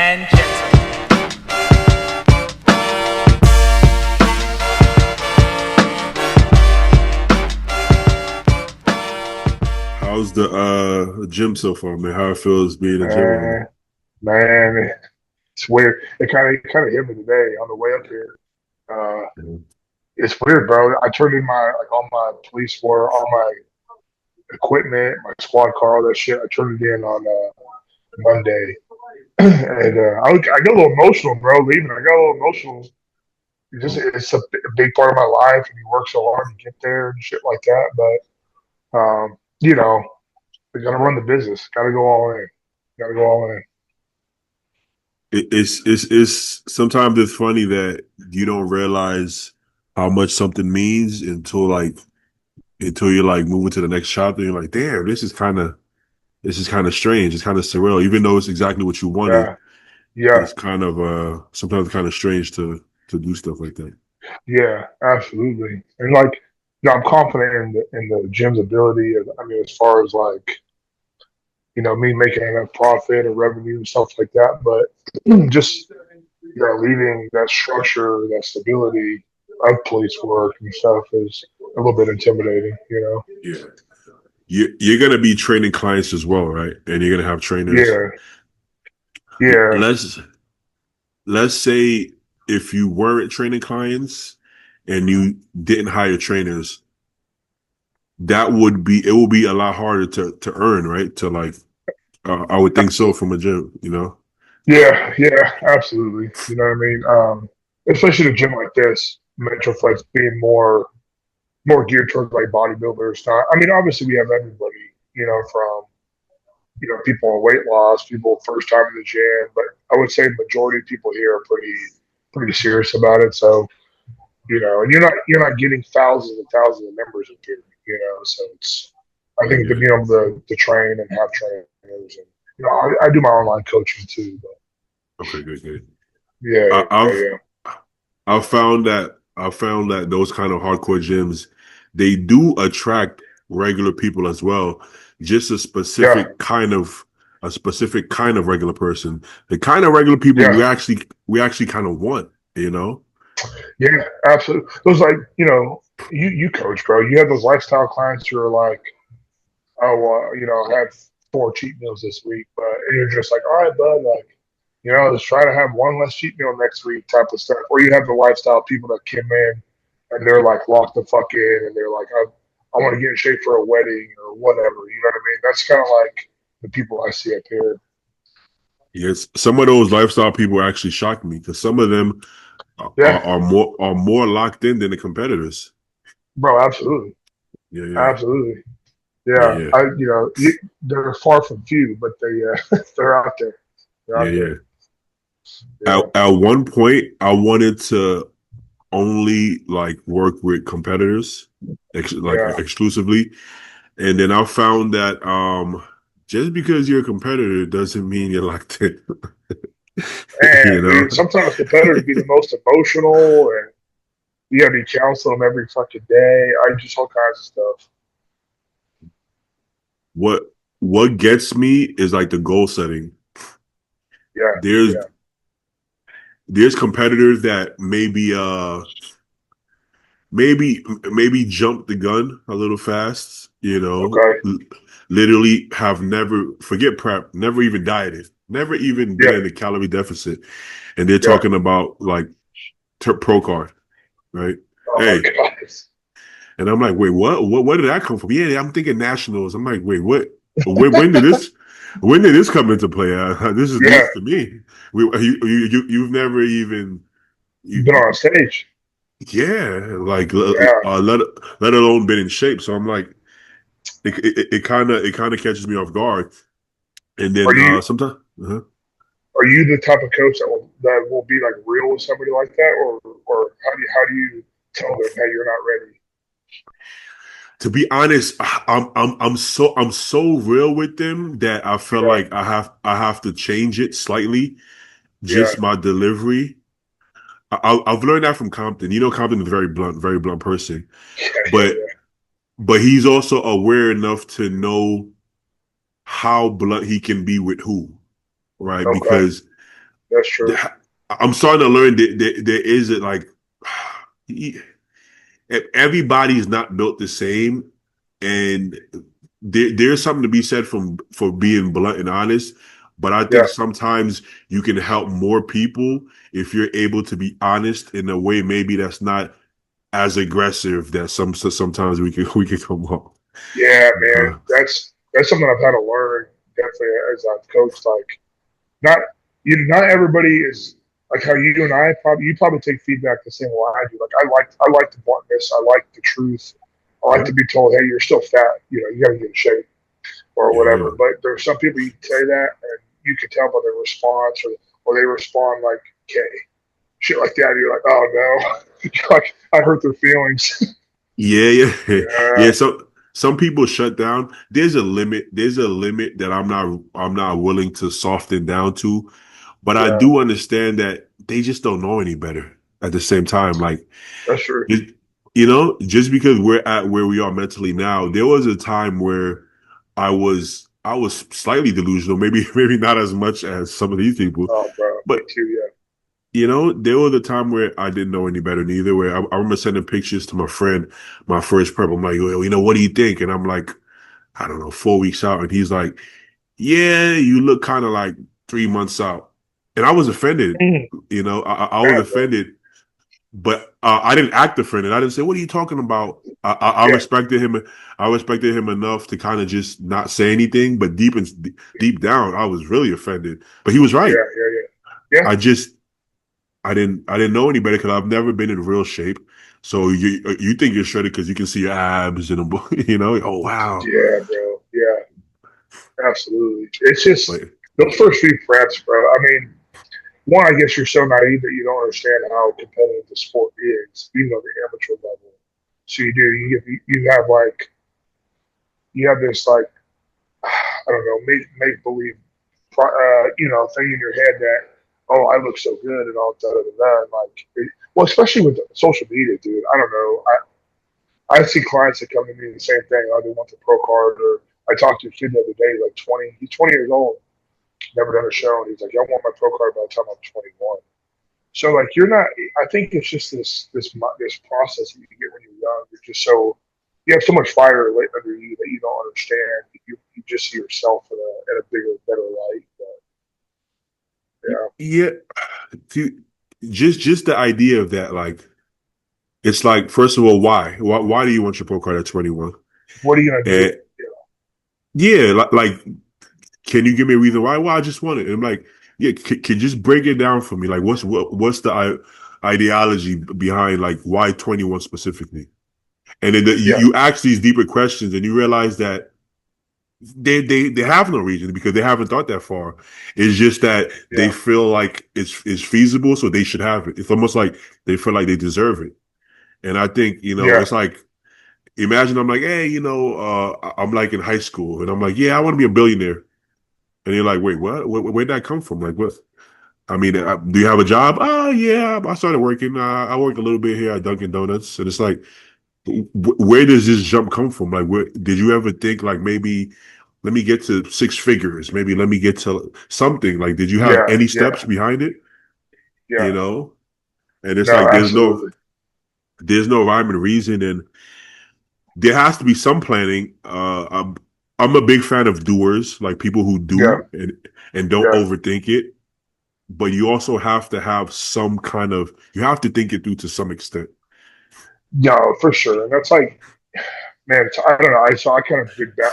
and gentlemen. How's the gym so far, man? How it feels being a gym owner? Man, man, it's weird. It kind of hit me today on the way up here. Uh, Mhm. it's weird, bro. I turned in my all my police for all my equipment, my squad car, all that shit. I turned it in on Monday, and I got a little emotional, bro. Leaving, I got a little emotional. It's a big part of my life, and you work so hard to get there and shit like that. But we gotta run the business. Gotta go all in. Gotta go all in. It's sometimes it's funny that you don't realize how much something means until you're like moving to the next chapter. You're like, damn, this is kind of strange. It's kind of surreal, even though it's exactly what you wanted. Yeah, yeah. It's kind of sometimes kind of strange to do stuff like that. Yeah, absolutely. And like, I'm confident in the gym's ability. I mean, as far as like, me making enough profit or revenue and stuff like that. But just leaving that structure, that stability of police work and stuff is a little bit intimidating. Yeah, you're gonna be training clients as well, right? And you're gonna have trainers. Yeah, yeah, Let's let's say if you weren't training clients and you didn't hire trainers, it would be a lot harder to earn, right? To like, I would think so from a gym, you know? yeah. Absolutely. You know what I mean? Especially in a gym like this, Metroflex being more geared towards like bodybuilders. I mean, obviously we have everybody, from people on weight loss, people first time in the gym, but I would say majority of people here are pretty serious about it. So and you're not getting thousands and thousands of members up here, So it's I Yeah, think to yeah. be able to train and have trainers, and I do my online coaching too, but Okay, good, good. yeah, I, yeah, I've yeah, I found that those kind of hardcore gyms, they do attract regular people as well. Just yeah, a specific kind of regular person. The kind of regular people yeah, we actually kind of want, you know? yeah, absolutely. Those like you coach, bro. You have those lifestyle clients who are like, oh, I had 4 cheat meals this week, but and you're just like, all right, bud, like, let's try to have one less cheat meal next week, type of stuff. Or you have the lifestyle people that come in and they're like locked the fuck in, and they're like, I want to get in shape for a wedding or whatever. You know what I mean? That's kind of like the people I see up here. Yes, some of those lifestyle people actually shock me because some of them Yeah, are more locked in than the competitors. bro, absolutely, Yeah, yeah, absolutely. yeah, Yeah, yeah, they're far from few, but they're out there. They're yeah, out yeah. there. Yeah, At one point, I wanted to only like work with competitors, like yeah. exclusively, and then I found that just because you're a competitor doesn't mean you're locked in. You And know, dude, sometimes competitors be the most emotional, and you gotta be counseling them every fucking day. I just all kinds of stuff. what what gets me is like the goal setting. Yeah, There's yeah, there's competitors that maybe jump the gun a little fast, okay, literally have never forget prep, never even dieted, never even been yeah, in a calorie deficit, and they're yeah. talking about like pro card, right? Oh my Hey, god. and I'm like, wait, what did that come from? Yeah, I'm thinking nationals. I'm like, wait, what? When did this come into play? This is Yeah, news to me. You've never even been you, on stage. yeah, like Yeah, let alone been in shape. So I'm like, it kind of catches me off guard. And are then you sometimes, are you the type of coach that will be like real with somebody like that, or how do you tell them, hey, you're not ready? to be honest, I'm so real with them that I feel Yeah, like I have to change it slightly, yeah, just my delivery. I've learned that from Compton. Compton is a very blunt person, yeah, but but he's also aware enough to know how blunt he can be with who, right? yeah. Okay, Because That's true. I'm starting to learn that there is it like everybody's not built the same, and there's something to be said for being blunt and honest. But I think Yeah, sometimes you can help more people if you're able to be honest in a way maybe that's not as aggressive that sometimes we can come off. yeah, man. Uh, That's something I've had to learn definitely as I've coached. Like, not not everybody is like how you and I probably you probably take feedback the same way I do. Like, I like the bluntness. I like the truth. I like yeah, to be told, hey, you're still fat. You got to get in shape or yeah. whatever. But there's some people you can say that, and you can tell by their response, or they respond like, "Okay," shit like that. You're like, "Oh no," like I hurt their feelings. Yeah, yeah, Yeah, yeah. So some people shut down. There's a limit. There's a limit that I'm not willing to soften down to. But I yeah, do understand that they just don't know any better at the same time. Like that's true. it, just because we're at where we are mentally now, there was a time where I was slightly delusional, maybe maybe not as much as some of these people, Oh, bro, me but too. Yeah, there was a time where I didn't know any better neither. Where I remember sending pictures to my friend, my first prep. I'm like, well, what do you think? And I'm like, I don't know, 4 weeks out, and he's like, yeah, you look kind of like 3 months out, and I was offended. mm, I was bad, bro. offended, but I didn't act offended. I didn't say, "What are you talking about?" I Yeah, respected him. I respected him enough to kind of just not say anything. But deep down, I was really offended. But he was right. yeah, yeah, yeah, yeah, I just I didn't know any better because I've never been in real shape. So you think you're shredded because you can see your abs and oh wow. yeah, bro. Yeah, absolutely. It's just But those first few preps, bro. I mean, one, I guess you're so naive that you don't understand how competitive the sport is, even on the amateur level. So you do. You have like you have this like I don't know make believe thing in your head that oh I look so good and all that like well especially with social media, dude. I don't know. I see clients that come to me the same thing. Oh, they want the pro card, or I talked to a kid the other day, like 20. He's 20 years old, never done a show, and he's like, "I want my pro card by the time I'm 21." So like you're not. I think it's just this process that you get when you're young. You're just so you have so much fire lit under you that you don't understand. You just see yourself in a bigger, better light. But yeah, yeah, dude, just the idea of that, like it's like first of all, why do you want your pro card at 21? what are you gonna do? And yeah, like can you give me a reason why? Well, I just want it. And I'm like, yeah, can you just break it down for me? Like, what's the ideology behind like why 21 specifically? And then Yeah, you ask these deeper questions, and you realize that they have no reason because they haven't thought that far. It's just that they yeah, feel like it's feasible, so they should have it. It's almost like they feel like they deserve it. And I think yeah, it's like imagine I'm like, hey, I'm like in high school, and I'm like, yeah, I want to be a billionaire. And you're like, wait, what? Where'd that come from? Like, what? I mean, do you have a job? Oh, yeah, I started working. I work a little bit here at Dunkin' Donuts, and it's like, where does this jump come from? Like, where did you ever think like maybe let me get to six figures? Maybe let me get to something. Like, did you have yeah, any yeah, steps behind it? yeah. You know, and it's No, like absolutely. there's no rhyme and reason, and there has to be some planning. I'm a big fan of doers, like people who Yeah, do and don't yeah. overthink it. But you also have to have some kind of you have to think it through to some extent. Yeah, for sure. And that's like, man, I don't know. I kind of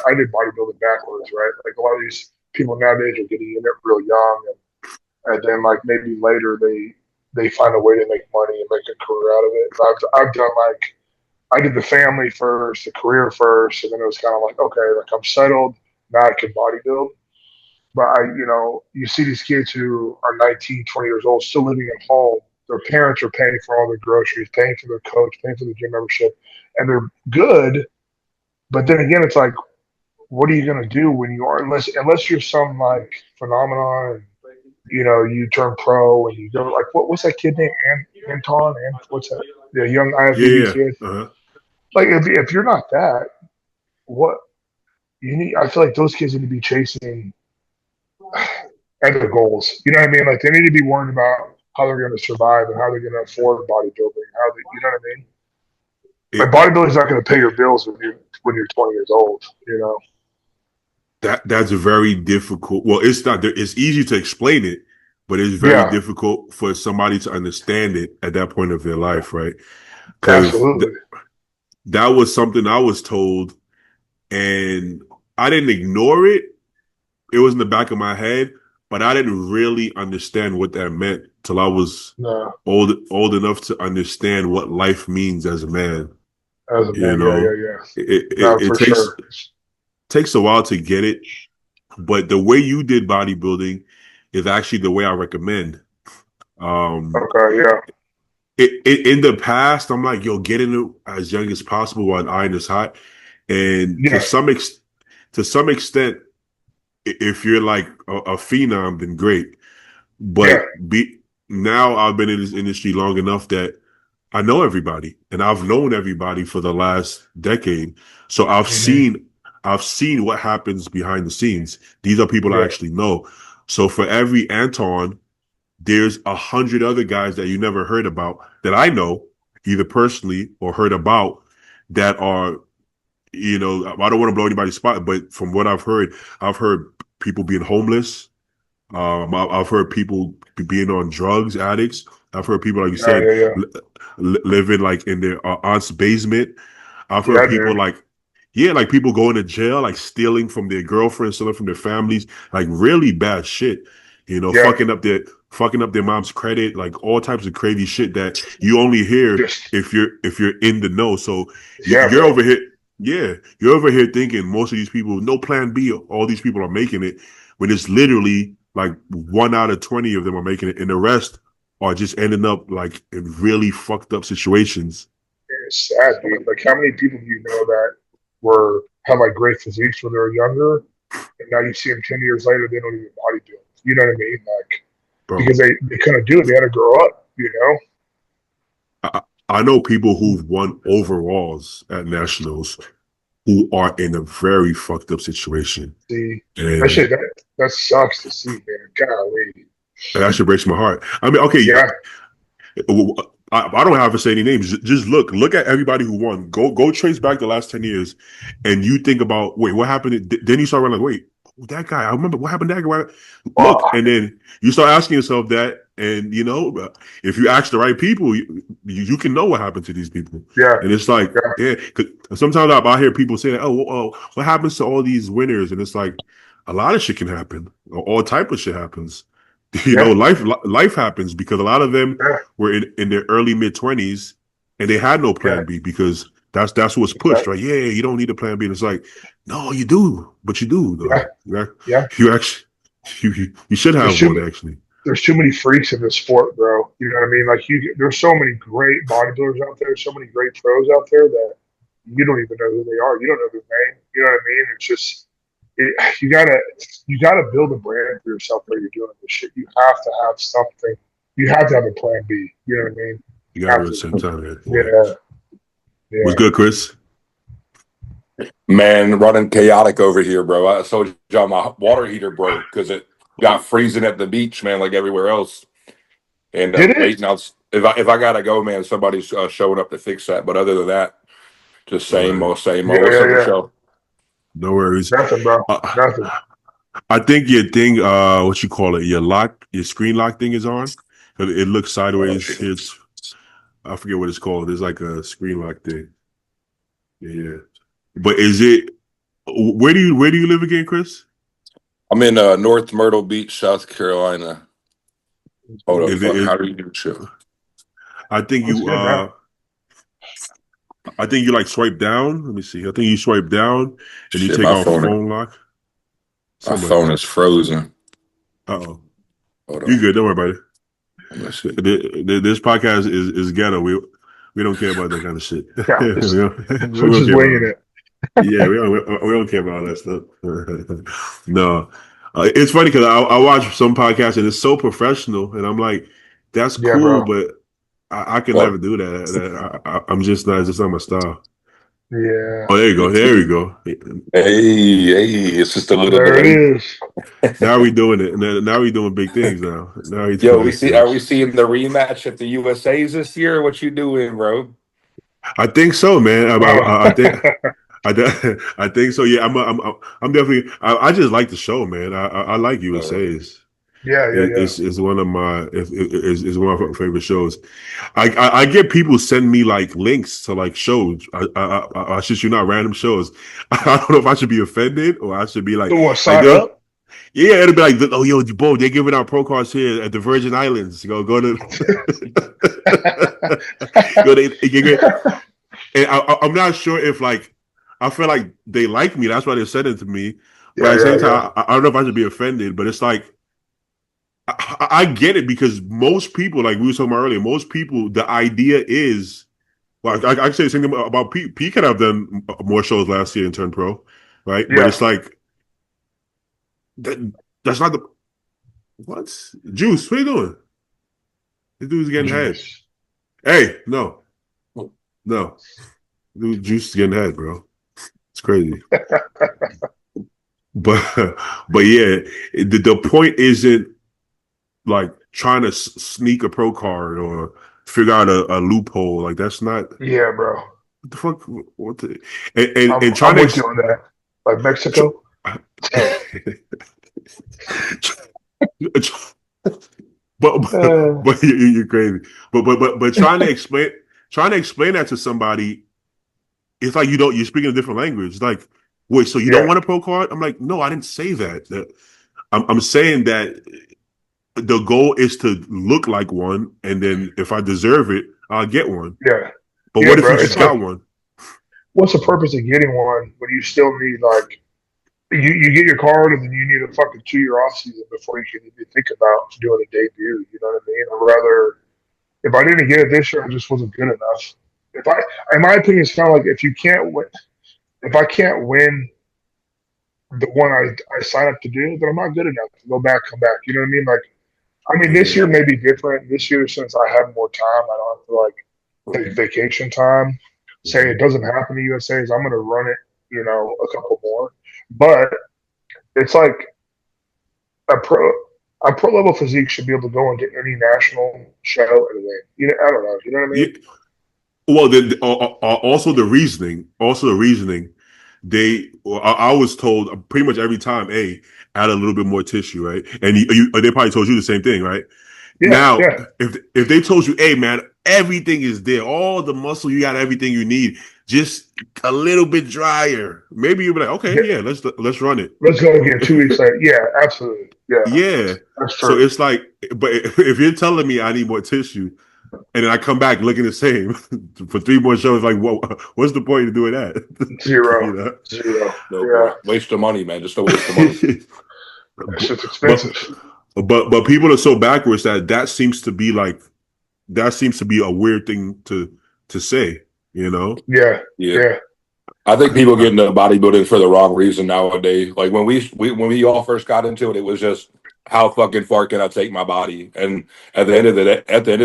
I did bodybuilding backwards, right? Like a lot of these people nowadays are getting in it real young, and then like maybe later they find a way to make money and make a career out of it. I've done like I did the family first, the career first, and then it was kind of like okay, like I'm settled now. I can bodybuild. But you see these kids who are 19, 20 years old, still living at home. Their parents are paying for all their groceries, paying for their coach, paying for the gym membership, and they're good. But then again, it's like, what are you going to do when you are unless you're some like phenomenon and you turn pro and you go like what's that kid name Anton and what's that the young Yeah, IFBB yeah. kid Uh-huh. like if you're not that what you need I feel like those kids need to be chasing and their goals. You know what I mean? Like they need to be worried about how they're going to survive and how they're going to afford bodybuilding. How they, you know what I mean? Like it, bodybuilding's not going to pay your bills when you're 20 years old. You know? that's very difficult. Well, it's not. It's easy to explain it, but it's very Yeah, difficult for somebody to understand it at that point of their life, right? Because absolutely. that was something I was told, and I didn't ignore it. It was in the back of my head, but I didn't really understand what that meant till I was No, old enough to understand what life means as a man. as a You man, yeah, know, yeah, yeah. it, No, it for takes sure. takes a while to get it, but the way you did bodybuilding is actually the way I recommend. Um, Okay, yeah, in the past, I'm like, yo, get in it as young as possible while iron is hot, and yeah, to some extent, if you're like a phenom, then great. yeah. But be now I've been in this industry long enough that I know everybody, and I've known everybody for the last decade. So Hmm. I've seen what happens behind the scenes. These are people I Yeah, actually know. So for every Anton, there's 100 other guys that you never heard about that I know, either personally or heard about, that are, I don't want to blow anybody's spot, but from what I've heard people being homeless. I've heard people being on drugs, addicts. I've heard people, like you yeah, said, yeah, yeah. living like in their aunt's basement. I've heard Yeah, people dude. like, yeah, like people going to jail, like stealing from their girlfriends, stealing from their families, like really bad shit. Yeah, Fucking up their mom's credit, like all types of crazy shit that you only hear just if you're in the know. So yeah, you're bro. over here, yeah, you're over here thinking most of these people, no plan B, all these people are making it, when it's literally like 1 out of 20 of them are making it, and the rest are just ending up like in really fucked up situations. It's sad, dude. Like, how many people do you know that were had like great physiques when they were younger, and now you see them 10 years later, they don't even bodybuild. You know what I mean? Like, Bro, because they couldn't do it, they had to grow up. You know? I know people who've won overalls at nationals who are in a very fucked up situation, See, that and shit that sucks to see, man. Golly. that should break my heart. I mean, okay, Yeah. I don't have to say any names. Just look at everybody who won. Go trace back the last 10 years, and you think about, wait, what happened? Then you start running like, wait, that guy. I remember what happened to that guy. Look, Wow. and then you start asking yourself that, and if you ask the right people, you can know what happened to these people. Yeah. And it's like, Yeah. yeah, 'cause sometimes I hear people say, oh, what happens to all these winners? And it's like, a lot of shit can happen. All type of shit happens. Yeah. Life happens because a lot of them Yeah. were in their early mid 20s, and they had no Yeah. plan B because that's what's pushed, right? Exactly. Yeah, you don't need a plan B. And it's like, no, you do, but you do Yeah. though. Yeah. You actually you should There's have too one actually. there's too many freaks in this sport, bro. You know what I mean? Like there's so many great bodybuilders out there, so many great pros out there that you don't even know who they are. You don't know their name. You know what I mean? It's just you gotta build a brand for yourself while you're doing this shit. You have to have something. You have to have a plan B. You know what I mean? You You got to have do it at the to. same time, man. Yeah. Yeah. What's Yeah. good, Chris? Man, running chaotic over here, bro. I told you my water heater broke because it got freezing at the beach, man, like everywhere else. And Did waiting it? out. If I gotta go, man, somebody's showing up to fix that. But other than that, just All right. same Yeah. old. What's Yeah. up, Yeah. Michelle? No worries. Nothing, bro. Uh, Nothing. I think your thing, what you call it, your screen lock thing is on. It looks Oh, sideways. shit. I forget what it's called. There's like a screen lock thing. Yeah. But is it where do you live again, Chris? I'm in North Myrtle Beach, South Carolina. Hold up, Is it fuck. is How do you do shit? I think That's you good, man. I think you like swipe down. Let me see. I think you swipe down and you Shit, take off phone lock. my Something like phone that. is frozen. Uh-oh. Hold You on. good, don't worry about Let me see. it. This podcast is ghetto. We don't care about that kind of shit. Yeah. We We're don't just care winging about it. Yeah, we don't care about all that stuff. No, it's funny because I watch some podcasts and it's so professional, and I'm like, that's Yeah, cool, bro. but I can never What? do that. I'm just not. It's just not my style. Yeah. Oh, there you go. There we go. Hey, it's just a little There it delay. is. Now we doing it. Now we doing big things. Now we Yo, doing big are we things. seeing the rematch at the USA's this year? What you doing, bro? I think so, man. Wow. I think. I think so. Yeah, I'm definitely. I just like the show, man. I like Uh, USA's. Yeah, yeah, yeah. It's one of my it's one of my favorite shows. I get people send me like links to like shows. I shit you not, random shows. I don't know if I should be offended or I should be So what, like sign they'll up? yeah, it'll be like, oh yo, bro, they're giving out pro cards here at the Virgin Islands. Go to go to and I'm not sure if like I feel like they like me. That's why they said it to me. But Yeah, at the yeah, same yeah. time, I don't know if I should be offended. But it's like I get it because most people, like we were talking about earlier, most people, the idea is, well, I can say the same thing about P. P could have done more shows last year and turned pro, right? But Yeah. it's like, that's not the, what? Juice, what are you doing? This dude's getting head. Juice. Hey, no. Dude, Juice is getting head, bro. It's crazy. But, but yeah, the point isn't like trying to sneak a pro card or figure out a loophole. Like that's not Yeah, bro. what the fuck. What the and I'm trying to with you on that. Like Mexico. but Uh, but you're crazy. But trying to explain that to somebody, it's like you're speaking a different language. It's like, wait, so you don't yeah, want a pro card? I'm like, no, I didn't say that. I'm saying that the goal is to look like one, and then if I deserve it, I'll get one. yeah, But yeah, what if you bro. It's just like, got one? what's the purpose of getting one when you still need like you get your card and then you need a fucking 2 year off season before you can even think about doing a debut. You know what I mean? I'd rather if I didn't get it this year, I just wasn't good enough. If I, in my opinion, it's kind of like if you can't win, if I can't win the one I sign up to do, then I'm not good enough to go back, come back. You know what I mean? Like, I mean, this yeah. year may be different. This year, since I have more time, I don't have to like take vacation time. Say it doesn't happen to USA's, I'm going to run it, a couple more. But it's like a pro. A pro level physique should be able to go into any national show and win. I don't know. You know what I Yeah, mean? well, also the reasoning, I was told pretty much every time, hey, add a little bit more tissue, right? And they probably told you the same thing, right? Yeah, Now, yeah, if they told you, hey, man, everything is there, all the muscle, you got everything you need, just a little bit drier, maybe you'll be like, okay, yeah. yeah, let's run it. Let's go again 2 weeks later. Yeah, absolutely. Yeah, Yeah. that's So true. it's like, but if you're telling me I need more tissue, and then I come back looking the same for 3 more shows. Like, what's the point of doing that? Zero, you know? zero. No, Yeah, bro. Waste of money, man. Just a waste of money. that shit's but expensive. but people are so backwards that seems to be like that seems to be a weird thing to say. You know? Yeah, Yeah. yeah, I think people get into bodybuilding for the wrong reason nowadays. Like when we all first got into it, it was just how fucking far can I take my body? And at the end of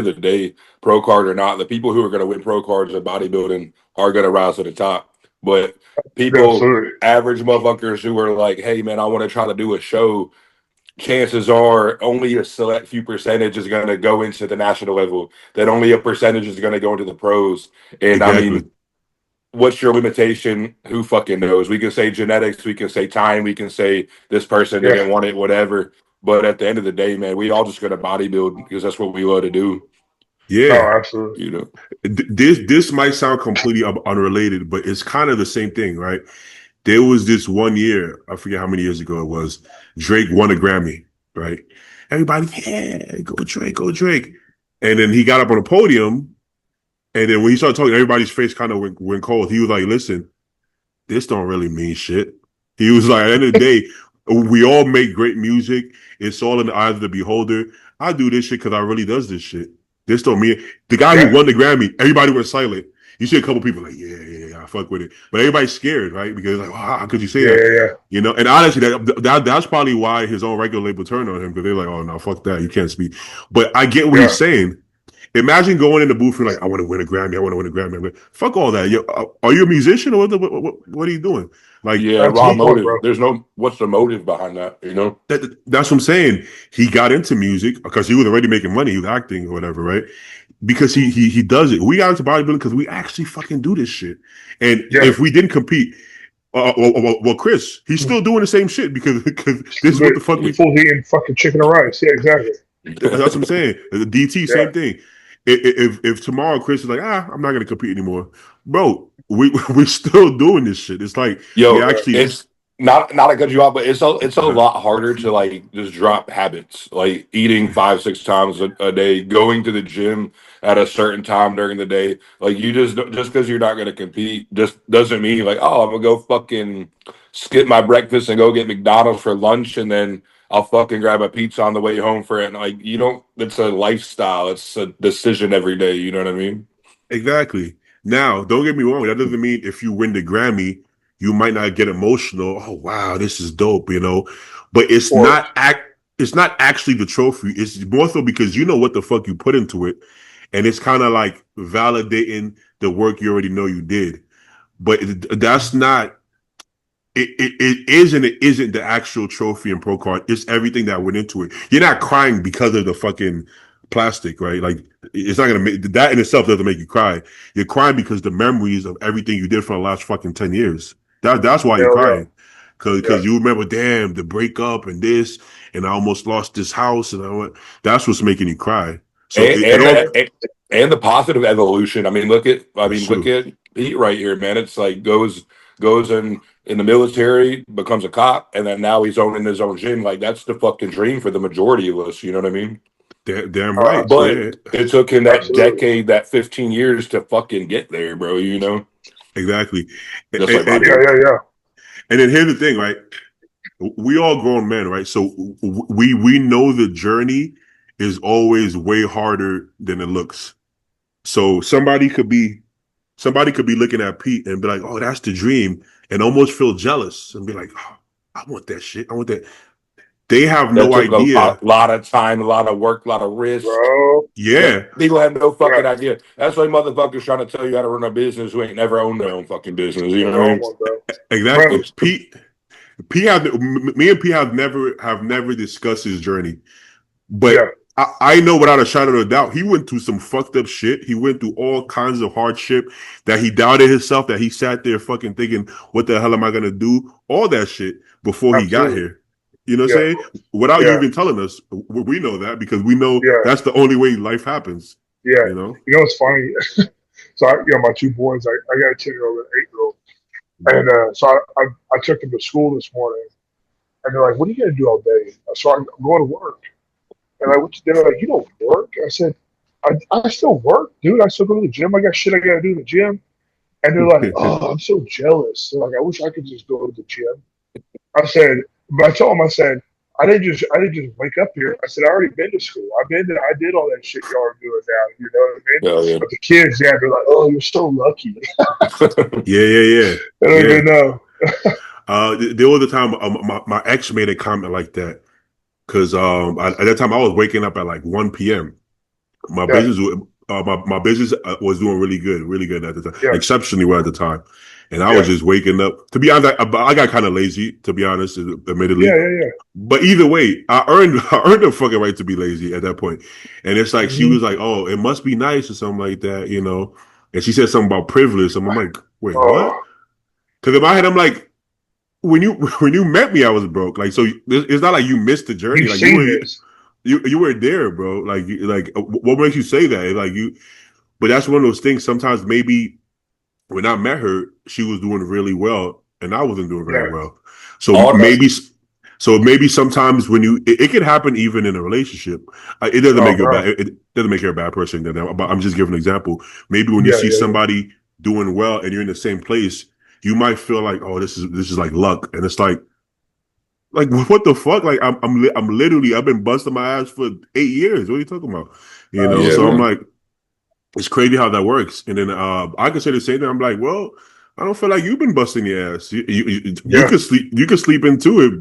the day, pro card or not, the people who are going to win pro cards in bodybuilding are going to rise to the top. But yeah, people, absolutely. average motherfuckers who are like, hey man, I want to try to do a show. Chances are only a select few percentage is going to go into the national level. That only a percentage is going to go into the pros. And I Exactly. mean, what's your limitation? Who fucking knows? We can say genetics, we can say time, we can say this person Yeah. didn't want it, whatever. But at the end of the day, man, we all just gonna bodybuild because that's what we love to do. No, Yeah. absolutely. You know? This might sound completely unrelated, but it's kind of the same thing, right? There was this one year, I forget how many years ago it was. Drake won a Grammy, right? Everybody, yeah, go Drake, go Drake. And then he got up on the podium, and then when he started talking, everybody's face kind of went cold. He was like, listen, this don't really mean shit. He was like, at the end of the day, we all make great music. It's all in the eyes of the beholder. I do this shit because I really does this shit. This don't mean the guy who Yeah, won the Grammy, everybody went silent. You see a couple people like, yeah, I fuck with it. But everybody's scared, right? Because like, wow, how could you say yeah, that? yeah, yeah. You know, and honestly, that's probably why his own record label turned on him because they're like, oh no, fuck that, you can't speak. But I get what he's Yeah. saying. Imagine going in the booth and like, I want to win a Grammy. I want to win a Grammy. I'm like, fuck all that. Yo, are you a musician or what are you doing? Like Yeah, That's raw the point, motive. bro. There's no what's the motive behind that, you know? that's what I'm saying. He got into music because he was already making money. He was acting or whatever, right? Because he does it. We got into bodybuilding because we actually fucking do this shit. And Yeah. if we didn't compete, well, Chris, he's still doing the same shit because this is what the fuck we. Full eating fucking chicken and rice. Yeah, exactly. That's what I'm saying. The DT, Yeah. same thing. If tomorrow Chris is like, I'm not gonna compete anymore, bro, we're still doing this shit. It's like we Yo, actually it's not to cut you off, but it's a lot harder to like just drop habits, like eating 5-6 times a day, going to the gym at a certain time during the day. Like you just because you're not gonna compete just doesn't mean like, oh, I'm gonna go fucking skip my breakfast and go get McDonald's for lunch and then I'll fucking grab a pizza on the way home for it. And like you don't it's a lifestyle. It's a decision every day, you know what I mean? exactly. Now, don't get me wrong. That doesn't mean if you win the Grammy, you might not get emotional. Oh wow, this is dope, you know. But Or it's not actually the trophy. It's more so because you know what the fuck you put into it, and it's kind of like validating the work you already know you did. But that's not it is and it isn't the actual trophy and pro card. It's everything that went into it. You're not crying because of the fucking plastic, right? Like it's not gonna make that in itself doesn't make you cry. You're crying because the memories of everything you did for the last fucking 10 years. That's why you're hell yeah. crying. Cause you remember, damn, the breakup and this, and I almost lost this house, and I went. That's what's making you cry. So and it and, all and the positive evolution. it's Look true. at Pete right here, man. It's like goes in the military, becomes a cop, and then now he's owning his own gym. Like that's the fucking dream for the majority of us. You know what I mean? Damn Oh, right. But absolutely. Yeah, it took him that Absolutely. decade, that 15 years to fucking get there, bro. You know, exactly. And, just like Yeah, bodybuilding. yeah, yeah. and then here's the thing, right? We all grown men, right? So we know the journey is always way harder than it looks. So somebody could be looking at Pete and be like, "Oh, that's the dream," and almost feel jealous and be like, oh, "I want that shit. I want that." They have That no took a idea. lot of time, a lot of work, a lot of risk. Bro. That Yeah, people have no Yeah. fucking idea. That's why motherfuckers trying to tell you how to run a business who ain't never owned their own fucking business. You know Their what I own mean? one, bro. exactly. Premise. Pete have me and Pete have never discussed his journey. But Yeah. I know without a shadow of a doubt, he went through some fucked up shit. He went through all kinds of hardship that he doubted himself, that he sat there fucking thinking, what the hell am I going to do? All that shit before he got Absolutely. here. You know what I'm Yeah. saying? Without you Yeah. even telling us, we know that because we know Yeah. that's the only way life happens. Yeah. You know? You know what's funny? So my two boys, I got a 10-year-old and an 8-year-old. And so I took them to school this morning and they're like, what are you going to do all day? So I'm going to work. And they're like, you don't work? I said, I still work, dude. I still go to the gym. I got shit I got to do in the gym. And they're like, oh, I'm so jealous. They're like, I wish I could just go to the gym. I said, but I told them, I said, I didn't just wake up here. I said, I already been to school. I've been there. I did all that shit y'all are doing now. You know what I mean? Hell yeah. But the kids, yeah, they're like, oh, you're so lucky. Yeah. They don't Yeah. even know. There was a time my ex made a comment like that because at that time I was waking up at like 1 p.m. My Yeah, business, my business was doing really good at the time, yeah. exceptionally well at the time. And I was Yeah. just waking up. To be honest, I got kind of lazy, to be honest, admittedly. Yeah. But either way, I earned the fucking right to be lazy at that point. And it's like she Mm-hmm. was like, "Oh, it must be nice" or something like that, you know. And she said something about privilege. And I'm like, "Wait, what?" Oh, Because in my head, I'm like, when you when you met me, I was broke. Like, so it's not like you missed the journey. you've Like seen this. you were there, bro. Like what makes you say that? Like you, but that's one of those things. Sometimes maybe when I met her, she was doing really well, and I wasn't doing very Yeah. well. So All that. maybe sometimes when it can happen even in a relationship. It doesn't Oh, make you a bro. bad. It doesn't make you a bad person. But I'm just giving an example. Maybe when you see Yeah. somebody doing well and you're in the same place, you might feel like, oh, this is like luck, and it's like what the fuck? Like I'm literally I've been busting my ass for 8 years. What are you talking about? You know? Yeah, So I'm Absolutely. man. like, it's crazy how that works. And then I can say the same thing. I'm like, well, I don't feel like you've been busting your ass. You Yeah. could sleep into it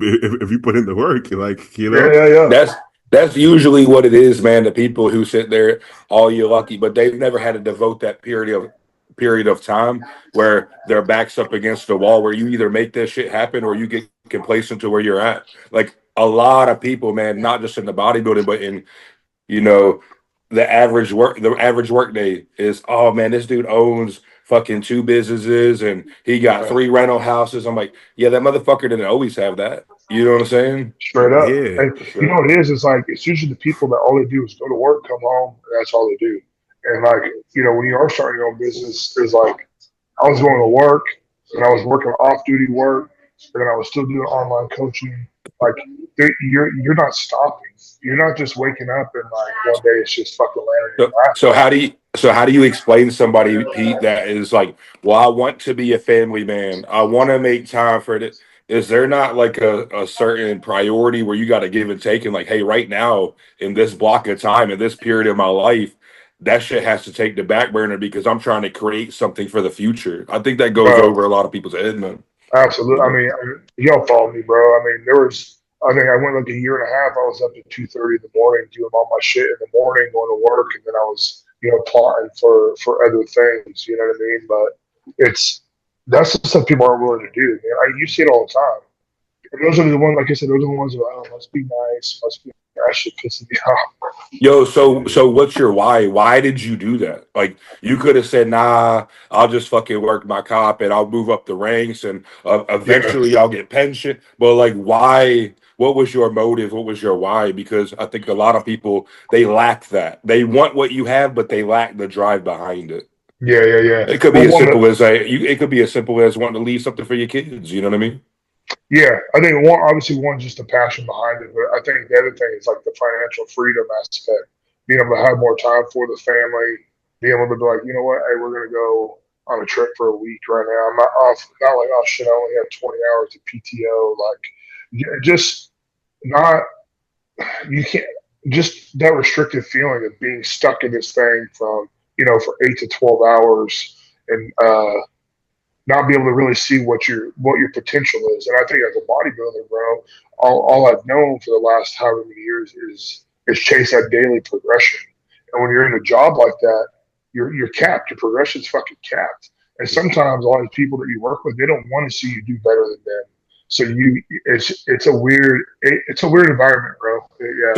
if you put in the work. Like, you know? Yeah. That's That's usually what it is, man. The people who sit there, all you lucky, but they've never had to devote that period of time where their backs up against the wall, where you either make this shit happen or you get complacent to where you're at. Like a lot of people, man, not just in the bodybuilding, but in you know the average work day is, oh man, this dude owns fucking two businesses and he got Yeah, three rental houses. I'm like, yeah, that motherfucker didn't always have that. You know what I'm saying? straight up. Yeah, And you know what it is? It's like it's usually the people that all they do is go to work, come home, and that's all they do. And like when you are starting your own business, it's like I was going to work and I was working off duty work, and then I was still doing online coaching. Like you're not stopping. You're not just waking up and like one day it's just fucking landing in So, your lap. so how do you explain to somebody, Pete, that is like, well, I want to be a family man. I want to make time for it. Is there not like a certain priority where you got to give and take and like, hey, right now in this block of time, in this period of my life, that shit has to take the back burner because I'm trying to create something for the future. I think that goes Bro, over a lot of people's head, man. absolutely. Y'all follow me, bro. There was. I think I went like a year and a half. I was up at 2:30 in the morning doing all my shit in the morning, going to work, and then I was, plotting for other things. You know what I mean? But that's the stuff people aren't willing to do. Man. You see it all the time. And those are the ones, like I said, those are the ones that are, oh, must be nice, must be. That shit pisses me off. Yo, so yeah, so what's your why? Why did you do that? Like you could have said, "Nah, I'll just fucking work my cop and I'll move up the ranks and Yeah, eventually I'll get pension." But like, why? What was your motive? What was your why? Because I think a lot of people they lack that. They want what you have, but they lack the drive behind it. yeah, yeah, yeah. It could be Well, as one simple as it could be as simple as wanting to leave something for your kids. You know what I mean? Yeah, I think one's just the passion behind it, but I think the other thing is like the financial freedom aspect, being able to have more time for the family, being able to be like, you know what, hey, we're gonna go on a trip for a week right now. I'm not off, not like, oh shit, I only have 20 hours of PTO. Like, just not you can't just that restrictive feeling of being stuck in this thing from for 8 to 12 hours and not be able to really see what your potential is. And I think as a bodybuilder, bro, all I've known for the last however many years is chase that daily progression. And when you're in a job like that, you're capped. Your progression's fucking capped. And sometimes a lot of people that you work with, they don't want to see you do better than them. So it's a weird environment, bro. Yeah,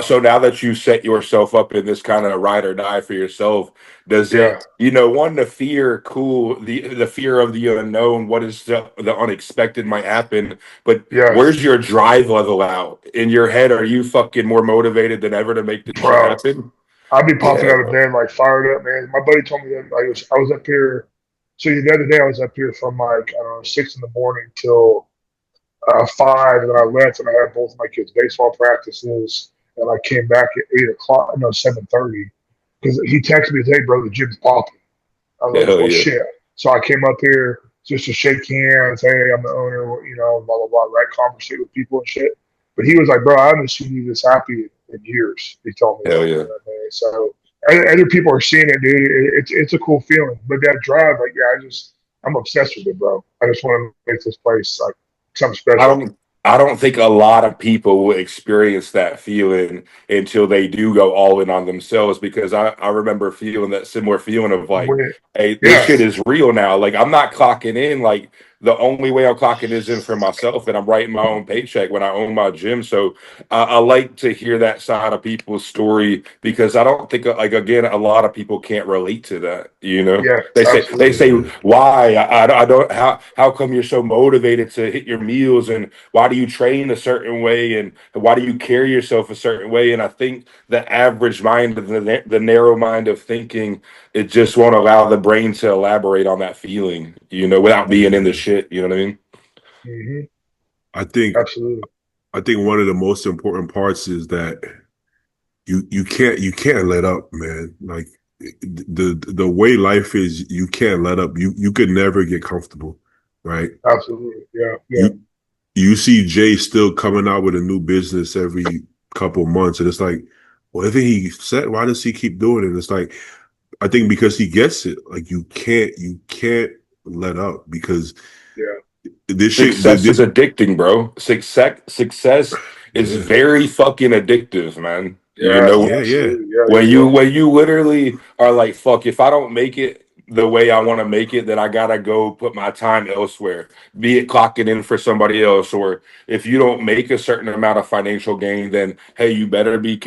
So now that you set yourself up in this kind of ride or die for yourself, does yeah, it, one, the fear, cool, the fear of the unknown, what is the unexpected might happen, but yes, where's your drive level out in your head? Are you fucking more motivated than ever to make this shit bro. happen? I'd be popping Yeah, out of bed like fired up, man. My buddy told me that I was up here. So the other day I was up here from like I don't know 6 in the morning till 5, and then I left and I had both my kids' baseball practices, and I came back at 8 o'clock, no 7:30, because he texted me, "Hey, bro, the gym's popping." I was like, hell "Well, yeah, shit." So I came up here just to shake hands. Hey, I'm the owner, blah blah blah, right? Conversate with people and shit. But he was like, "Bro, I haven't seen you this happy in years." He told me hell that. yeah. So other people are seeing it, dude. It's a cool feeling. But that drive, like, yeah, I'm obsessed with it, bro. I just want to make this place like something I special. don't I don't think a lot of people will experience that feeling until they do go all in on themselves because I remember feeling that similar feeling of like, When, hey, this yeah, shit is real now. Like I'm not clocking in. Like the only way I'm clocking is in for myself and I'm writing my own paycheck when I own my gym. So I like to hear that side of people's story because I don't think like again a lot of people can't relate to that. yeah, They say yeah. why I don't how come you're so motivated to hit your meals and why do you train a certain way and why do you carry yourself a certain way? And I think the average mind, the narrow mind of thinking, it just won't allow the brain to elaborate on that feeling, without being in the Yeah. shit. You know what I mean? hmm I think absolutely. I think one of the most important parts is that you can't let up, man. Like the way life is, you can't let up. You could never get comfortable, right? Absolutely. Yeah. Yeah. You you see Jay still coming out with a new business every couple months, and it's like, whatever he said, why does he keep doing it? It's like, I think because he gets it. Like you can't let up because Yeah. this shit. Success is addicting, bro. Success is Yeah. very fucking addictive, man. You Yeah, know, Yeah. Yeah. absolutely. Yeah, when yeah, you literally are like, fuck, if I don't make it the way I want to make it, then I gotta go put my time elsewhere, be it clocking in for somebody else, or if you don't make a certain amount of financial gain, then hey, you better be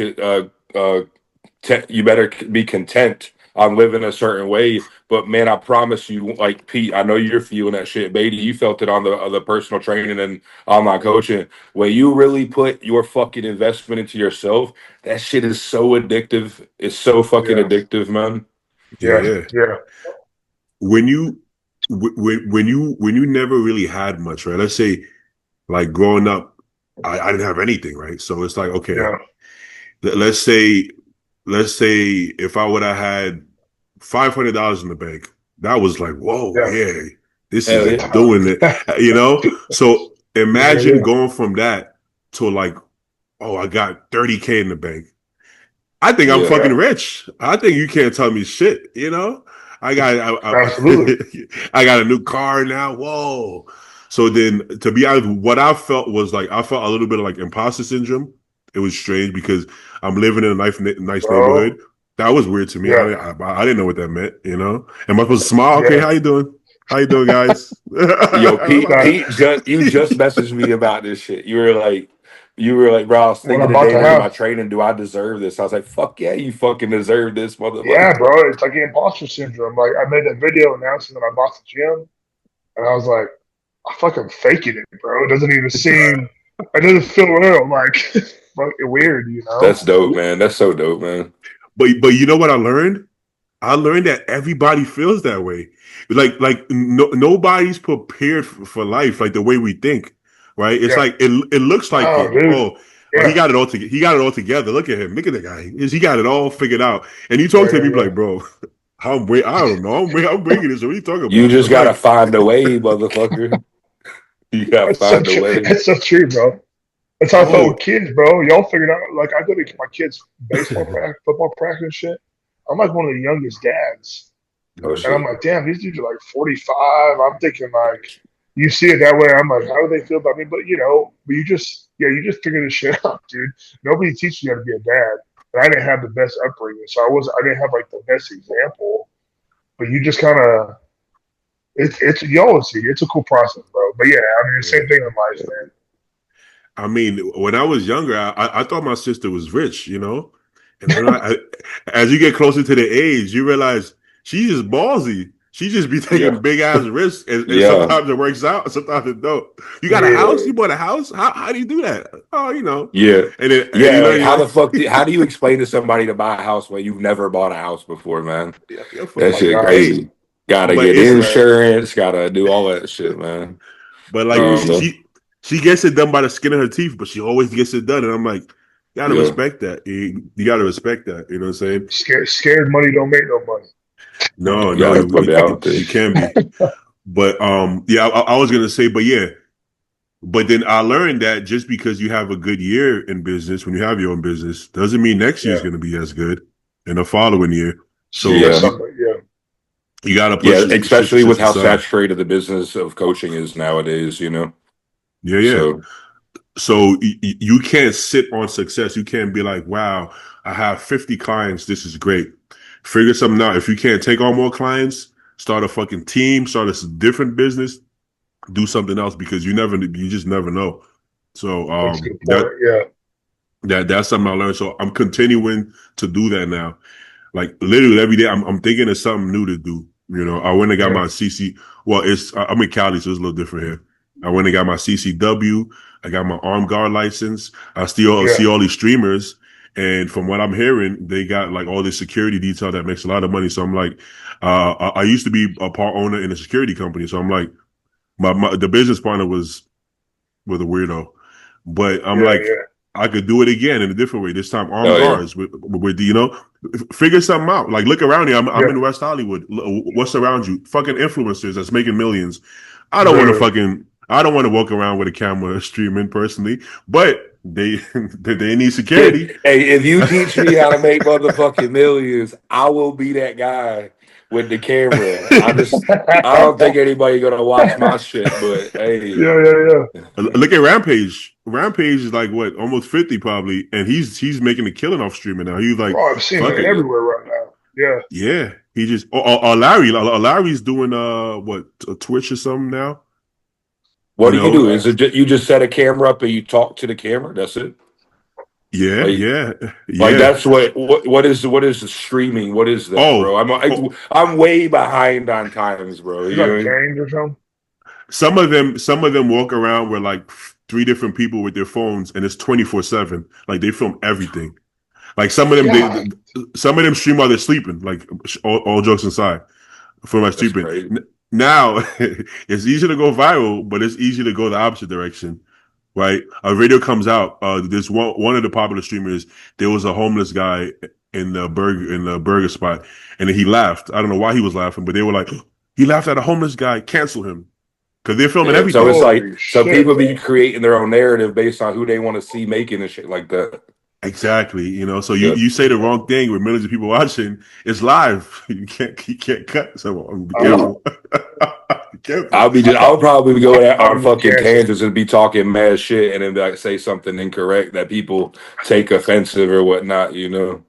you better be content on living a certain way. But man, I promise you, like Pete, I know you're feeling that shit. Beatty, you felt it on the personal training and online coaching. When you really put your fucking investment into yourself, that shit is so addictive. It's so fucking yeah, addictive, man. Yeah. yeah, Yeah. yeah, When you when you never really had much, right? Let's say like growing up, I didn't have anything, right? So it's like, okay, yeah, let's say if I would have had $500 in the bank, that was like, whoa, yeah. yeah, this Hell is yeah. doing it, So Yeah, imagine yeah. going from that to like, oh, I got 30K in the bank. I think I'm Yeah. fucking Yeah, rich. I think you can't tell me shit. I got absolutely. I got a new car now. Whoa. So then to be honest, what I felt was like I felt a little bit of like imposter syndrome. It was strange because I'm living in a nice Bro. neighborhood. That was weird to me. Yeah, I didn't know what that meant. Am I supposed to smile? Okay, yeah. how you doing? How you doing, guys? Yo, Pete, Nah, you just messaged me about this shit. You were like, bro, I was when I thinking bought today the during my house. training, do I deserve this? I was like, fuck yeah, you fucking deserve this, Yeah, motherfucker. bro. It's like imposter syndrome. Like I made a video announcing that I bought the gym, and I was like, I fucking faking it, bro. It doesn't even seem. It doesn't feel real. Like fucking weird, you know? That's dope, man. That's so dope, man. But you know what I learned? I learned that everybody feels that way. Like nobody's prepared for life like the way we think, right? It's Yeah. like it looks like No, it. dude. Oh, he Yeah. got it all together. He got it all together. Look at him. Look at the guy. He got it all figured out. And you talk Yeah, to him, you be yeah, like, bro, I don't know. I'm bringing this. What are you talking You about? just I'm gotta like, find a way, motherfucker. You gotta That's so find a true. way. That's so true, bro. That's how I felt with oh, kids, bro. Y'all figured out. Like I go to my kids' baseball practice, football practice, and shit. I'm like one of the youngest dads, Oh and I'm shit. like, damn, these dudes are like 45. I'm thinking like, you see it that way. I'm like, how do they feel about me? But you just figure this shit out, dude. Nobody teaches you how to be a dad, and I didn't have the best upbringing, so I didn't have like the best example. But you just kind of, it's you always see, it's a cool process, bro. But yeah, I mean, the yeah. same thing in life, man. I mean, when I was younger, I thought my sister was rich. And then as you get closer to the age, you realize she's just ballsy. She just be taking Yeah. big ass risks, and Yeah. sometimes it works out, sometimes it don't. You got a house? Yeah, You bought a house? How do you do that? Yeah. And Yeah. Like you're how like, the fuck how do you explain to somebody to buy a house when you've never bought a house before, man? yeah, for oh That my fucking shit god, hey, crazy. Gotta but get it's man. insurance, gotta do all that shit, man. but I like don't Dude, know. she gets it done by the skin of her teeth, but she always gets it done, and I'm like, you gotta Yeah. respect that. You gotta respect that. You know what I'm saying? scared money don't make no money. No, You no, gotta put it out there. you can be. But yeah, I was gonna say, but yeah, but then I learned that just because you have a good year in business, when you have your own business, doesn't mean next year is Yeah, gonna be as good in the following year. yeah, So Yeah. something. Yeah, you gotta put Yeah, especially shit with how aside. saturated the business of coaching is nowadays, Yeah, yeah. So So you can't sit on success. You can't be like, wow, I have 50 clients. This is great. Figure something out. If you can't take on more clients, start a fucking team, start a different business, do something else because you just never know. So that's a good point. Yeah, that's something I learned. So I'm continuing to do that now. Like literally every day, I'm thinking of something new to do. I went and got yeah, my CC. Well, I'm in Cali, so it's a little different here. I went and got my CCW. I got my armed guard license. I still yeah, see all these streamers, and from what I'm hearing, they got like all this security detail that makes a lot of money. So I'm like, I used to be a part owner in a security company, so I'm like, the business partner was a weirdo, but I'm yeah, like, yeah, I could do it again in a different way. This time, armed oh yeah. guards with figure something out. Like, look around here. I'm yeah. in West Hollywood. What's around you? Fucking influencers that's making millions. Literally. I don't want to walk around with a camera streaming personally, but they need Hey, security. if you teach me how to make motherfucking millions, I will be that guy with the camera. I don't think anybody gonna watch my shit, but hey, yeah. Look at Rampage. Rampage is like what, almost 50 probably, and he's making a killing off streaming now. He's like, Bro, I'm seeing fuck it it. everywhere right now. Yeah. Yeah, he just Larry's doing what, Twitch or something now. what You do you know, do? Is it you just set a camera up and you talk to the camera? That's it. yeah, Like yeah, Like yeah. that's what is the streaming? What is that, bro? Oh, oh, I'm way behind on times, bro. It's You know like what I mean? games or something. some of them walk around with like three different people with their phones, and it's 24/7. Like they film everything. Like Yeah. some of them stream while they're sleeping. Like all jokes aside, for my That's sleeping. crazy. Now it's easy to go viral, but it's easy to go the opposite direction. Right? A video comes out. There's one of the popular streamers. There was a homeless guy in the burger spot, and he laughed. I don't know why he was laughing, but they were like, he laughed at a homeless guy. Cancel him because they're filming Yeah. So everything. it's like Holy so shit, people be bro. creating their own narrative based on who they want to see making and shit like that. Exactly. So you Yeah. you say the wrong thing with millions of people watching. It's live. You can't cut. So be Uh, careful. Be careful. I'll probably go out I'm on gonna be fucking canceled. tangents and be talking mad shit and then like say something incorrect that people take offensive or whatnot. You know?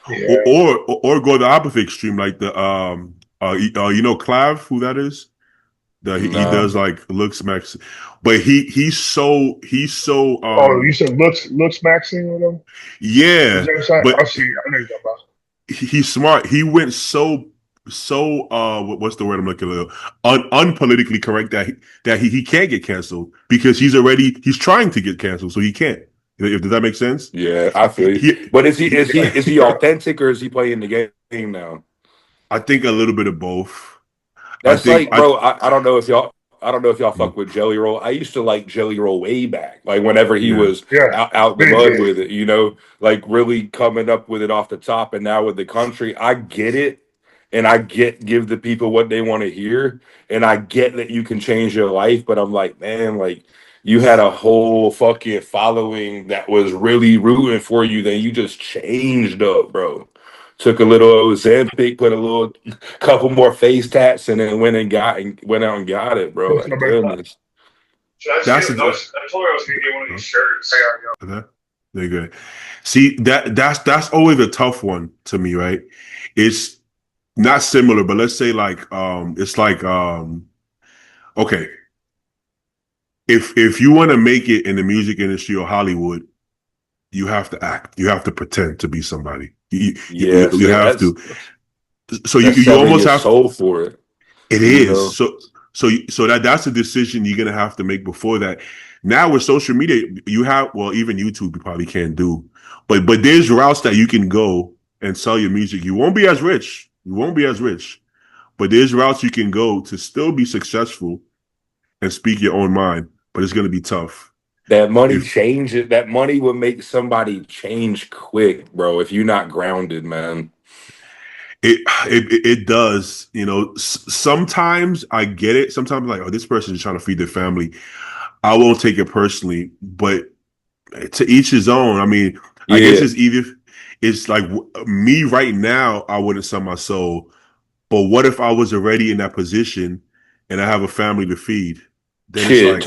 Or, Yeah. or go the opposite extreme, like the Clav, who that is? He Nah. does like looks max, but he's so Oh, you said looks maxing with him? Is yeah, that side? but I see. I know you're talking about. he's smart. He went what's the word I'm looking for? Unpolitically correct that he can't get canceled because he's trying to get canceled, so he can't. If does that make sense? Yeah, I feel you. He, But is he he is he is he authentic or is he playing the game now? I think a little bit of both. I That's think like, bro. I don't know if y'all mm, fuck with Jelly Roll. I used to like Jelly Roll way back, like whenever he yeah, was Yeah. out the Big mud game. with it, like really coming up with it off the top. And now with the country, I get it, and I get give the people what they want to hear, and I get that you can change your life. But I'm like, man, like you had a whole fucking following that was really rooting for you, then you just changed up, bro. Took a little Ozempic, put a little couple more face tats, and then went out and got it, bro. That's my Like bad. goodness. Should I that's I told her I was gonna get one of these shirts. okay. Very good. See, that's always a tough one to me, right? It's not similar, but let's say like it's like okay, if you want to make it in the music industry or Hollywood, you have to act. You have to pretend to be somebody. Yeah, You see, have to. So you that's you selling almost your have. soul for it, It you is. know. So that's a decision you're gonna have to make before that. Now with social media, you have, well, even YouTube you probably can't do, but there's routes that you can go and sell your music. You won't be as rich. You won't be as rich, but there's routes you can go to still be successful and speak your own mind. But it's gonna be tough. That money If change it. That money would make somebody change quick, bro. If you're not grounded, man. it does, sometimes I get it. Sometimes I'm like, oh, this person is trying to feed their family. I won't take it personally, but to each his own. I mean, I guess Yeah, it's like me right now, I wouldn't sell my soul. But what if I was already in that position and I have a family to feed? Then it's shit. like,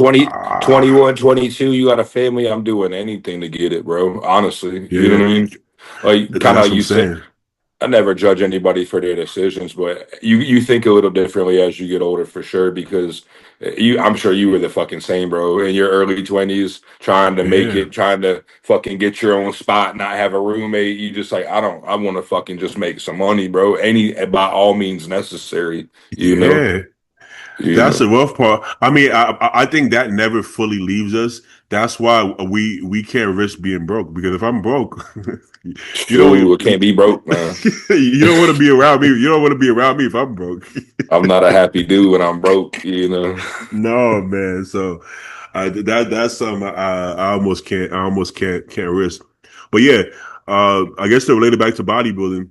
21, 22. You got a family. I'm doing anything to get it, bro. Honestly, you know yeah, what I mean. Like kind that's of what I'm you said. saying. I never judge anybody for their decisions, but you think a little differently as you get older for sure because I'm sure you were the fucking same, bro, in your early 20s trying to make Yeah, it, trying to fucking get your own spot, not have a roommate. You just like I want to fucking just make some money, bro. Any by all means necessary, you know. yeah. You That's know. the rough part. I mean, I think that never fully leaves us. That's why we can't risk being broke because if I'm broke, you Sure, don't we can't be broke, man. you don't want to be around me. You don't want to be around me if I'm broke. I'm not a happy dude when I'm broke, you know. No, man. So that's something I almost can't risk. But yeah, I guess to relate it back to bodybuilding,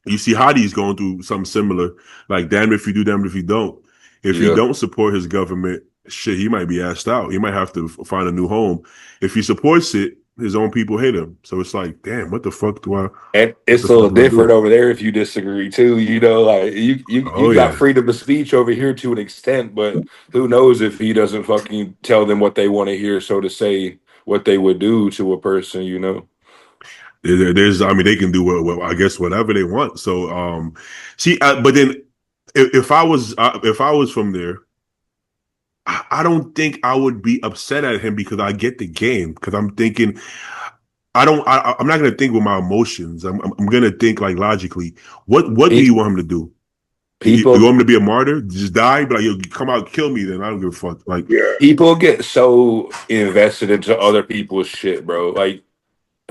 you see Hadi's going through something similar. Like, damn if you do, damn if you don't. If he Yeah. don't support his government, shit, he might be asked out. He might have to find a new home. If he supports it, his own people hate him. So it's like, damn, what the fuck do I? And What it's the a little fuck do I different do? over there if you disagree too. Like you Oh got yeah, freedom of speech over here to an extent, but who knows if he doesn't fucking tell them what they want to hear, so to say, what they would do to a person. there's. I mean, they can do I guess whatever they want. So see, but then if I was from there, I don't think I would be upset at him because I get the game. Because I'm thinking, I'm not gonna think with my emotions. I'm gonna think like logically. What do Pe- you want him to do? You People want him to be a martyr? Just die? But like, you come out, kill me. Then I don't give a fuck. Like, Yeah. people get so invested into other people's shit, bro. Like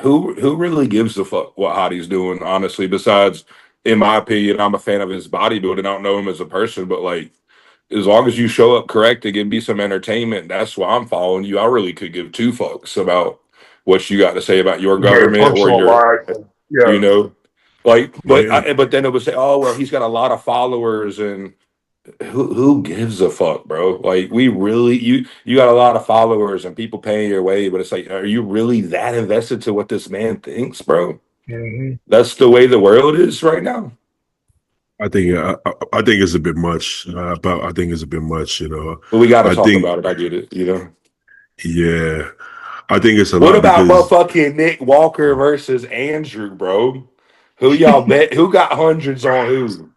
who really gives a fuck what Hadi's doing, honestly, besides, in my opinion, I'm a fan of his bodybuilding. I don't know him as a person, but like as long as you show up correct and give me some entertainment, that's why I'm following you. I really could give two fucks about what you got to say about your Your government or personal your, life. And, yeah. you know, like, yeah, but then it would say, oh well, he's got a lot of followers, and who gives a fuck, bro? Like, we really, you got a lot of followers and people paying your way, but it's like, are you really that invested to what this man thinks, bro? Hmm. That's the way the world is right now. I think it's a bit much. But I think it's a bit much. But we got to I talk think about it. I get it. yeah, I think it's a What lot about because motherfucking Nick Walker versus Andrew, bro? Who y'all bet? Who got hundreds on who?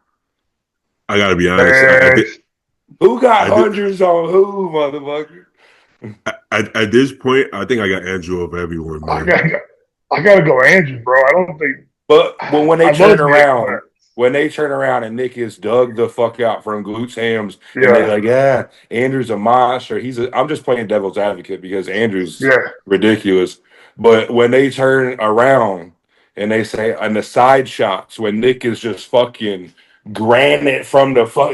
I gotta be honest. Man, Who got I did, hundreds on who, motherfucker? at this point, I think I got Andrew over everyone, I man. got I got to go Andrew, bro. I don't think But when they I turn love Nick, but around, and Nick is dug the fuck out from glutes hams, and they yeah, like, yeah, Andrew's a monster. I'm just playing devil's advocate because Andrew's yeah, ridiculous. But when they turn around and they say on the side shots when Nick is just fucking granite from the fuck,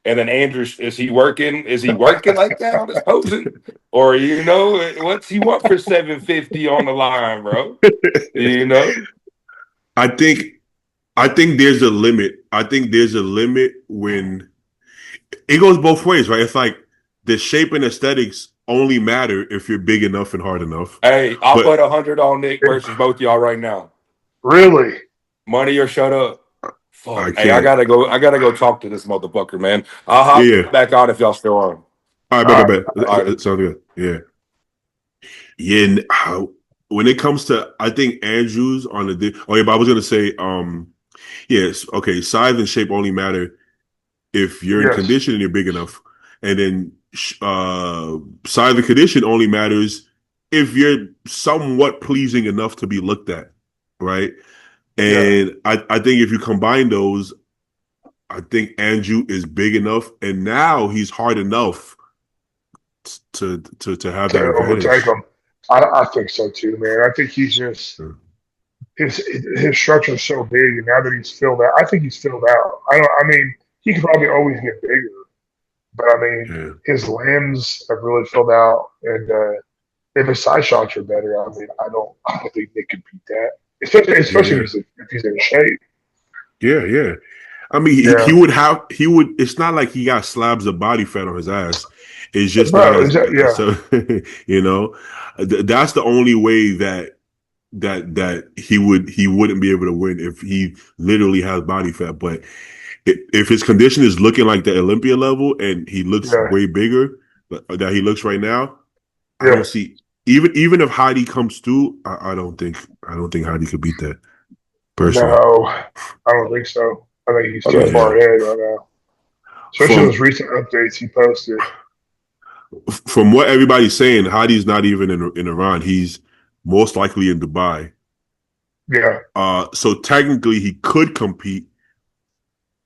and then Andrew, is he working? Is he working like that on his posing? Or what's he want for 750 on the line, bro? You know? I think I think there's a limit. I think there's a limit when it goes both ways, right? It's like the shape and aesthetics only matter if you're big enough and hard enough. Hey, I'll But put 100 on Nick versus both y'all right now. really. Money or shut up. I Fuck. Hey, I can't. gotta go. I gotta go talk to this motherfucker, man. I'll Yeah, hop yeah. back on if y'all still on. All right, All bet, right. bet, bet. All right. Sounds good. Yeah. Yeah. When it comes to, I think Andrews on the, oh yeah, but I was gonna say, yes, okay, size and shape only matter if you're in Yes. condition and you're big enough, and then size and condition only matters if you're somewhat pleasing enough to be looked at, right? Yeah. And I think if you combine those, I think Andrew is big enough, and now he's hard enough to have To that overtake advantage. him. I think so too, man. I think he's just his his structure's so big, and now that he's filled out, I think he's filled out. I don't. I mean, he could probably always get bigger, but I mean, Yeah, his limbs have really filled out, and if his side shots are better, I mean, I don't think Nick can beat that. Especially yeah, if he's in shape. yeah, yeah. I mean, he Yeah, would have he would. It's not like he got slabs of body fat on his ass. It's just not bro. as Yeah, so. That's the only way that he wouldn't be able to win if he literally has body fat. But if his condition is looking like the Olympia level and he looks yeah, way bigger that he looks right now, I yeah. don't see even if Hadi comes through, I don't think Hadi could beat that personally. No, I don't think so. I think he's too Okay. far Yeah. ahead right now. Especially those From recent updates he posted. from what everybody's saying, Hadi's not even in Iran. He's most likely in Dubai. Yeah, So technically he could compete.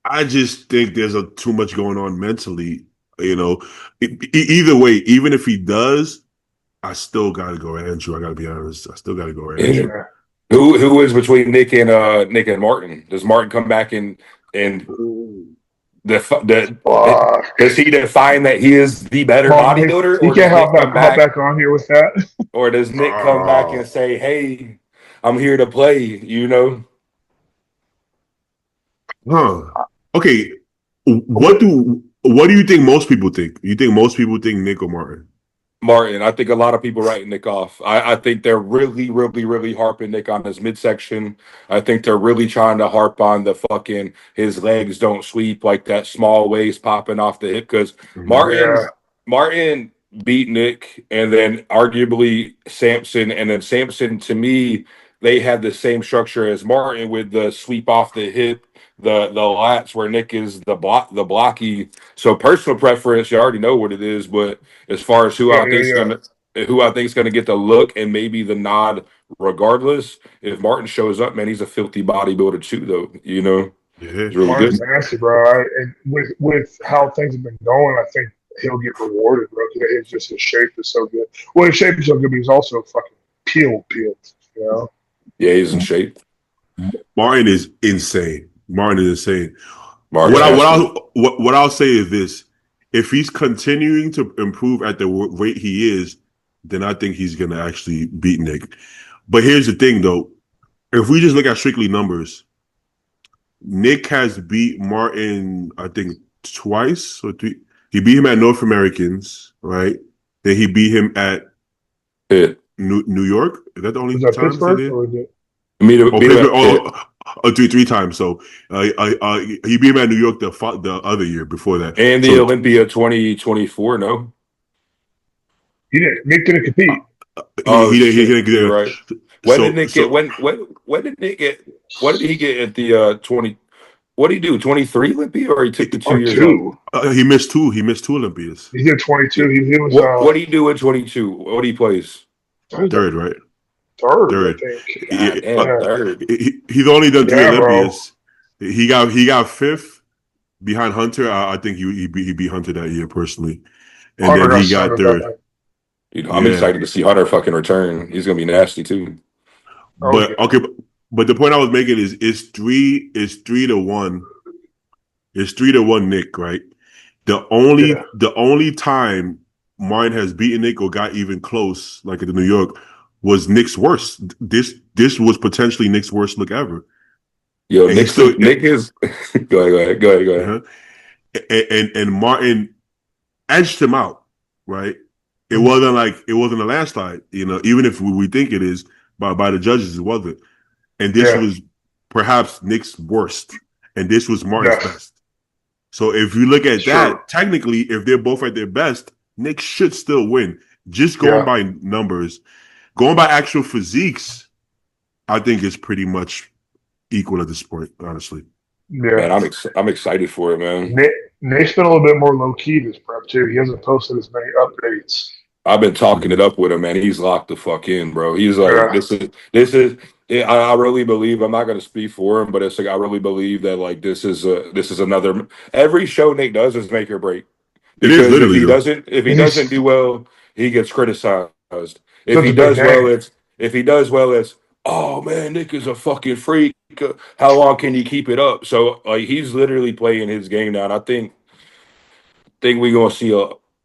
I just think there's too much going on mentally. Either way, even if he does, I still got to go Andrew. I got to be honest. I still got to go Andrew. yeah. Who is between Nick and Martin? Does Martin come back and Fuck. does he define that he is the better Come on, man. bodybuilder, He or can't does Nick come hop back, back on here with that. and say, hey, I'm here to play? Huh. Okay. What do you think most people think? You think most people think Nick or Martin? Martin. I think a lot of people writing Nick off. I think they're really, really, really harping Nick on his midsection. I think they're really trying to harp on the fucking his legs don't sweep like that small waist popping off the hip because Mhm. Martin Yeah, Martin beat Nick and then arguably Samson and then Samson to me they had the same structure as Martin with the sweep off the hip, the lats where Nick is the blocky. So personal preference, you already know what it is, but as far as yeah, yeah, yeah. who I think is gonna get the look and maybe the nod regardless. If Martin shows up, man, he's a filthy bodybuilder too, though. You know, Yeah. he's really Martin's good. nasty, bro. And with how things have been going, I think he'll get rewarded, bro. It's just his shape is so good. Well, his shape is so good, but he's also fucking peeled. You know? Yeah, he's in shape. Martin is insane. Martin is insane. Martin What I what I nasty. what I'll say is this: if he's continuing to improve at the rate he is, then I think he's gonna actually beat Nick. But here's the thing, though: if we just look at strictly numbers, Nick has beat Martin, I think, twice or three. He beat him at North Americans, right? Then he beat him at Pitt. New York. Is that the only Was that times they Pittsburgh did? or was it? Oh, Meet him Pittsburgh. at Pitt. Three times. So he beat him at New York the other year before that. And the So Olympia 2024, no? He didn't. Nick didn't compete. Oh he shit, didn't you're get right. When did so Nick get so when did Nick get what did he get at the 20 what did he do? 23 Olympia or he took the Or 2 years off? two. he missed two. He missed two Olympias. He did 22. He was What did he do in 22? What did he place? I was like Third, right? third, I Third. think. God damn, Yeah, third. He's only done three yeah, bro. Olympias. He got fifth behind Hunter. I think he beat Hunter that year personally, and Hunter then got he got seven that third. night. You know, I'm Yeah, excited to see Hunter fucking return. He's gonna be nasty too. Oh but yeah, okay, but the point I was making is 3-1. It's 3-1 Nick, right? yeah, The only time Martin has beaten Nick or got even close, like at the New York, was Nick's worst. This was potentially Nick's worst look ever, Yo, and he still Nick is go ahead. uh-huh. And Martin edged him out, right? Mhm. It wasn't a landslide, even if we think it is by the judges, it wasn't. And this Yeah, was perhaps Nick's worst, and this was Martin's yes, best. So if you look it's at true. that, technically, if they're both at their best, Nick should still win. Just going Yeah, by numbers, going by actual physiques, I think it's pretty much equal at this point, honestly. yeah. Man, I'm excited for it, man. Nick Nick's been a little bit more low key this prep too. He hasn't posted as many updates. I've been talking it Mhm. up with him, man. He's locked the fuck in, bro. He's like, Yeah, this is. I really believe. I'm not gonna speak for him, but it's like I really believe that like this is another. Every show Nate does is make or break It is because literally though. if he and doesn't he's do well, he gets criticized. If such he a big does well, name. it's oh man, Nick is a fucking freak. How long can you keep it up? So like he's literally playing his game now. And I think we're gonna see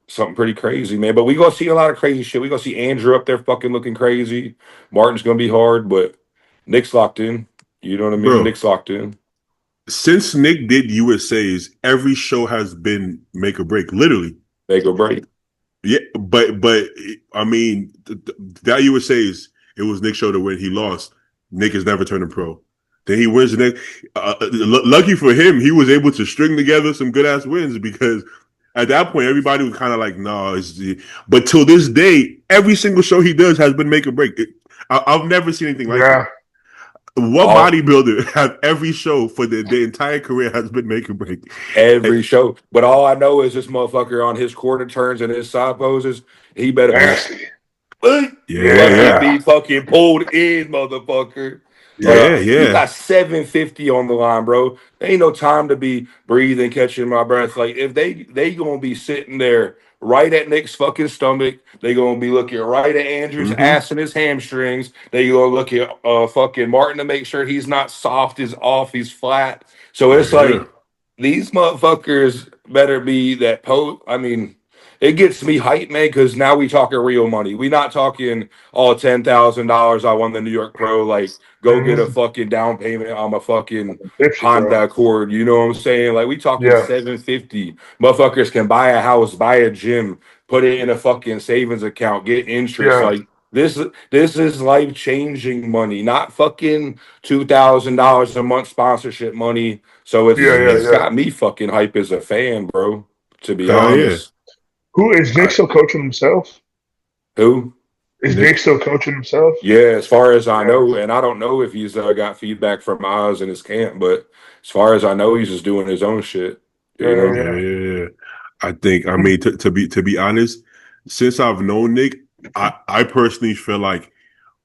something pretty crazy, man. But we're gonna see a lot of crazy shit. We're gonna see Andrew up there fucking looking crazy. Martin's gonna be hard, but Nick's locked in. You know what I mean? Bro, Nick's locked in. since Nick did USA's, every show has been make or break, literally. Make or break. Yeah, but I mean that USA's it was Nick's show to win. He lost. Nick has never turned a pro. Then he wins the next. Lucky for him, he was able to string together some good ass wins because at that point everybody was kind of like, "No." But till this day, every single show he does has been make or break. I've never seen anything like that. Yeah, What All bodybuilder have every show for their entire career has been make or break? every show. But all I know is this motherfucker on his corner turns and his side poses, he better be nasty. Yeah, fucking yeah, Yeah, be fucking pulled in, motherfucker. yeah, You yeah. got 750 on the line, bro. There ain't no time to be breathing, catching my breath. Like if they gonna be sitting there right at Nick's fucking stomach, they gonna be looking right at Andrew's Mm-hmm. ass and his hamstrings. They gonna look at fucking Martin to make sure he's not soft, he's off, he's flat. So it's Yeah. like these motherfuckers better be that I mean, it gets me hyped, man, because now we talking real money. We not talking all $10,000 I won the New York Pro. Like, go get a Mm-hmm. fucking down payment on a fucking 50, bro. Honda Accord. You know what I'm saying? Like, we talking Yeah, 750. Motherfuckers can buy a house, buy a gym, put it in a fucking savings account, get interest. yeah, Like, this is life changing money, not fucking $2,000 a month sponsorship money. So yeah, yeah, it's yeah. got me fucking hype as a fan, bro. To be Hell yeah. honest. Who is Nick I, still coaching himself? Who? Is Nick, Nick still coaching himself? Yeah, as far as I Yeah, know, and I don't know if he's got feedback from Oz in his camp, but as far as I know, he's just doing his own shit. You yeah, know? yeah, yeah. yeah, yeah. I think, I mean, to be honest, since I've known Nick, I personally feel like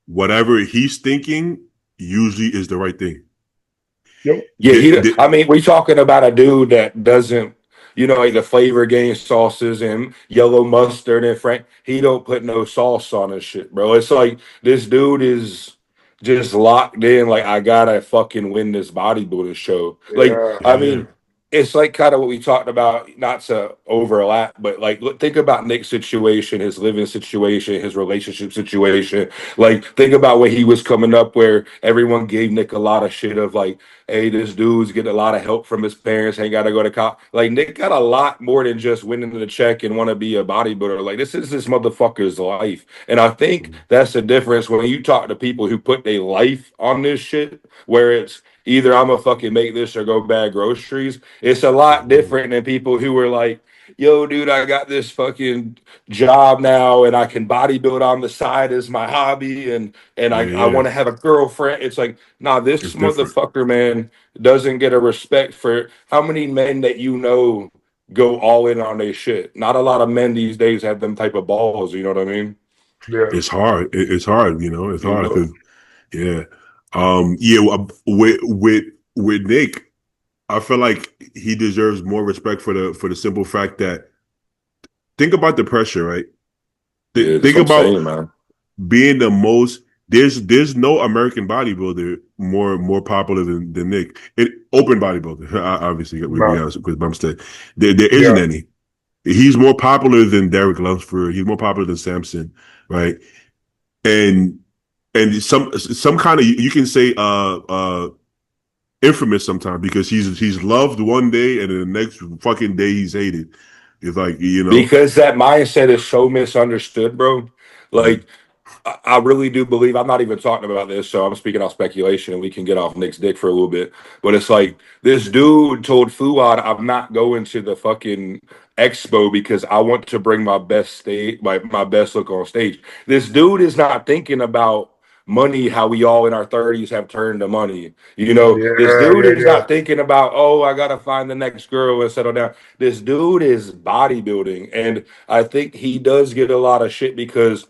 whatever he's thinking usually is the right thing. Yep. Yeah, The, I the, mean, we talking about a dude that doesn't, like the flavor game sauces and yellow mustard and Frank. He don't put no sauce on his shit, bro. It's like this dude is just locked in. Like, I gotta fucking win this bodybuilding show. Like, Yeah, I yeah, mean, it's like kind of what we talked about, not to overlap, but like, look, think about Nick's situation, his living situation, his relationship situation. Like, think about where he was coming up, where everyone gave Nick a lot of shit of like, hey, this dude's getting a lot of help from his parents, ain't got to go to college. Like, Nick got a lot more than just winning the check and want to be a bodybuilder. Like, this is this motherfucker's life. And I think that's the difference when you talk to people who put their life on this shit, where it's either I'm gonna fucking make this or go bag groceries. It's a lot different than people who were like, yo, dude, I got this fucking job now and I can bodybuild on the side as my hobby and yeah, I yeah. want to have a girlfriend. It's like, nah, this It's different. motherfucker, man, doesn't get a respect for how many men that go all in on their shit. Not a lot of men these days have them type of balls, you know what I mean? yeah. It's hard. It's hard, you know. It's You hard know? because, yeah, yeah. With Nick, I feel like he deserves more respect for the simple fact that think about the pressure, right? Yeah, that's Think what I'm about saying, man. being the most. There's no American bodybuilder more popular than Nick. Open bodybuilder, obviously we No, have with Bumstead. There isn't yeah, any. He's more popular than Derek Lunsford. He's more popular than Samson, right? And some kind of you can say infamous sometimes because he's loved one day and then the next fucking day he's hated. It's like Because that mindset is so misunderstood, bro. Like, I really do believe I'm not even talking about this, so I'm speaking off speculation, and we can get off Nick's dick for a little bit. But it's like this dude told Fuad, "I'm not going to the fucking expo because I want to bring my best state, my best look on stage." This dude is not thinking about money how we all in our 30s have turned to money. This yeah, dude yeah, is yeah. not thinking about, oh, I gotta find the next girl and settle down. This dude is bodybuilding, and I think he does get a lot of shit because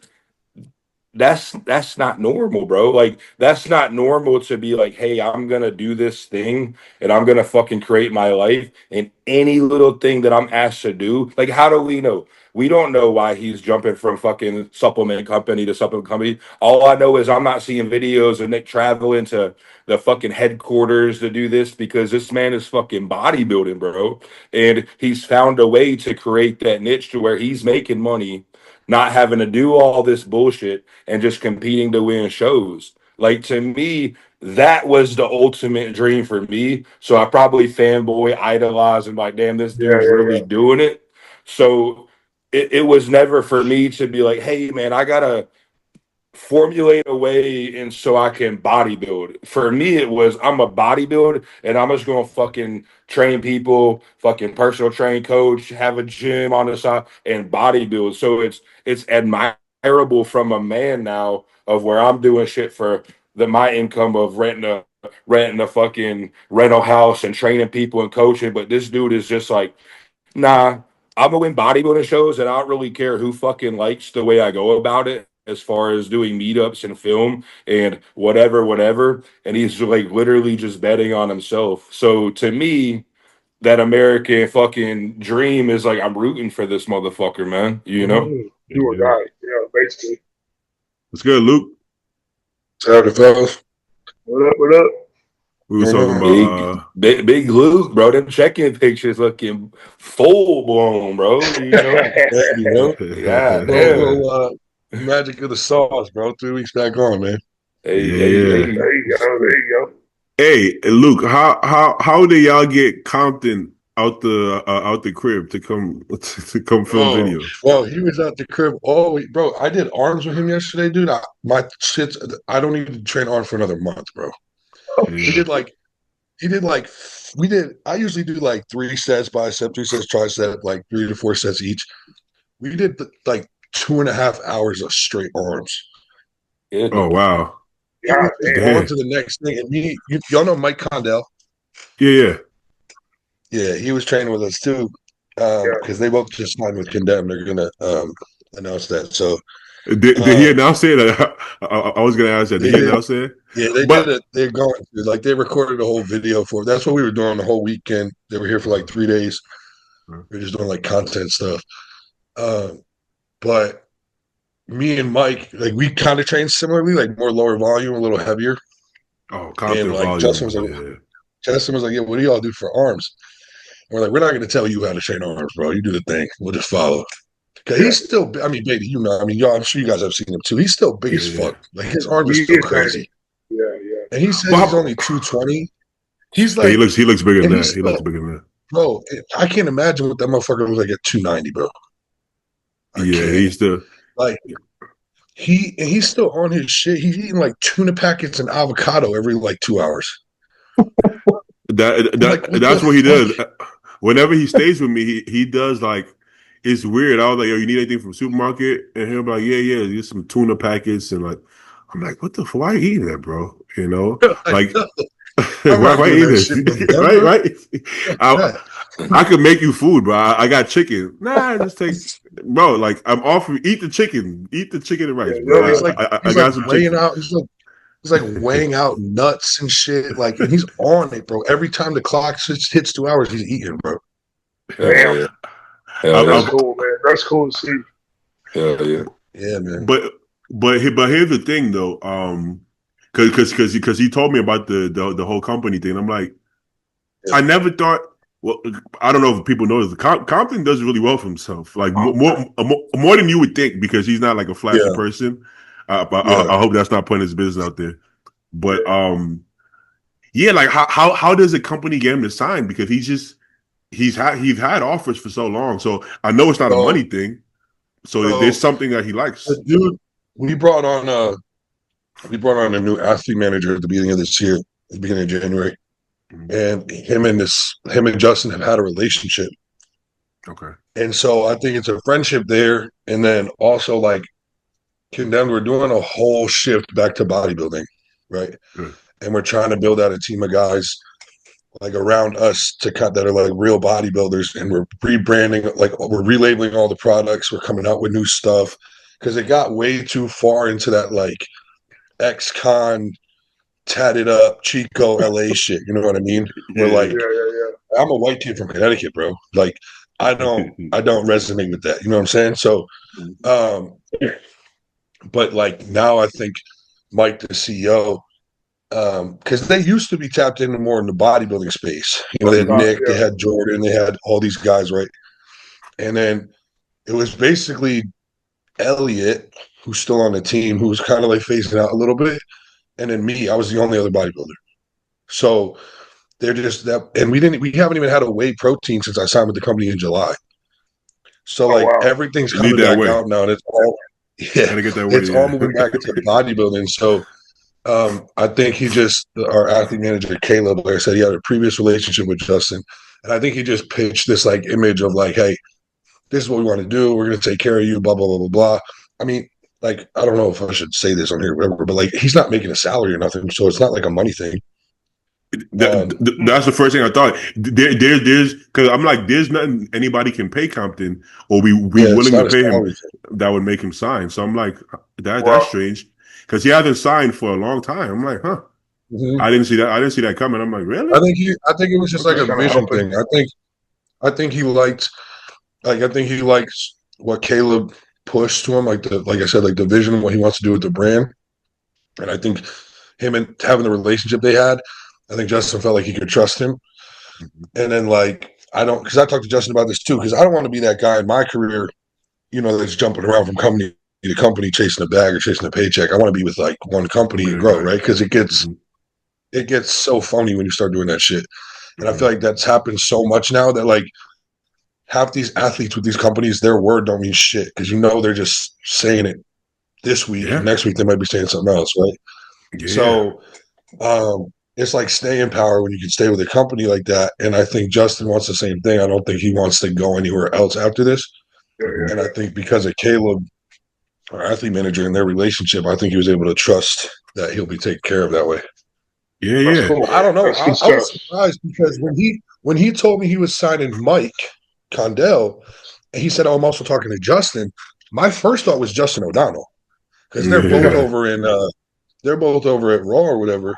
that's not normal, bro. Like, that's not normal to be like, hey, I'm gonna do this thing and I'm gonna fucking create my life, and any little thing that I'm asked to do, like, how do we know? We don't know why he's jumping from fucking supplement company to supplement company. All I know is I'm not seeing videos of Nick traveling to the fucking headquarters to do this, because this man is fucking bodybuilding, bro. And he's found a way to create that niche to where he's making money, not having to do all this bullshit and just competing to win shows. Like, to me, that was the ultimate dream for me. So I probably fanboy, idolize, and like, damn, this Yeah, dude's yeah, really doing it. So it was never for me to be like, hey, man, I gotta formulate a way and so I can bodybuild. For me, it was I'm a bodybuilder and I'm just gonna fucking train people, fucking personal train coach, have a gym on the side, and bodybuild. So it's admirable from a man now of where I'm doing shit for my income of renting a fucking rental house and training people and coaching. But this dude is just like, nah, I'm gonna win bodybuilding shows, and I don't really care who fucking likes the way I go about it as far as doing meetups and film and whatever. And he's like literally just betting on himself. So to me, that American fucking dream is like, I'm rooting for this motherfucker, man. You know? Mm-hmm. yeah, Do or yeah. die. Yeah, basically. What's good, Luke? Howdy, fellas. What up? What up? We was talking Big, about big Luke, bro. Them check-in pictures looking full blown, bro. You know, Daddy, bro. yeah, Bro, damn. Magic of the Sauce, bro. 3 weeks back on, man. Hey, yeah, hey, yeah. hey. There you go. There you go. Hey, Luke, how did y'all get Compton out the crib to come to come film Bro, videos? well, he was at the crib all week, bro. I did arms with him yesterday, dude. I don't need to train arms for another month, bro. He Yeah. did like, he did like, we did. I usually do like 3 sets bicep, 3 sets tricep, like 3 to 4 sets each. We did like 2.5 hours of straight arms. Good. Oh wow. He God was damn. on Damn. to the next thing, and y'all know Mike Condell. Yeah, yeah. Yeah, he was training with us too, Yeah. because they both just signed with Condemn. They're gonna announce that. So Did he um, announce it? I was gonna ask that. Did they he did. announce it? Yeah, they did But it. They're going to like they recorded a whole video for. That's what we were doing the whole weekend. They were here for like 3 days. We were just doing like content stuff. But me and Mike, like we kind of trained similarly, like more lower volume, a little heavier. oh, And Compton like volume. Yeah. Justin was like, yeah, what do y'all do for arms? And we're like, we're not going to tell you how to train arms, bro. You do the thing. We'll just follow. Cause Yeah. he's still, I mean, baby, you know, I mean, y'all, I'm sure you guys have seen him too. He's still big as Yeah. fuck. Like his arms are He still is crazy. Yeah. Yeah. And he says But he's only 220. He's yeah, like, he looks bigger than and that. he's He looks still, bigger than that. bro, I can't imagine what that motherfucker was like at 290, bro. I Yeah, can't. he's the Like, he's still on his shit. He's eating like tuna packets and avocado every like 2 hours. I'm like, what the that's what he fuck? does. Whenever he stays with me, he does like it's weird. I was like, yo, you need anything from the supermarket? And he'll be like, yeah, yeah, just some tuna packets and like I'm like, what the fuck? Why are you eating that, bro? You know? Like, Like I'm not why doing eat that this? shit no more, right, bro. right. I could make you food, bro. I got chicken. Nah, just take, bro. Like I'm offering, eat the chicken, and rice, Yeah. bro. Bro, Yeah. I he's like got some weighing chicken. out. He's like weighing out nuts and shit. Like, and he's on it, bro. Every time the clock hits 2 hours, he's eating, bro. Hell Damn. yeah. Hell That's yeah. cool, man. That's cool to see. Hell yeah. Yeah, man. But here's the thing though, because he told me about the whole company thing. I'm like, Yeah. I never thought. Well, I don't know if people know this. Compton does really well for himself, like more than you would think, because he's not like a flashy Yeah. person. But Yeah. I hope that's not putting his business out there. But yeah, like how does a company get him to sign? Because he's had offers for so long. So I know it's not a So, money thing. So there's so something that he the likes. dude, we brought on a new athlete manager at the beginning of this year, at the beginning of January. Mhm. And him and Justin have had a relationship. Okay. And so I think it's a friendship there. And then also like Condemned, we're doing a whole shift back to bodybuilding, right? Good. And we're trying to build out a team of guys like around us to cut that are like real bodybuilders, and we're rebranding, like we're relabeling all the products. We're coming out with new stuff because it got way too far into that like ex-con tatted up Chico LA shit. You know what I mean? We're Yeah. like, Yeah. Yeah. I'm a white kid from Connecticut, bro. Like, I don't resonate with that. You know what I'm saying? So, um, but like now I think Mike, the CEO, because they used to be tapped into more in the bodybuilding space. You know, they had Nick, they Yeah. had Jordan, they had all these guys, right? And then it was basically Elliot, who's still on the team, who was kind of like phasing out a little bit, and then me. I was the only other bodybuilder. So they're just that, and we haven't even had a whey protein since I signed with the company in July. So Oh like wow. everything's You need coming that back way. out now, and it's all Gotta get that way. it's all Yeah. moving back to bodybuilding. So I think our athlete manager, Caleb, like I said, he had a previous relationship with Justin. And I think he just pitched this like image of like, hey, this is what we want to do. We're going to take care of you, blah, blah, blah, blah, blah. I mean, like, I don't know if I should say this on here, or whatever, but like, he's not making a salary or nothing. So it's not like a money thing. That's the first thing I thought. There's because I'm like, there's nothing anybody can pay Compton or we It's willing to not a pay him salary thing. that would make him sign. So I'm like, that's Wow. strange because he hasn't signed for a long time. I'm like, huh? Mm-hmm. I didn't see that. I didn't see that coming. I'm like, really? I think it was just I'm like just a kinda vision hoping. thing. I think he liked, like, I think he likes what Caleb pushed to him, like I said, like the vision, what he wants to do with the brand. And I think him and having the relationship they had, I think Justin felt like he could trust him. Mm-hmm. And then I talked to Justin about this too, because I don't want to be that guy in my career, that's jumping around from company to company chasing a bag or chasing a paycheck. I want to be with like one company and grow, right? Because it gets so funny when you start doing that shit. And I feel like that's happened so much now that like half these athletes with these companies, their word don't mean shit because they're just saying it this week and next week they might be saying something else, right? Yeah. So it's like stay in power when you can stay with a company like that. And I think Justin wants the same thing. I don't think he wants to go anywhere else after this. And I think because of Caleb, our athlete manager, and their relationship, I think he was able to trust that he'll be taken care of that way. Yeah. Cool. I don't know. I was surprised because when he told me he was signing Mike Condell, and he said, "Oh, I'm also talking to Justin." My first thought was Justin O'Donnell because they're both over at Raw or whatever,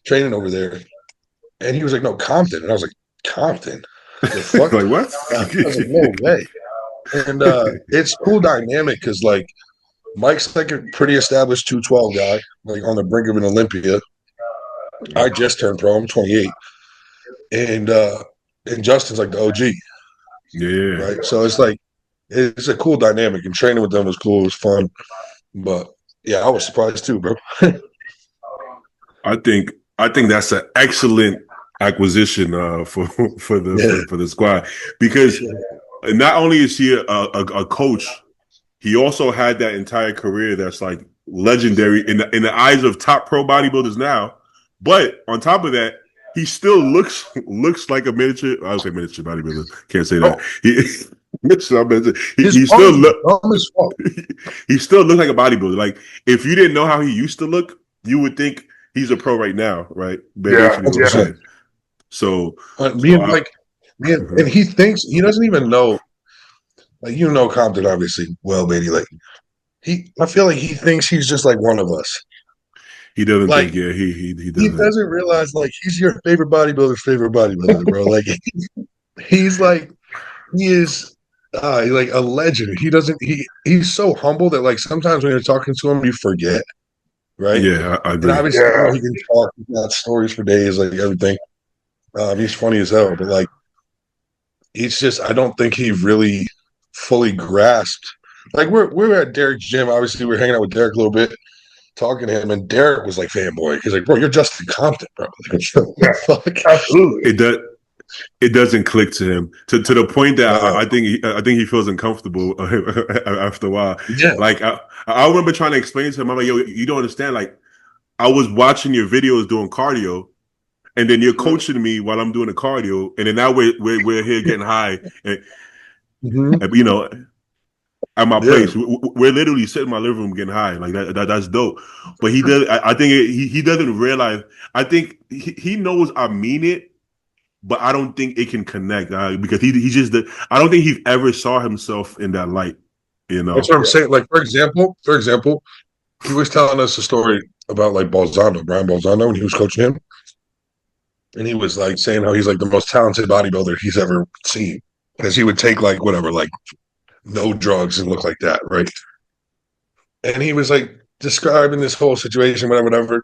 training over there. And he was like, "No, Compton," and I was like, "Compton? The fuck?" Like what? I was like, "No way." And it's cool dynamic because like Mike's like a pretty established 212 guy, like on the brink of an Olympia. I just turned pro. I'm 28, and Justin's like the OG. Yeah. Right. So it's like it's a cool dynamic, and training with them was cool. It was fun, but yeah, I was surprised too, bro. I think that's an excellent acquisition for the squad because not only is he a coach, he also had that entire career that's like legendary in the eyes of top pro bodybuilders now. But on top of that, he still looks like a miniature. I would say miniature bodybuilder. Can't say that. He still he still looks like a bodybuilder. Like if you didn't know how he used to look, you would think he's a pro right now, right? Yeah. So and he thinks he doesn't even know. Like Compton obviously well, baby. Like I feel like he thinks he's just like one of us. He doesn't like, think, he doesn't. He doesn't realize like he's your favorite bodybuilder's favorite bodybuilder, bro. Like he's like he is like a legend. He's so humble that like sometimes when you're talking to him, you forget. Right? Yeah, I agree. And obviously, he can talk. He's got stories for days, like everything. He's funny as hell, but like, it's just I don't think he really fully grasped. Like we're at Derek's gym. Obviously, we're hanging out with Derek a little bit, talking to him, and Derek was like fanboy. He's like, "Bro, you're Justin Compton, bro." Like, fuck? Absolutely. It doesn't click to him to the point that I think he feels uncomfortable after a while. Yeah. Like I remember trying to explain to him, I'm like, "Yo, you don't understand. Like, I was watching your videos doing cardio, and then you're coaching me while I'm doing the cardio, and then now we're here getting high, and at my place, we're literally sitting in my living room getting high. Like that's dope. But he does. I think he doesn't realize. I think he knows I mean it. But I don't think it can connect because he just I don't think he ever saw himself in that light. That's what I'm saying. Like for example, he was telling us a story about like Brian Balzano, when he was coaching him, and he was like saying how he's like the most talented bodybuilder he's ever seen because he would take like whatever, like no drugs and look like that, right? And he was like describing this whole situation, whatever,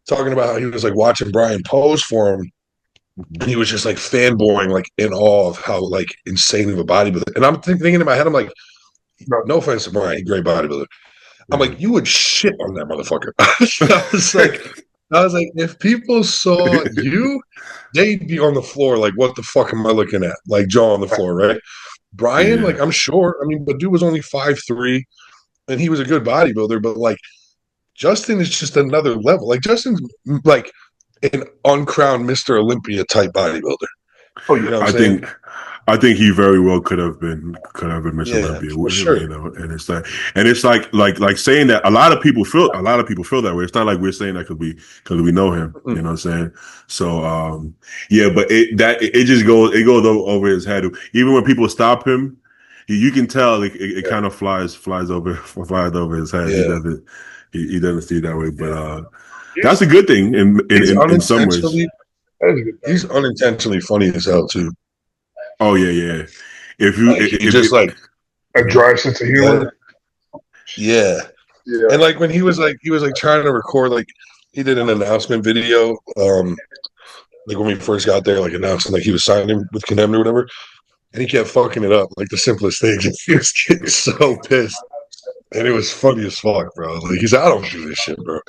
talking about how he was like watching Brian pose for him. And he was just like fanboying, like in awe of how like insane of a bodybuilder. And I'm thinking in my head, I'm like, no offense to Brian, great bodybuilder. I'm like, you would shit on that motherfucker. I was like, if people saw you, they'd be on the floor. Like, what the fuck am I looking at? Like jaw on the floor, right? Brian, like, I'm sure. I mean, but dude was only 5'3", and he was a good bodybuilder. But like, Justin is just another level. Like, Justin's like an uncrowned Mr. Olympia type bodybuilder. Oh, you know I think he very well could have been Mr. Olympia, for sure. And it's like saying that a lot of people feel that way. It's not like we're saying that because we know him. You know what I'm saying? So but it just goes over his head. Even when people stop him, you can tell it kind of flies over his head. Yeah. He doesn't see it that way, but that's a good thing in some ways. He's unintentionally funny as hell too. Oh yeah. If like a dry sense of humor. Yeah. And like when he was like trying to record, like he did an announcement video, like when we first got there, like announcing like he was signing with Condemned or whatever, and he kept fucking it up, like the simplest things. He was getting so pissed, and it was funny as fuck, bro. Like he's, I don't do this shit, bro.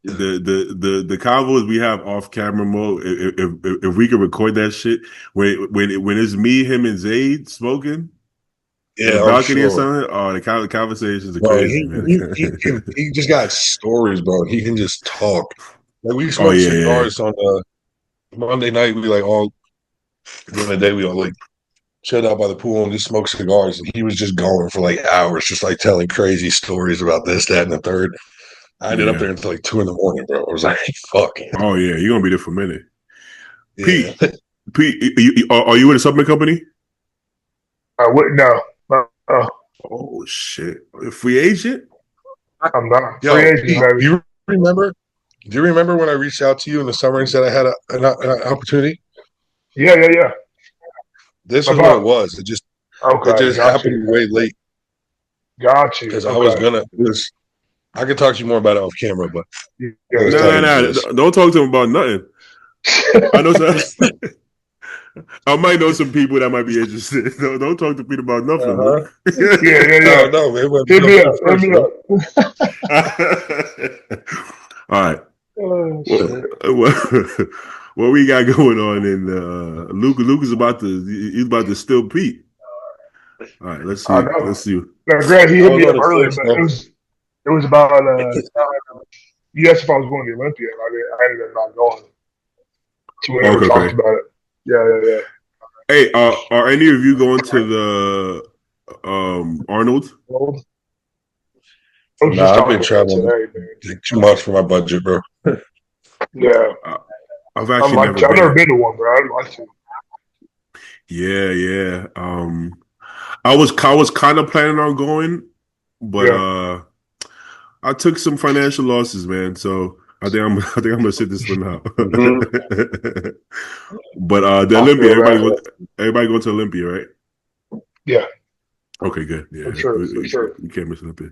The convos we have off camera mode. If we could record that shit when it's me, him, and Zayd smoking in the Yeah, I'm balcony or sure. something. Oh, the conversations are Bro, crazy, man. he just got stories, bro. He can just talk. Like we Oh smoked yeah, cigars on Monday night. We like all during the day we all like chilled out by the pool and just smoked cigars. And he was just going for like hours, just like telling crazy stories about this, that, and the third. I ended up yeah. there until like 2 a.m, bro. I was like, fuck. Oh yeah, you're gonna be there for a minute. Yeah. Pete, are you with a supplement company? I wouldn't know. Oh shit, a free agent? I'm not. Yo, Free agent, Pete, baby. you remember? Do you remember when I reached out to you in the summer and said I had an opportunity? Yeah. This is what it About was. It okay, just got happened you. way late Got you. because I was Okay. gonna. It was. I could talk to you more about it off camera, but Yeah, it was No, tied into this. don't talk to him about nothing. I know some. I might know some people that might be interested. Don't talk to Pete about nothing, bro. Uh-huh. yeah. No, man. Hit me up. First, Hit me bro. up. All right. Oh Well, shit. what we got going on in Luke? Luke is about to he's about to steal Pete. All right, let's I see. know. Let's see. Now, Grant, he I hit was me on up the earlier, first, but though. it was about you asked if I was going to the Olympia, and I ended up not going. So we never talked Okay. about it. Yeah. Hey, are any of you going to the Arnold? Well, I was just Nah, I've talking been about that traveling today, man. like, too much for my budget, bro. Yeah. I've actually never I've never been. been to one, but I'd like to. Yeah. I was kind of planning on going, but Yeah. I took some financial losses, man. So I think I'm gonna sit this one out. Mhm. But the I Olympia, feel that. everybody going to Olympia, right? Yeah, Okay, good. Yeah, for sure. we can't miss Olympia.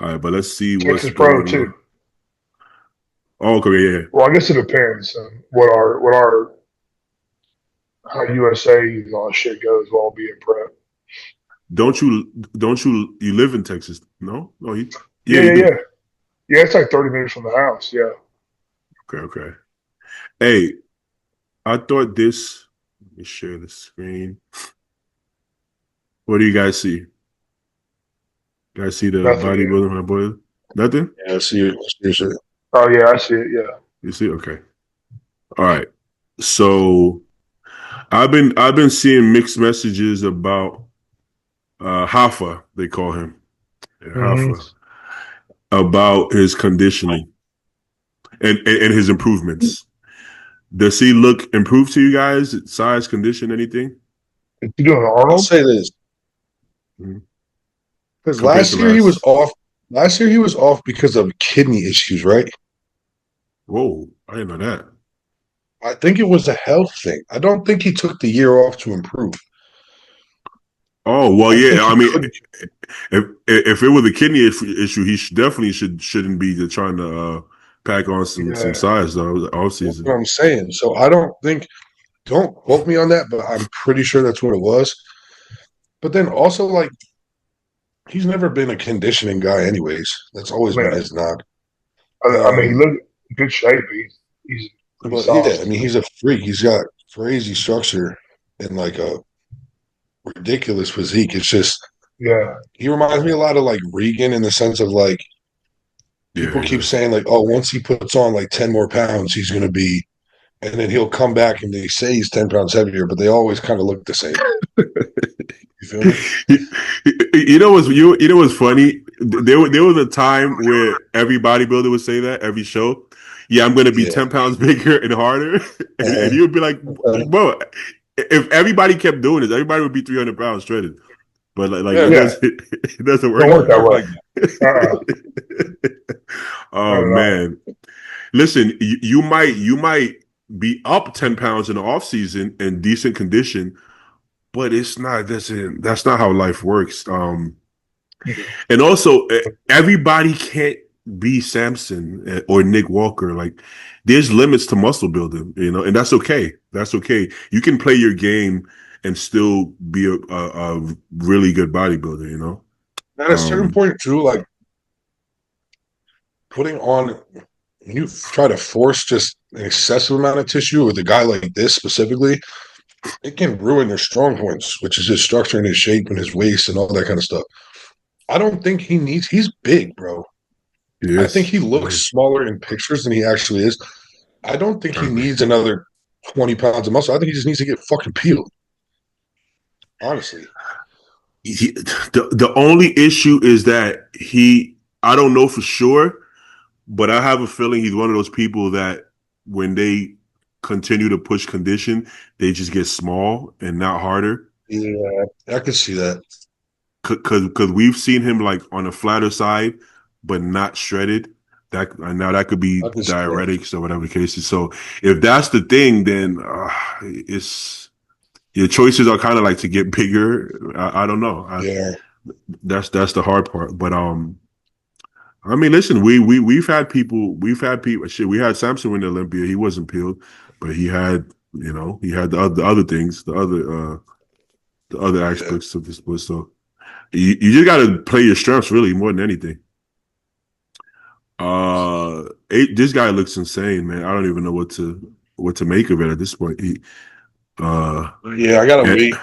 All right, but let's see what's Texas Pro going on. too. Oh, okay, yeah. Well, I guess it depends on what our how USA and all that shit goes while being prep. Don't you live in Texas? No, yeah, Yeah, you do. yeah. It's like 30 minutes from the house. Yeah. Okay. Hey, I thought this. Let me share the screen. What do you guys see? You guys see the Nothing yet. bodybuilding, my boy? Nothing? Yeah, seriously. Oh yeah, I see it. Yeah. You see? Okay. All right. So I've been seeing mixed messages about Hafa, they call him. Yeah, Mm-hmm. Hafa. About his conditioning and his improvements. Does he look improved to you guys? Size, condition, anything? You doing I'll Arnold? say this Mhm. because Compared last to year he was last. off. Last year he was off because of kidney issues, right? Whoa, I didn't know that. I think it was a health thing. I don't think he took the year off to improve. Oh well, I yeah. think he I mean, could. if it was a kidney issue, he definitely shouldn't be trying to pack on some Yeah. size though off That's season. what I'm saying. So I don't think. Don't quote me on that, but I'm pretty sure that's what it was. But then also, like, he's never been a conditioning guy, anyways. That's always been Man, his knock. I mean, he looked in good shape. He's pretty But yeah, I solid. mean, he's a freak. He's got crazy structure and like a ridiculous physique. It's just Yeah. he reminds me a lot of like Regan in the sense of like Yeah, people he keep does. saying like, oh, once he puts on like 10 more pounds, he's gonna be, and then he'll come back and they say he's 10 pounds heavier, but they always kind of look the same. You feel me? You know what's funny? There was a time where every bodybuilder would say that every show. Yeah, I'm gonna be Yeah. 10 pounds bigger and harder, and Uh-huh. you would be like, Uh-huh. bro, if everybody kept doing this, everybody would be 300 pounds shredded. But like Yeah. it Yeah. doesn't work Don't work like that Work way. like that. Not Oh at all. man. Listen, you might be up 10 pounds in the off season in decent condition, but that's not how life works. And also everybody can't be Samson or Nick Walker. Like, there's limits to muscle building, and that's okay. That's okay. You can play your game and still be a really good bodybuilder. At a certain point, too, like putting on, when you try to force just an excessive amount of tissue with a guy like this specifically, it can ruin your strong points, which is his structure and his shape and his waist and all that kind of stuff. I don't think he's big, bro. I think he looks smaller in pictures than he actually is. I don't think he needs another 20 pounds of muscle. I think he just needs to get fucking peeled. Honestly. The only issue is that I don't know for sure, but I have a feeling he's one of those people that when they continue to push condition, they just get small and not harder. Yeah, I could see that. Because we've seen him like on the flatter side, but not shredded. That could be diuretics or whatever the case is. So if that's the thing, then it's your choices are kind of like to get bigger. I don't know. Yeah, that's the hard part. But I mean, listen, we've had people. Shit, we had Samson win the Olympia. He wasn't peeled, but he had the other things, the other aspects of this sport. So you just got to play your strengths really more than anything. This guy looks insane, man. I don't even know what to make of it at this point. Yeah, I gotta wait.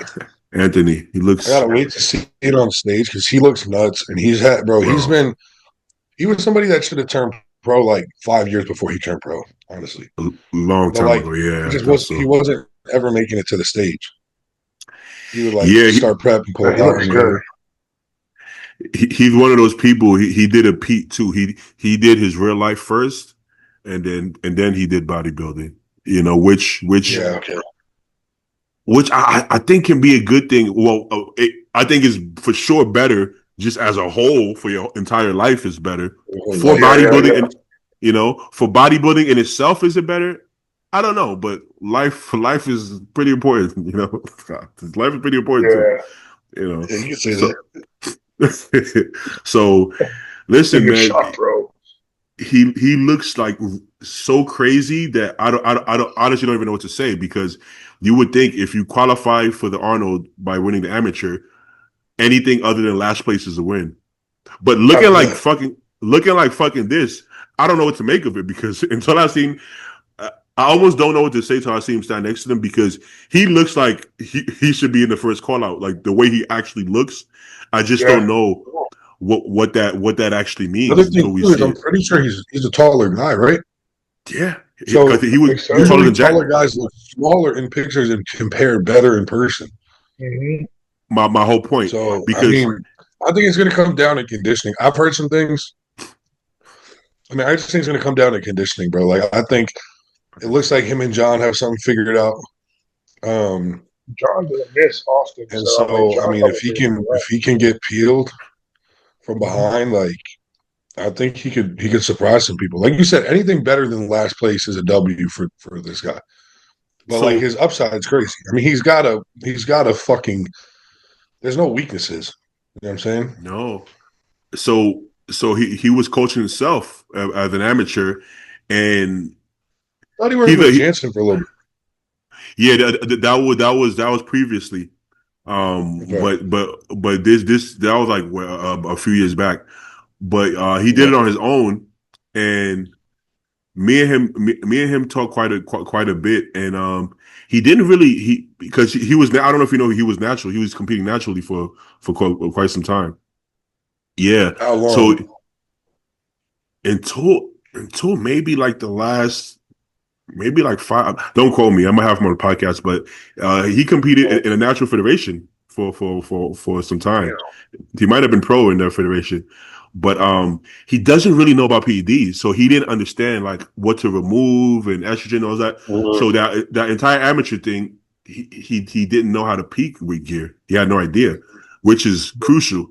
Anthony, he looks. I gotta wait to see it on stage because he looks nuts, and he was somebody that should have turned pro like 5 years before he turned pro. Honestly, a long time ago. Yeah, he wasn't ever making it to the stage. He would start prep and pull it out. He's one of those people. He did a peak too. He did his real life first, and then he did bodybuilding. Which I think can be a good thing. Well, I think is for sure better. Just as a whole, for your entire life is better. For bodybuilding, and for bodybuilding in itself, is it better? I don't know, but life is pretty important. Life is pretty important too. You can say that. So, listen, man. Shot, bro. He looks like so crazy that I honestly don't even know what to say, because you would think if you qualify for the Arnold by winning the amateur, anything other than last place is a win. But looking like fucking this, I don't know what to make of it, because until I seen, I almost don't know what to say until I see him stand next to them, because he looks like he should be in the first call out. Like the way he actually looks, I just don't know what that actually means. I'm pretty sure he's a taller guy, right? Yeah. So he was taller than Jack. Taller guys look smaller in pictures and compare better in person. Mm-hmm. My whole point. So because I think it's going to come down to conditioning. I've heard some things. I just think it's going to come down to conditioning, bro. Like I think it looks like him and John have something figured out. John didn't miss Austin, and so if he can get peeled from behind, like I think he could surprise some people. Like you said, anything better than last place is a W for this guy. But like his upside's crazy. He's got a fucking. There's no weaknesses. You know what I'm saying? No. So he was coaching himself as an amateur, and I thought he worked with Jansen for a little bit. Yeah, that was previously. But this that was like a few years back. But he did it on his own, and me and him talked quite a bit, and he didn't really because he was, I don't know if you know, he was natural. He was competing naturally for quite some time. Yeah. How long? So until maybe like the last. Maybe like 5. Don't quote me. I might have him on the podcast, but he competed in a natural federation for some time. He might have been pro in that federation, but he doesn't really know about PEDs, so he didn't understand like what to remove and estrogen and all that. Mm-hmm. So that entire amateur thing, he didn't know how to peak with gear. He had no idea, which is crucial.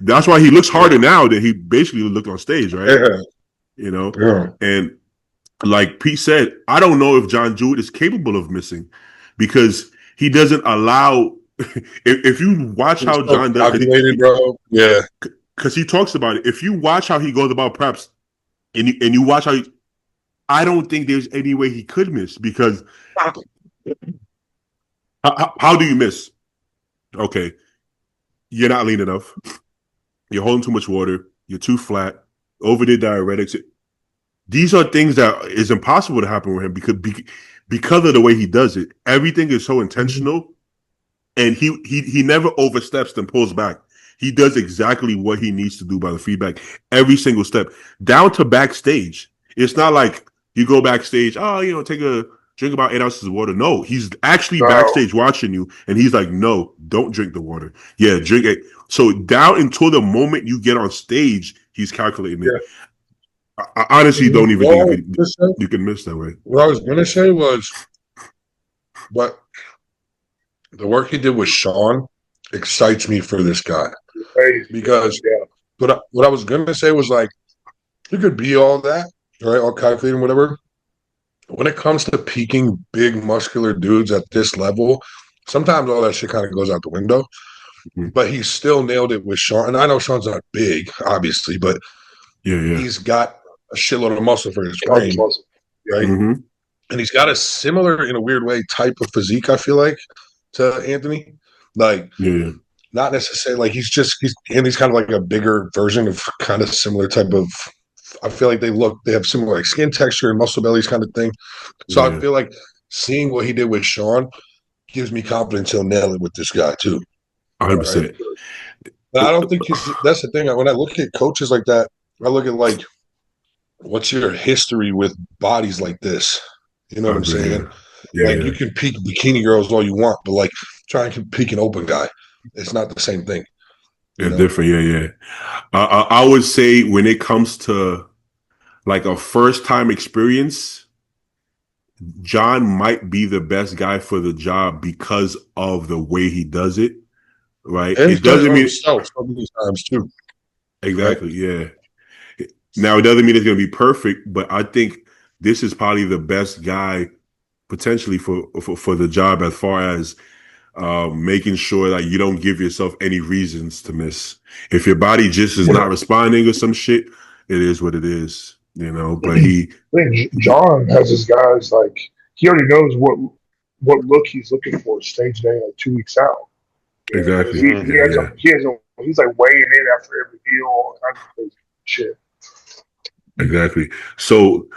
That's why he looks harder now than he basically looked on stage, right? Yeah. And like Pete said, I don't know if John Jewett is capable of missing, because he doesn't allow. If you watch how John does it, bro. Yeah, because he talks about it. If you watch how he goes about preps, and you watch I don't think there's any way he could miss because how do you miss? Okay, you're not lean enough. You're holding too much water. You're too flat. Overdid diuretics. These are things that is impossible to happen with him because of the way he does it. Everything is so intentional, and he never oversteps and pulls back. He does exactly what he needs to do by the feedback every single step, down to backstage. It's not like you go backstage, take a drink about 8 ounces of water. No, he's actually backstage watching you, and he's like, no, don't drink the water. Yeah, drink it. So down until the moment you get on stage, he's calculating it. I honestly don't even think you can miss that way. What I was going to say was, but the work he did with Sean excites me for this guy. Because what I was going to say was like, you could be all that, right? All calculating, whatever. When it comes to peaking big muscular dudes at this level, sometimes all that shit kind of goes out the window. Mm-hmm. But he still nailed it with Sean. And I know Sean's not big, obviously, but he's got a shitload of muscle for his frame, right? Mm-hmm. And he's got a similar, in a weird way, type of physique, I feel like, to Anthony. Like, not necessarily, like, he's kind of like a bigger version of kind of similar type of, I feel like they have similar like skin texture and muscle bellies kind of thing. So I feel like seeing what he did with Sean gives me confidence he'll nail it with this guy too. 100%. Right? But I don't think that's the thing. When I look at coaches like that, I look at like, what's your history with bodies like this? You know what I'm saying? You can peak bikini girls all you want, but like try and peak an open guy. It's not the same thing. It's different, I would say when it comes to like a first time experience, John might be the best guy for the job because of the way he does it. Right? And it doesn't mean so many times too. Exactly, right? Now it doesn't mean it's going to be perfect, but I think this is probably the best guy potentially for the job as far as making sure that you don't give yourself any reasons to miss. If your body just is not responding or some shit, it is what it is, But John has his guys like he already knows what look he's looking for stage day like 2 weeks out. Exactly. He's like weighing in after every deal and shit. Exactly. So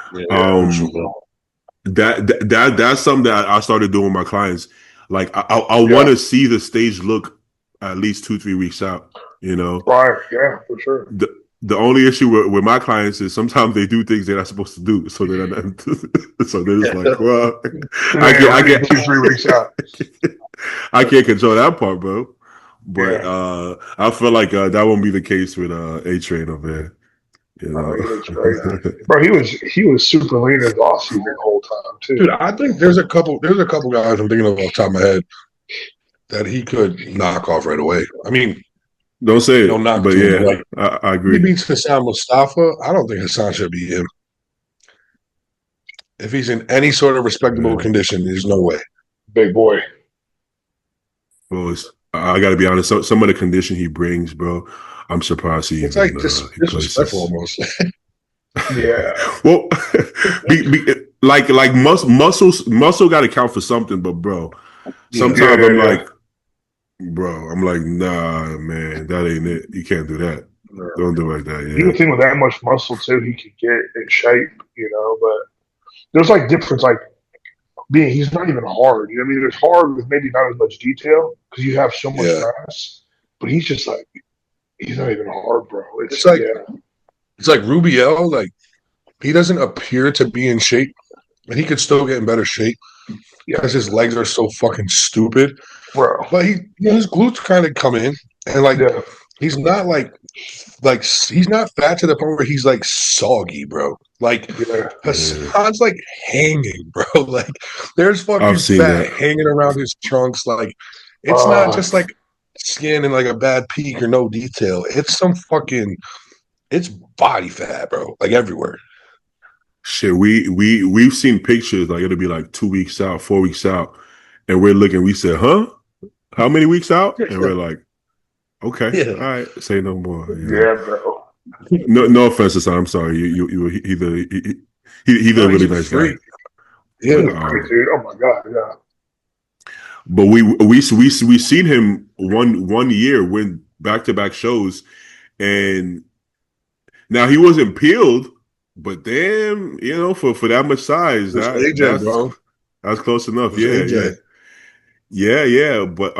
that's something that I started doing with my clients. Like I want to see the stage look at least 2-3 weeks out, Right, yeah, for sure. The only issue with my clients is sometimes they do things they're not supposed to do, so they're not, so they're just like, well, I can't 2-3 weeks out. I can't control that part, bro. But I feel like that won't be the case with A-Train over there. Bro, he was super lean as off season the whole time too. Dude, I think there's a couple guys I'm thinking of off the top of my head that he could knock off right away. I mean, don't say it, but I agree. He beats Hassan Mustafa. I don't think Hassan should beat him. If he's in any sort of respectable condition, there's no way. Big boy. Well, I got to be honest. Some of the condition he brings, bro, I'm surprised he. It's like disrespectful almost. Yeah. Well, like muscle got to count for something, but bro, sometimes I'm like, nah, man, that ain't it. You can't do that. Don't do it like that. Yeah. You would think with that much muscle too, he could get in shape, But there's like difference, like he's not even hard. I mean, there's hard with maybe not as much detail because you have so much mass, but he's just like he's not even hard, bro. It's like Rubiel. Like he doesn't appear to be in shape, and he could still get in better shape because his legs are so fucking stupid, bro. But his glutes kind of come in, and he's not like he's not fat to the point where he's like soggy, bro. Like Hassan's like hanging, bro. Like there's fucking fat hanging around his trunks. Like it's not just like skin and like a bad peak or no detail. It's some fucking it's body fat, bro. Like everywhere. Shit, we've seen pictures like it'll be like 2 weeks out, 4 weeks out, and we're looking. We said, "Huh? How many weeks out?" And we're like, "Okay, all right, say no more." Yeah, bro. No offense, Hassan. I'm sorry. He's a No, he's really a nice guy. freak. Yeah, He's But a great dude. Oh my god, yeah. we seen him one year win back-to-back shows, and now he wasn't peeled, but damn, for that much size, it was AJ, bro. that's close enough. It was Yeah, yeah, AJ. yeah. But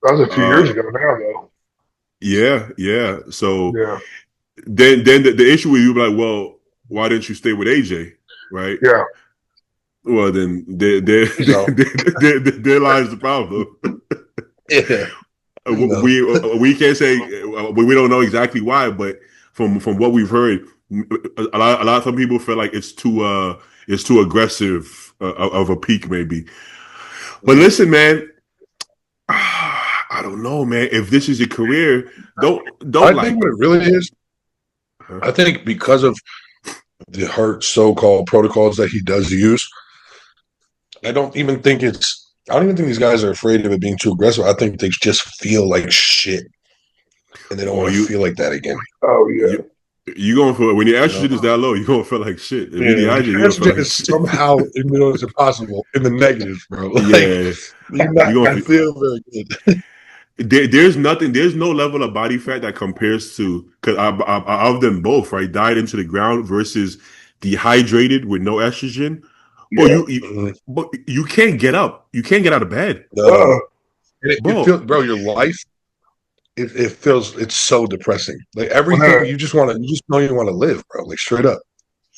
That was a few years uh, ago now, though. yeah. So Yeah, then the issue with you be like, well, why didn't you stay with AJ, right? yeah. Well, then You know. there lies the problem. Yeah. You know. We can't say we don't know exactly why, but from what we've heard, a lot of some people feel like it's too aggressive of a peak maybe. But listen, man, I don't know, man. If this is your career, don't I think like. what it really is, Huh? I think because of the hurt so-called protocols that he does use, I don't even think these guys are afraid of it being too aggressive. I think they just feel like shit and they don't Oh, want to feel like that again. Oh yeah. you going for when your You estrogen know? is that low, you gonna feel like shit. If you Yeah, dehydrate, you gonna feel estrogen like is shit. somehow, it's impossible in the negative, bro. Like, Yeah, you're not you going gonna to feel very good. there's no level of body fat that compares to because I've done both, right? Died into the ground versus dehydrated with no estrogen. Bro, Yeah. but you can't get up. You can't get out of bed, Uh, And it bro. feels, bro, your life, it feels, it's so depressing. Like when everything, that you just know you want to live, bro. Like straight up.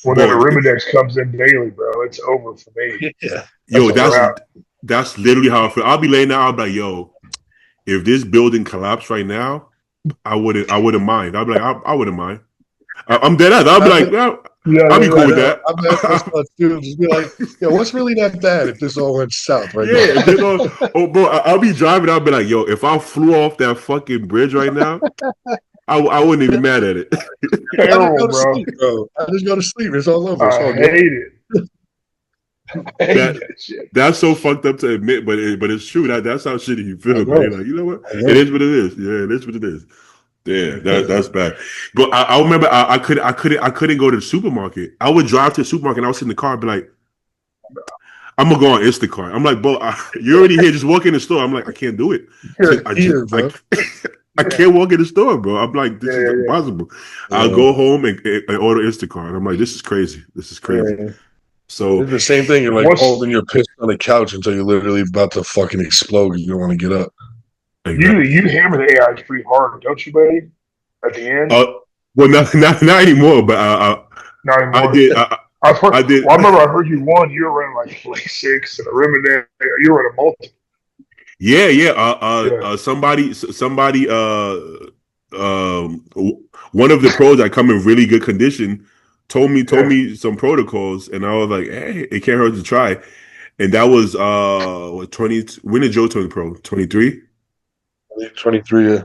when that Bro, Arimidex comes in daily, bro, it's over for me. Yeah. That's yo, a that's wrap. that's literally how I feel. I'll be laying there. I'll be like, yo, if this building collapsed right now, I wouldn't mind. I'll be like, I wouldn't mind. I'm dead ass. I'll be like, well, Yeah, I'll be yeah, cool I with know. that. I've asked myself too, just be like, yo, what's really that bad if this all went south right Yeah, if now? this all, oh, bro, I'll be driving. I'll be like, yo, if I flew off that fucking bridge right now, I wouldn't even be mad at it. I just go terrible, to bro. sleep, bro. I just go to sleep. It's all over. It's I all good. hate it. I hate that that shit. that's so fucked up to admit, but it's true. That's how shitty you I feel, man. know. You're like, you know what? I It know. is what it is. Yeah, it is what it is. Yeah, that's bad. But I remember I couldn't go to the supermarket. I would drive to the supermarket and I would sit in the car and be like, I'm gonna go on Instacart. I'm like, bro, you're already here. Just walk in the store. I'm like, I can't do it. Here. I just Here, bro. I can't walk in the store, bro. I'm like, this Yeah, is yeah, impossible. I'll Yeah. go home and order Instacart. And I'm like, this is crazy. This is crazy. Yeah. So It's the same thing. You're like Once holding your piss on the couch until you're literally about to fucking explode because you don't want to get up. you hammer the AI pretty hard, don't you, buddy? At the end, uh, well, not anymore. But not I anymore. did. I've heard. I did. Well, I remember I heard you one. You were running like 6, and I remember that you were at a multi. Yeah. Yeah, Somebody. One of the pros that come in really good condition told yeah. me some protocols, and I was like, hey, it can't hurt to try. And that was what 20. When did Joe turn pro? 23. 23.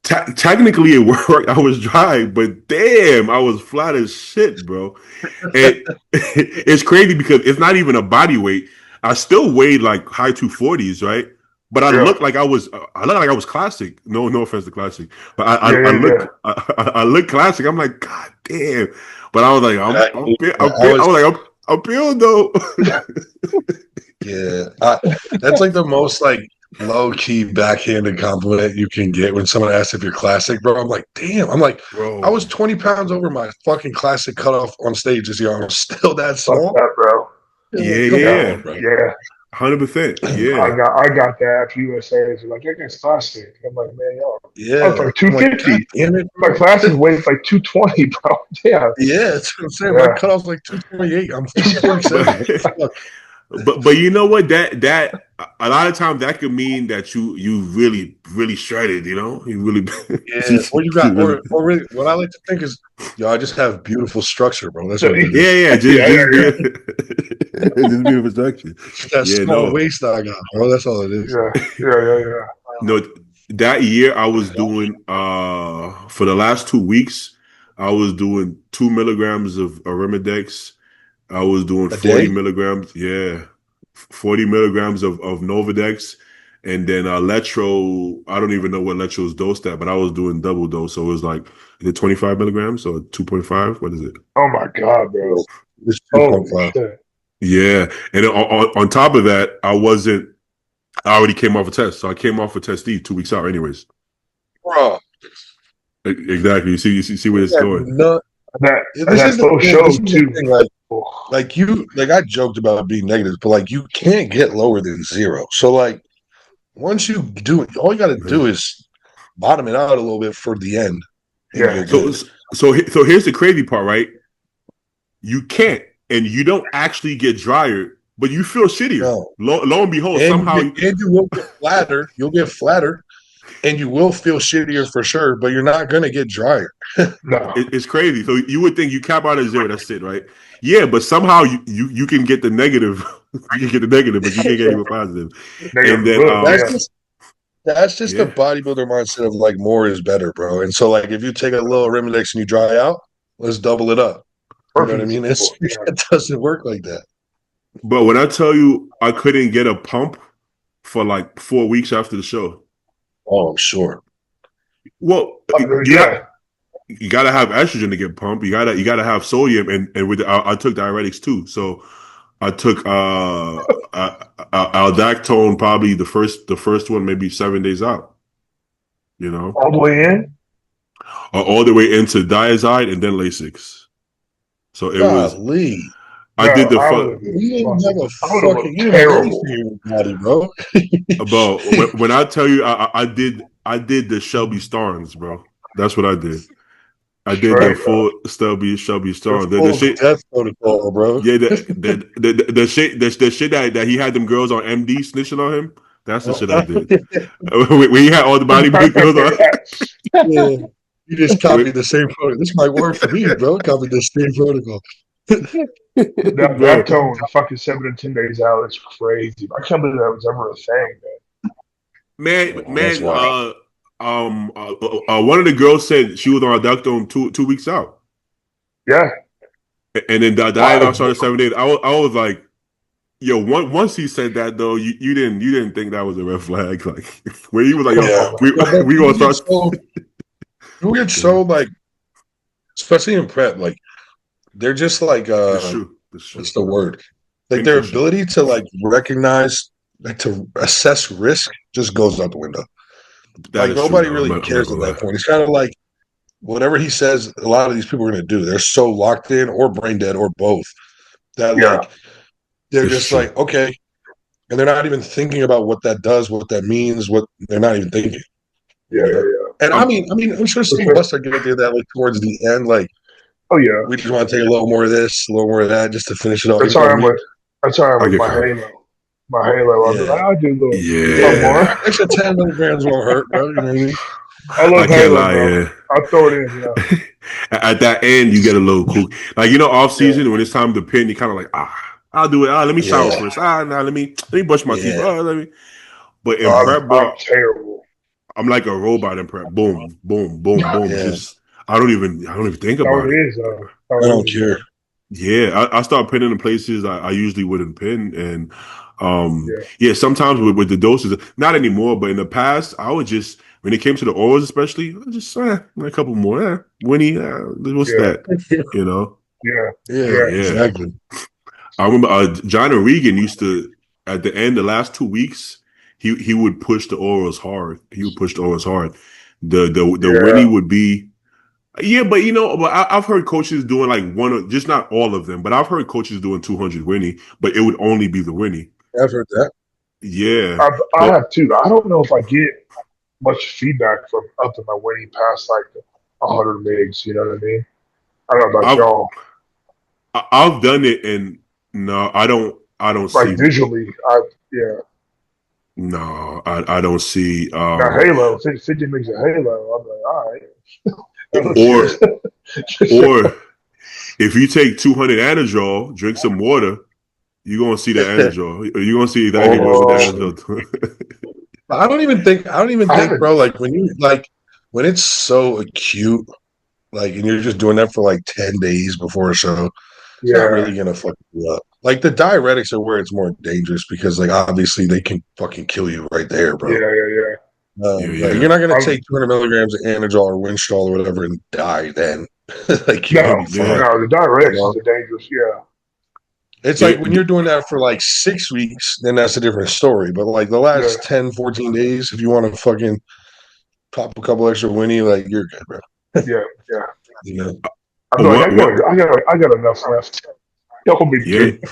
Technically, it worked. I was dry, but damn, I was flat as shit, bro. And it's crazy because it's not even a body weight. I still weighed like high 240s, right? But I Yeah, looked like I was classic. No offense to classic, but yeah, yeah, yeah. I look classic. I'm like, God damn. But I was like, I I'm peeled though. Yeah, that's like the most like low key backhanded compliment you can get when someone asks if you're classic, bro. I'm like, damn. I'm like, I was Bro. 20 pounds over my fucking classic cutoff on stage this year. I'm still that Fuck small. that, bro. Yeah, Yeah, like, come Yeah, yeah. on, bro. yeah. 100%. I Yeah. got that after USA. It's like that guy's classic. I'm like, man, y'all. I was Yeah, like I'm like, God 250. damn it, My bro. classic weight like 220, bro. Yeah, Yeah, that's what I'm saying. My yeah. cutoff's like 228. I'm But 247. What the fuck? but you know what that a lot of times that could mean that you really shredded, you really Yeah, or you got, really, or really, what I like to think is, yo, I just have beautiful structure, bro. That's So, what it is. yeah, yeah, just yeah, be just beautiful structure. It's that Yeah, small no. waist I got, bro. That's all it is. yeah, yeah, yeah, yeah. No, that year I was doing for the last 2 weeks, I was doing 2 milligrams of Arimidex. I was doing A 40 day? milligrams, yeah, 40 milligrams of Novadex, And then Letro, I don't even know what Letro's dosed at, but I was doing double dose. So it was like, is it 25 milligrams or 2.5? What is it? Oh my god, bro! It's Holy 2.5. shit! Yeah. And on top of that, I already came off a test. So I came off a test D 2 weeks out anyways. Bro, Exactly. You see where it's going. That full show too. Like I joked about being negative, but like you can't get lower than 0. So like once you do it, all you got to do is bottom it out a little bit for the end, and Yeah. you're good. So here's the crazy part, right? You can't, and you don't actually get drier, but you feel shittier. No. Lo and behold, And somehow you will get flatter. You'll get flatter, and you will feel shittier for sure. But you're not gonna get drier. No. It's crazy. So you would think you cap out at 0, that's it, right? Yeah, but somehow you can get the negative. You can get the negative, but you can't get even positive. And then that's just the bodybuilder mindset of like more is better, bro. And so like if you take a little Arimidex and you dry out, let's double it up. You know what I mean? It doesn't work like that. But when I tell you I couldn't get a pump for like 4 weeks after the show. Oh, I'm sure. Well, you gotta have estrogen to get pumped. You gotta have sodium, and with I took diuretics too. So I took aldactone probably the first one maybe 7 days out. You know, all the way in, all the way into Diazide and then Lasix. So it was. I did the terrible body, bro. But when I tell you, I did the Shelby Starnes, bro. That's what I did. I did the full Shelby Starnes. The shit, death protocol, bro. Yeah, the shit that he had them girls on MD snitching on him. That's the shit I did. When he had all the bodybuilding girls on. Yeah. You just copied the same protocol. This might work for me, bro. Copied the same protocol. that tone fucking 7 to 10 days out is crazy. I can't believe that was ever a thing, man. One of the girls said she was on Aldactone 2 weeks out. Yeah. And then Diana started 7 days. I was like, yo, once he said that though, you didn't think that was a red flag, like where he was like, we gonna start. You get so like, especially in prep, like they're just like That's true. What's the word? Like their ability to like recognize, like to assess risk, just goes out the window. Like nobody really cares at that point. It's kind of like whatever he says. A lot of these people are going to do. They're so locked in, or brain dead, or both. That like they're just like okay, and they're not even thinking about what that does, what that means. What they're not even thinking. Yeah. And I mean, I'm sure some of us are going to do that like towards the end, like. Oh yeah, we just want to take a little more of this, a little more of that, just to finish it off. That's how I'm with my Halo. My Halo, I'll do a little more. Extra 10 milligrams won't hurt, bro. You know what I mean? I love Halo, bro. I'll throw it in. Yeah. At that end, you get a little cool. Like off season when it's time to pin, you kind of like I'll do it. Let me shower first. Let me brush my teeth. Let me. But in prep, bro, I'm terrible. I'm like a robot in prep. Boom, boom, boom, boom. Just. I don't even think about it. I don't care. Yeah, I start pinning in places I usually wouldn't pin, and sometimes with the doses, not anymore. But in the past, I would just when it came to the orals, especially, I just a couple more. Winnie, what's that? Yeah, exactly. I remember John O'Regan used to at the end, the last 2 weeks, he would push the orals hard. The Winnie would be. Yeah, but I've heard coaches doing like just not all of them, but I've heard coaches doing 200 Winnie, but it would only be the Winnie. I've heard that. Yeah. I have too. I don't know if I get much feedback from up in my Winnie past like 100 migs, you know what I mean? I don't know about y'all. I've done it and no, I don't like see visually, No, I don't see now Halo, 50 migs of Halo, I'm like, all right. or if you take 200 Anadrol, drink some water, you're gonna see the Anadrol. You're gonna see exactly what the Anadrol. I don't even think, bro. Like when it's so acute, like, and you're just doing that for like 10 days before a show, it's not really gonna fuck you up. Like the diuretics are where it's more dangerous because like obviously they can fucking kill you right there, bro. Yeah. Like you're not gonna take 200 milligrams of Anadrol or Winstrol or whatever and die then. Like you're gonna be fine. No, the diuretics is a dangerous. Yeah. It's like when you're doing that for like 6 weeks, then that's a different story. But like the last 10, 14 days, if you want to fucking pop a couple extra Winnie, like you're good, bro. Yeah. You know? I'm like, I got enough left. Don't be good.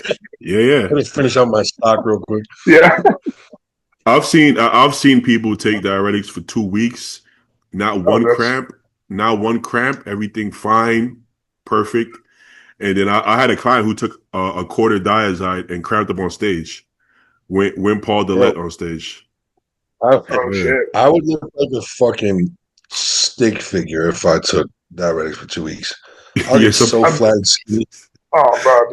Yeah. Let me finish out my stock real quick. Yeah. I've seen people take diuretics for 2 weeks, not one cramp, everything fine, perfect. And then I had a client who took a quarter diazide and cramped up on stage. When Paul Dillette on stage. Shit. I would look like a fucking stick figure if I took diuretics for 2 weeks. I get so flat and skinny. Oh, bro,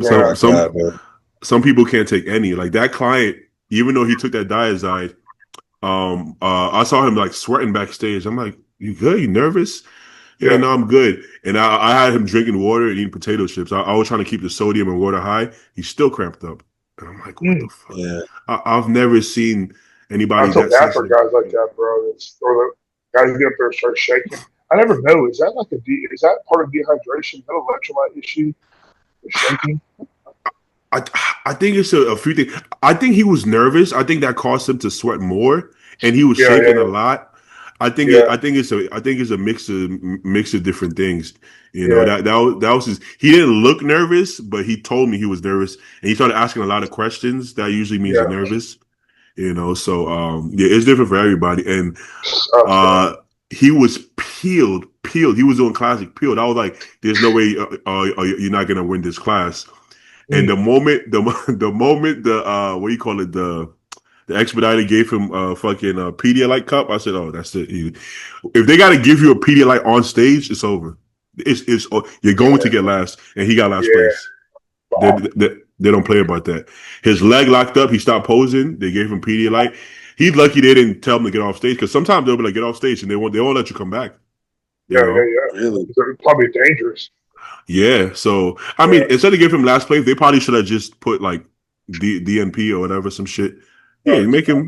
God. Some people can't take any. Like that client, even though he took that diazide, I saw him like sweating backstage. I'm like, "You good? You nervous?" Yeah, no, I'm good. And I had him drinking water and eating potato chips. I was trying to keep the sodium and water high. He's still cramped up. And I'm like, what the fuck? Yeah. I've never seen anybody I feel bad for guys like that, bro. Or the guys get up there and start shaking. I never know. Is that like is that part of dehydration? Is that an electrolyte issue? The shaking? I think it's a few things. I think he was nervous. I think that caused him to sweat more, and he was shaking a lot. I think it's a mix of different things. You know, that was his. He didn't look nervous, but he told me he was nervous, and he started asking a lot of questions. That usually means he's nervous. You know, so it's different for everybody. And he was peeled. He was doing classic peeled. I was like, "There's no way you're not gonna win this class." And the moment the what do you call it, the expediter gave him a fucking Pedialyte cup, I said, "Oh, that's it." If they got to give you a Pedialyte on stage, it's over. It's you're going to get last, and he got last place. Wow. They don't play about that. His leg locked up. He stopped posing. They gave him Pedialyte. He's lucky they didn't tell him to get off stage because sometimes they'll be like, "Get off stage," and they won't let you come back. Yeah. Really? It's probably dangerous. Yeah. So I mean, instead of giving him last place, they probably should have just put like DNP or whatever, some shit. Yeah, make him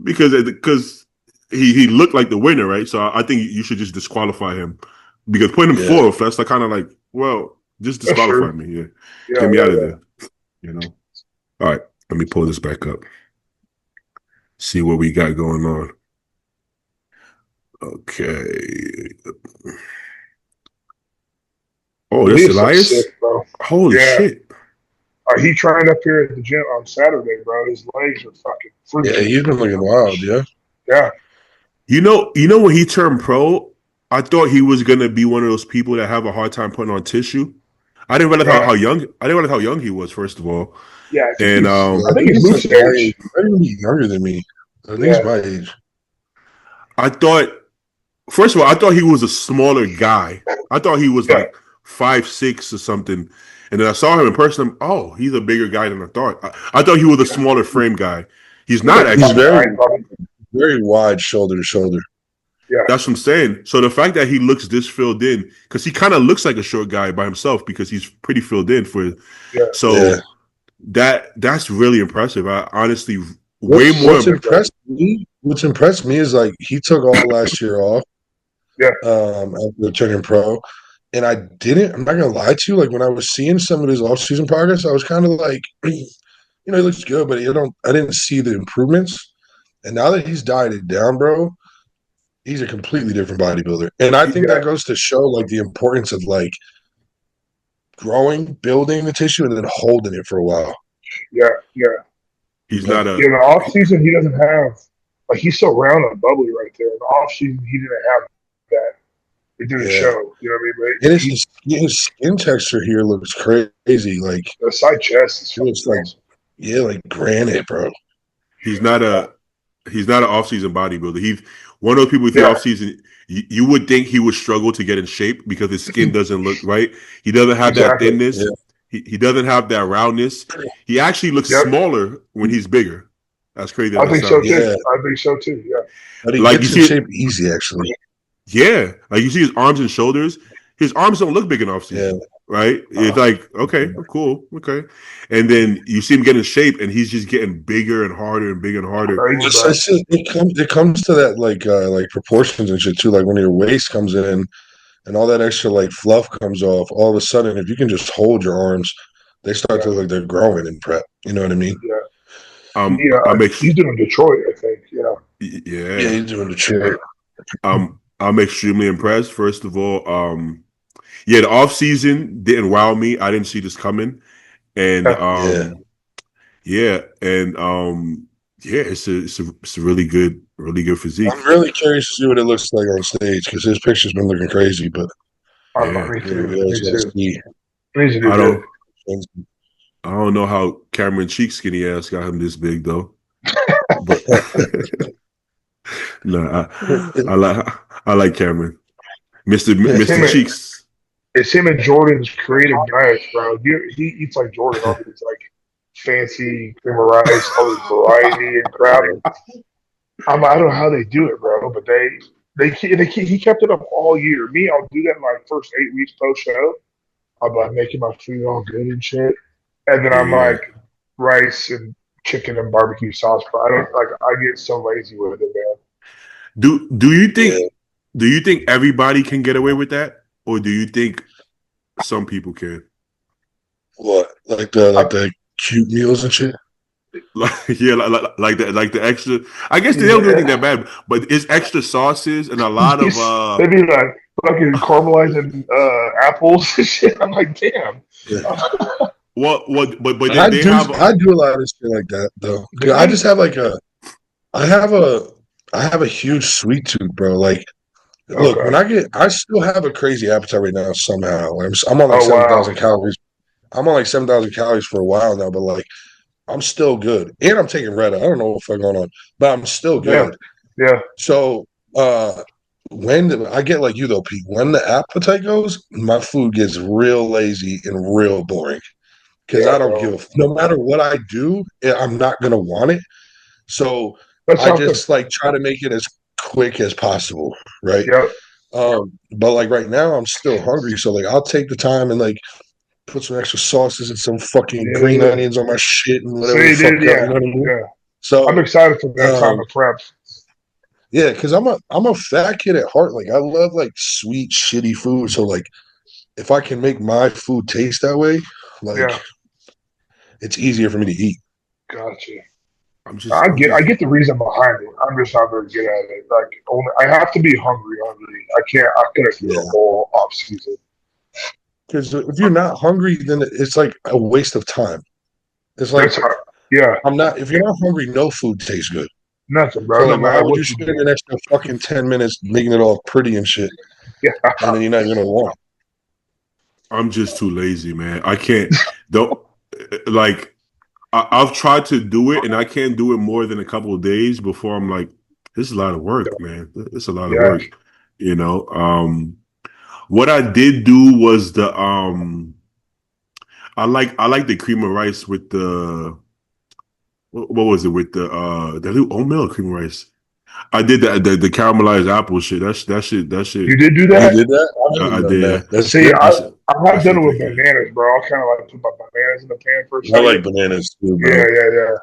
because he looked like the winner, right? So I think you should just disqualify him because putting him fourth, that's like kind of like, well, just disqualify me. Yeah. Get me out of there. You know. All right, let me pull this back up. See what we got going on. Okay. Oh, this Elias? So sick, bro. Holy shit. He trained up here at the gym on Saturday, bro. His legs are fucking freaking. Yeah, he's been looking wild, Yeah. You know when he turned pro, I thought he was gonna be one of those people that have a hard time putting on tissue. I didn't realize how young he was, first of all. Yeah, I think he's Luke's age. He's younger than me. I think he's my age. First of all, I thought he was a smaller guy. I thought he was like 5'6" or something. And then I saw him in person. Oh, he's a bigger guy than I thought. I thought he was a smaller frame guy. He's not actually. He's very wide shoulder to shoulder. Yeah, that's what I'm saying. So the fact that he looks this filled in, because he kind of looks like a short guy by himself because he's pretty filled in for. Yeah. So that's really impressive. I honestly What's impressed me is like he took all last year off. Yeah. After turning pro. And I'm not gonna lie to you, like when I was seeing some of his off-season progress, I was kind of like, he looks good, but I didn't see the improvements. And now that he's dieted down, bro, he's a completely different bodybuilder. And I think that goes to show like the importance of like growing, building the tissue, and then holding it for a while. Yeah. He's not in the off season, he doesn't have like he's so round and bubbly right there. In the off season, he didn't have that. It didn't show, you know what I mean? But his skin texture here looks crazy. Like the side chest is like granite, bro. He's not an off-season bodybuilder. He's one of those people with the off-season. You would think he would struggle to get in shape because his skin doesn't look right. He doesn't have that thinness. Yeah. He doesn't have that roundness. He actually looks smaller when he's bigger. That's crazy. I think so too. Yeah. I think so too. Yeah. But he gets in shape easy, actually. Yeah, like you see his arms and shoulders. His arms don't look big enough. Yeah, right? It's like, okay, cool, okay. And then you see him get in shape, and he's just getting bigger and harder and bigger and harder. Crazy, It's, bro. it's just, it comes to that like proportions and shit too. Like when your waist comes in and all that extra like fluff comes off, all of a sudden, if you can just hold your arms, they start to look like they're growing in prep. You know what I mean? Yeah. I'm He's doing Detroit, I think. Yeah. Yeah, yeah. he's doing Detroit. I'm extremely impressed. First of all, yeah, the off season didn't wow me. I didn't see this coming, and Yeah. yeah, and yeah, it's a really good physique. I'm really curious to see what it looks like on stage because his picture's been looking crazy, but Yeah, Me you know, too. we Me always got to too. see. He needs to do I good. don't know how Cameron Cheek's skinny ass got him this big though, but no, I like Cameron, It's him, Mister Cheeks. it's him and Jordan's creative diet, bro. He eats like Jordan. All these like fancy cream of rice, all this variety and crap. I don't know how they do it, bro, but he kept it up all year. Me, I'll do that in like first 8 weeks post show. I'm like making my food all good and shit, and then I'm Yeah. like rice and chicken and barbecue sauce. But I don't like. I get so lazy with it, man. Do you think Yeah. everybody can get away with that, or do you think some people can? What? I, The cute meals and shit? Like yeah, like the extra. I guess they don't do anything yeah, that bad, but it's extra sauces and a lot of they be like fucking caramelizing apples and shit. I'm like, damn. Yeah. but they have I do a lot of shit like that though. Do I you? just have like I have a I have a huge sweet tooth, bro. Like, look, Okay. I still have a crazy appetite right now somehow. I'm on like Oh seven wow. thousand calories. I'm on like 7,000 calories for a while now, but like I'm still good, and I'm taking Retta. I don't know what the fuck going on, but I'm still Yeah. good. Yeah. So I get like you though, Pete, when the appetite goes, my food gets real lazy and real boring because Yeah, I don't bro. give a no matter what I do, I'm not gonna want it. So That's I how the just like try to make it as quick as possible, right? yep. But like right now, I'm still hungry, so like I'll take the time and like put some extra sauces and some fucking Yeah, green yeah. onions on my shit and whatever the See, fuck dude, else, you yeah. know what I mean? Yeah. I'm So excited for that time um, of prep. yeah, because I'm a fat kid at heart. Like I love like sweet, shitty food. So like if I can make my food taste that way, like Yeah. it's easier for me to eat. Gotcha. I'm I just get the reason behind it. I'm just not very good at it. Like only I have to be hungry. I can't. I couldn't do Yeah. a whole off season. Because if you're not hungry, then it's like a waste of time. It's like That's how. Yeah. I'm not. If you're not hungry, no food tastes good. Nothing, bro. So No like, why matter would you what you spend do. an extra fucking 10 minutes making it all pretty and shit, Yeah. and then you're not gonna want it? I'm just too lazy, man. I can't don't like I've tried to do it and I can't do it more than a couple of days before I'm like, this is a lot of work, man. It's a lot of Yeah. work, you know. What I did do was the I like the cream of rice with the what was it with the new oatmeal or cream of rice? I did the caramelized apple shit. That shit. You did do You that? did that? I I haven't done did. that. That's See, good. I That have done shit it with pretty good. bananas, bro. I kind of like put my bananas in the pan for a I like second. bananas too, Yeah, bro. yeah, yeah.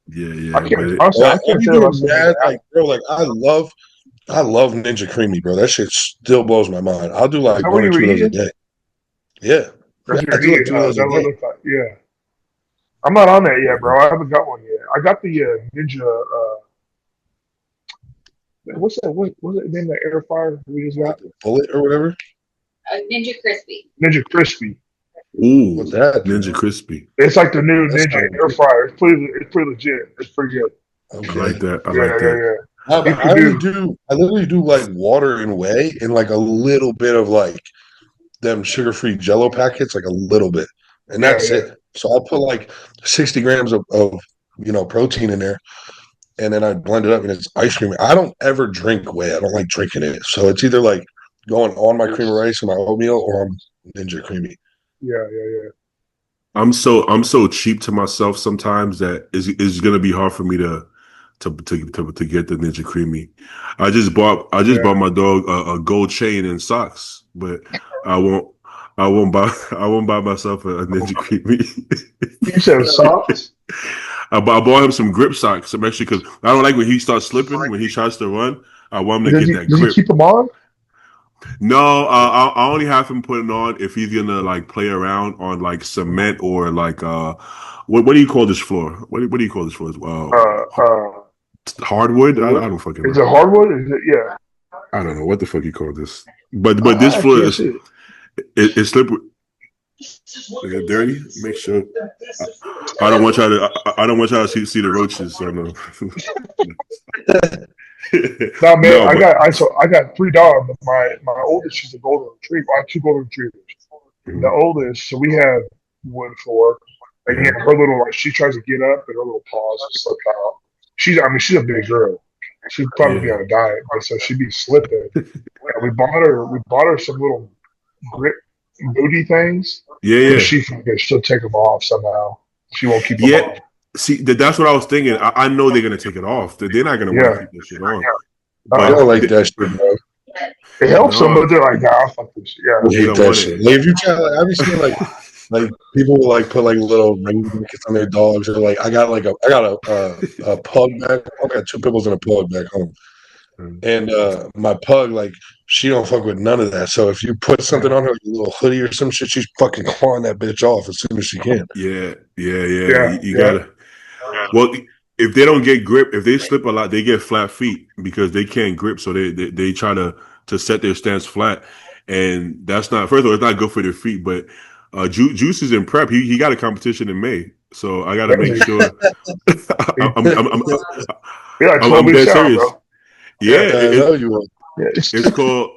Yeah, I yeah, but can't honestly. I I can't be tell you getting less than mad, apple. like bro. Like I love Ninja Creamy, bro. That shit still blows my mind. I'll do Is like that what one or you were two of those a eating? day. Yeah, That's what I you're do like eating. two of Is those a that what it day. looks like? Yeah. I'm not on that yet, bro. I haven't got one yet. I got the Ninja. What's that? What's the name of that air fryer we just got? Like the bullet or whatever. Ninja Crispy. Ninja Crispy. ooh, What's that? Ninja Crispy. It's like the new That's Ninja not air fryer. It's pretty legit. It's pretty good. I okay. like that. I Yeah, like yeah, that. yeah. You I could only do. do. I literally do like water and whey and like a little bit of like them sugar-free Jello packets, like a little bit, and Yeah, that's yeah, it. So I'll put like 60 grams of protein in there, and then I blend it up, and it's ice cream. I don't ever drink whey. I don't like drinking it. So it's either like going on my cream of rice and my oatmeal, or I'm Ninja Creamy. yeah, yeah, I'm so cheap to myself sometimes that it's gonna be hard for me to get the Ninja Creamy. I just bought yeah. my dog a gold chain and socks, but I won't I won't buy myself a Ninja Creamy. You said socks? I bought him some grip socks. I'm actually because I don't like when he starts slipping when he tries to run. I want him to Does get he that does he grip. keep them on? No, I only have him put it on if he's gonna like play around on like cement or like what do you call this floor? What do you call this floor? Uh, uh, Hardwood? I what don't fucking is know. it? Hardwood? Is it? Yeah. I don't know what the fuck you call this. But this I floor can't is see it. it's slippery. Is it dirty? Make sure. I, I don't want y'all to. I don't want y'all to see the roaches. So no. No, man, No, but I got three dogs. But my oldest, she's a golden retriever. I have two golden retrievers. The Mhm. oldest, so we have wood floor. Yeah, Again, her little like she tries to get up and her little paws slip out. She's a big girl. She'd probably be yeah, on a diet, but so she'd be slipping. And we bought her some little grip booty things, yeah, but yeah, she'll take them off somehow. She won't keep them yeah. on. See, that's what I was thinking. I know they're gonna take it off. They're not gonna want to Yeah. keep this shit on. They But don't like that shit, bro. It helps them, no, but they're like, nah, fuck this. Yeah. I they hate don't that want it. shit. Like if you try, like, have you seen like people will like put like little rain blankets on their dogs, or like I got a pug back. I got two pit bulls and a pug back home, and my pug like she don't fuck with none of that. So if you put something on her, like a little hoodie or some shit, she's fucking clawing that bitch off as soon as she can. Yeah, yeah, yeah. Yeah. You Yeah. gotta. Well, if they don't get grip, if they slip a lot, they get flat feet because they can't grip. So they try to set their stance flat, and that's not. First of all, it's not good for their feet. But Juice is in prep. He got a competition in May, so I got to make Crazy. sure. You're like 12 I'm dead weeks out, serious. bro. Yeah, Yeah. Yeah, I know you will. it's called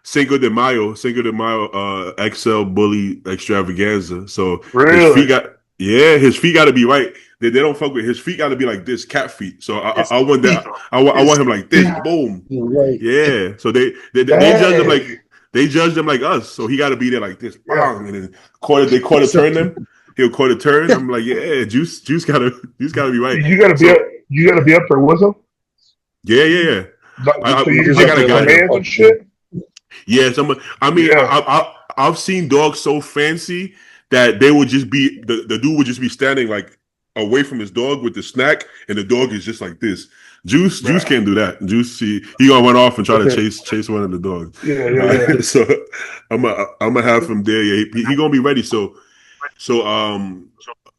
Cinco de Mayo XL Bully Extravaganza. So Really? his feet got to be right. They don't fuck with his feet. Got to be like this, cat feet. So I want that. I want him like this. Boom. You're right. Yeah. So they judge him Dang. like us. So he got to be there like this. Yeah. Bang, and then quarter turn them. He'll quarter turn. I'm like, yeah, juice gotta be right. You gotta be So up. You gotta be up there with them. yeah, yeah, yeah. So you I just got a do guy. commands and shit. Yeah, I mean, Yeah. I've seen dogs so fancy that they would just be the dude would just be standing like away from his dog with the snack, and the dog is just like this. Juice Right. can't do that. Juice he gonna run off and try to chase one of the dogs. Yeah. Yeah. Yeah. So I'm gonna have him there. Yeah, he gonna be ready. So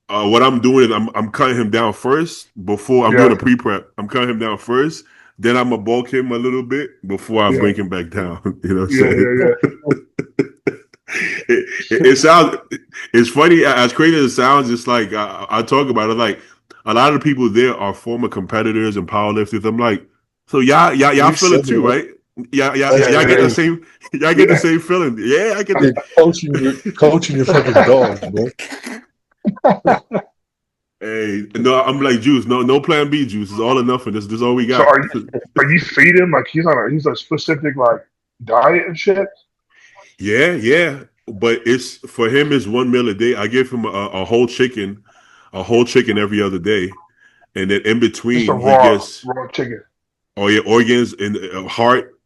what I'm doing is I'm cutting him down first before I'm doing Yeah. a pre prep. I'm cutting him down first. Then I'm gonna bulk him a little bit before I Yeah. bring him back down. You know what I'm Yeah. saying? Yeah. It sounds it's funny as crazy as it sounds. It's like I talk about it like a lot of the people there are former competitors and powerlifters. I'm like, so y'all You feel it said too, it. right? Yeah, That's y'all get the crazy. same Yeah. feeling. Yeah, I get You're the coaching your fucking dogs, bro. hey, no, I'm like Juice, no plan B, Juice. It's all or nothing. This is all we So got. are you feeding like he's a specific like diet and shit? Yeah, yeah. But it's for him it's one meal a day. I give him a whole chicken every other day. And then in Just a between he raw gets raw chicken. all your organs and heart,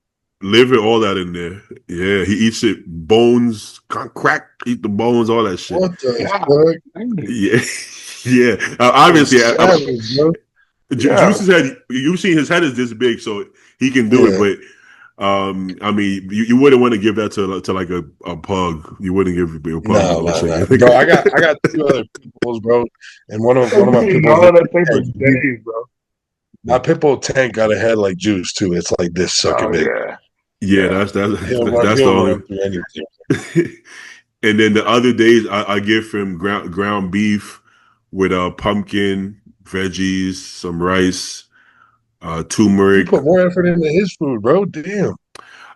liver, all that in there. Yeah, he eats it, bones, crack, eat the bones, all that shit. What the God fuck? dang. Yeah, yeah. It's Obviously, savage, bro. Yeah. Juice's head. You've seen his head is this big, so he can do it. Yeah. But I mean, you wouldn't want to give that to like a pug. You wouldn't give a pug a No, whole no, no. chicken. Bro, I got two other pit bulls, bro. And one of my pit bulls, All that thing for days, bro. my pit bull Tank got a head like Juice too. It's like this sucking Oh big. yeah. Yeah, Yeah. that's the He'll only. run through anything. And then the other days, I give him ground beef with pumpkin, veggies, some rice, You turmeric. put more effort into his food, bro. Damn.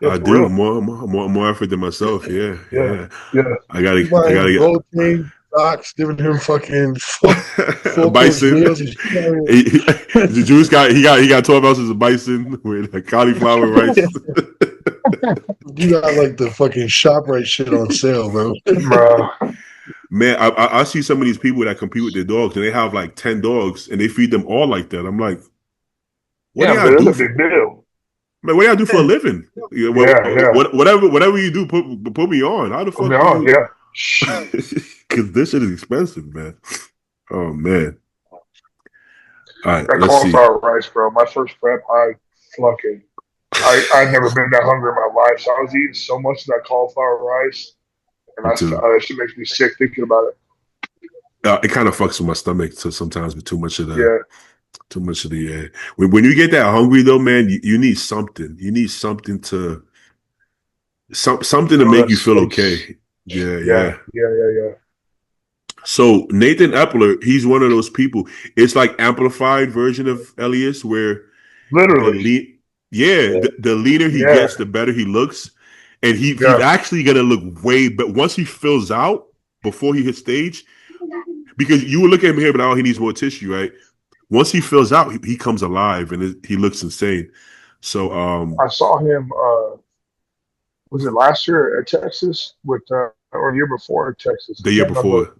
Yeah, I for do real. more effort than myself. Yeah, Yeah. yeah. Yeah. You buy I him gotta protein, socks, giving him fucking full course bison. meals. And shit. The Jews he got 12 ounces of bison with cauliflower rice. You got like the fucking ShopRite shit on sale, bro. Bro. Man, I see some of these people that compete with their dogs and they have like 10 dogs and they feed them all like that. I'm like, what do Yeah, y'all but do that's a big deal. Man, what do I do for a living? Yeah, Yeah. whatever you do, put me on. How the Put me fuck do on, you? yeah. Shit. Because this shit is expensive, man. Oh man. All right, That let's see. cauliflower rice, bro. My first prep, I'd never been that hungry in my life. So I was eating so much of that cauliflower rice, and Me too. that shit makes me sick thinking about it. It kind of fucks with my stomach so sometimes with too much of the Yeah, when you get that hungry though, man, you need something. You need something to something to fill make that you feel space. okay. Yeah, Yeah, yeah. yeah. So Nathan Epler, he's one of those people. It's like amplified version of Elias, where the Literally. lean, yeah, the leaner he Yeah, gets, the better he looks, and he's yeah. actually gonna look way. But once he fills out before he hits stage, because you would look at him here, but now he needs more tissue, right? Once he fills out, he comes alive and he looks insane. So, I saw him. Was it last year at Texas or the year before at Texas? I the year can't remember. before,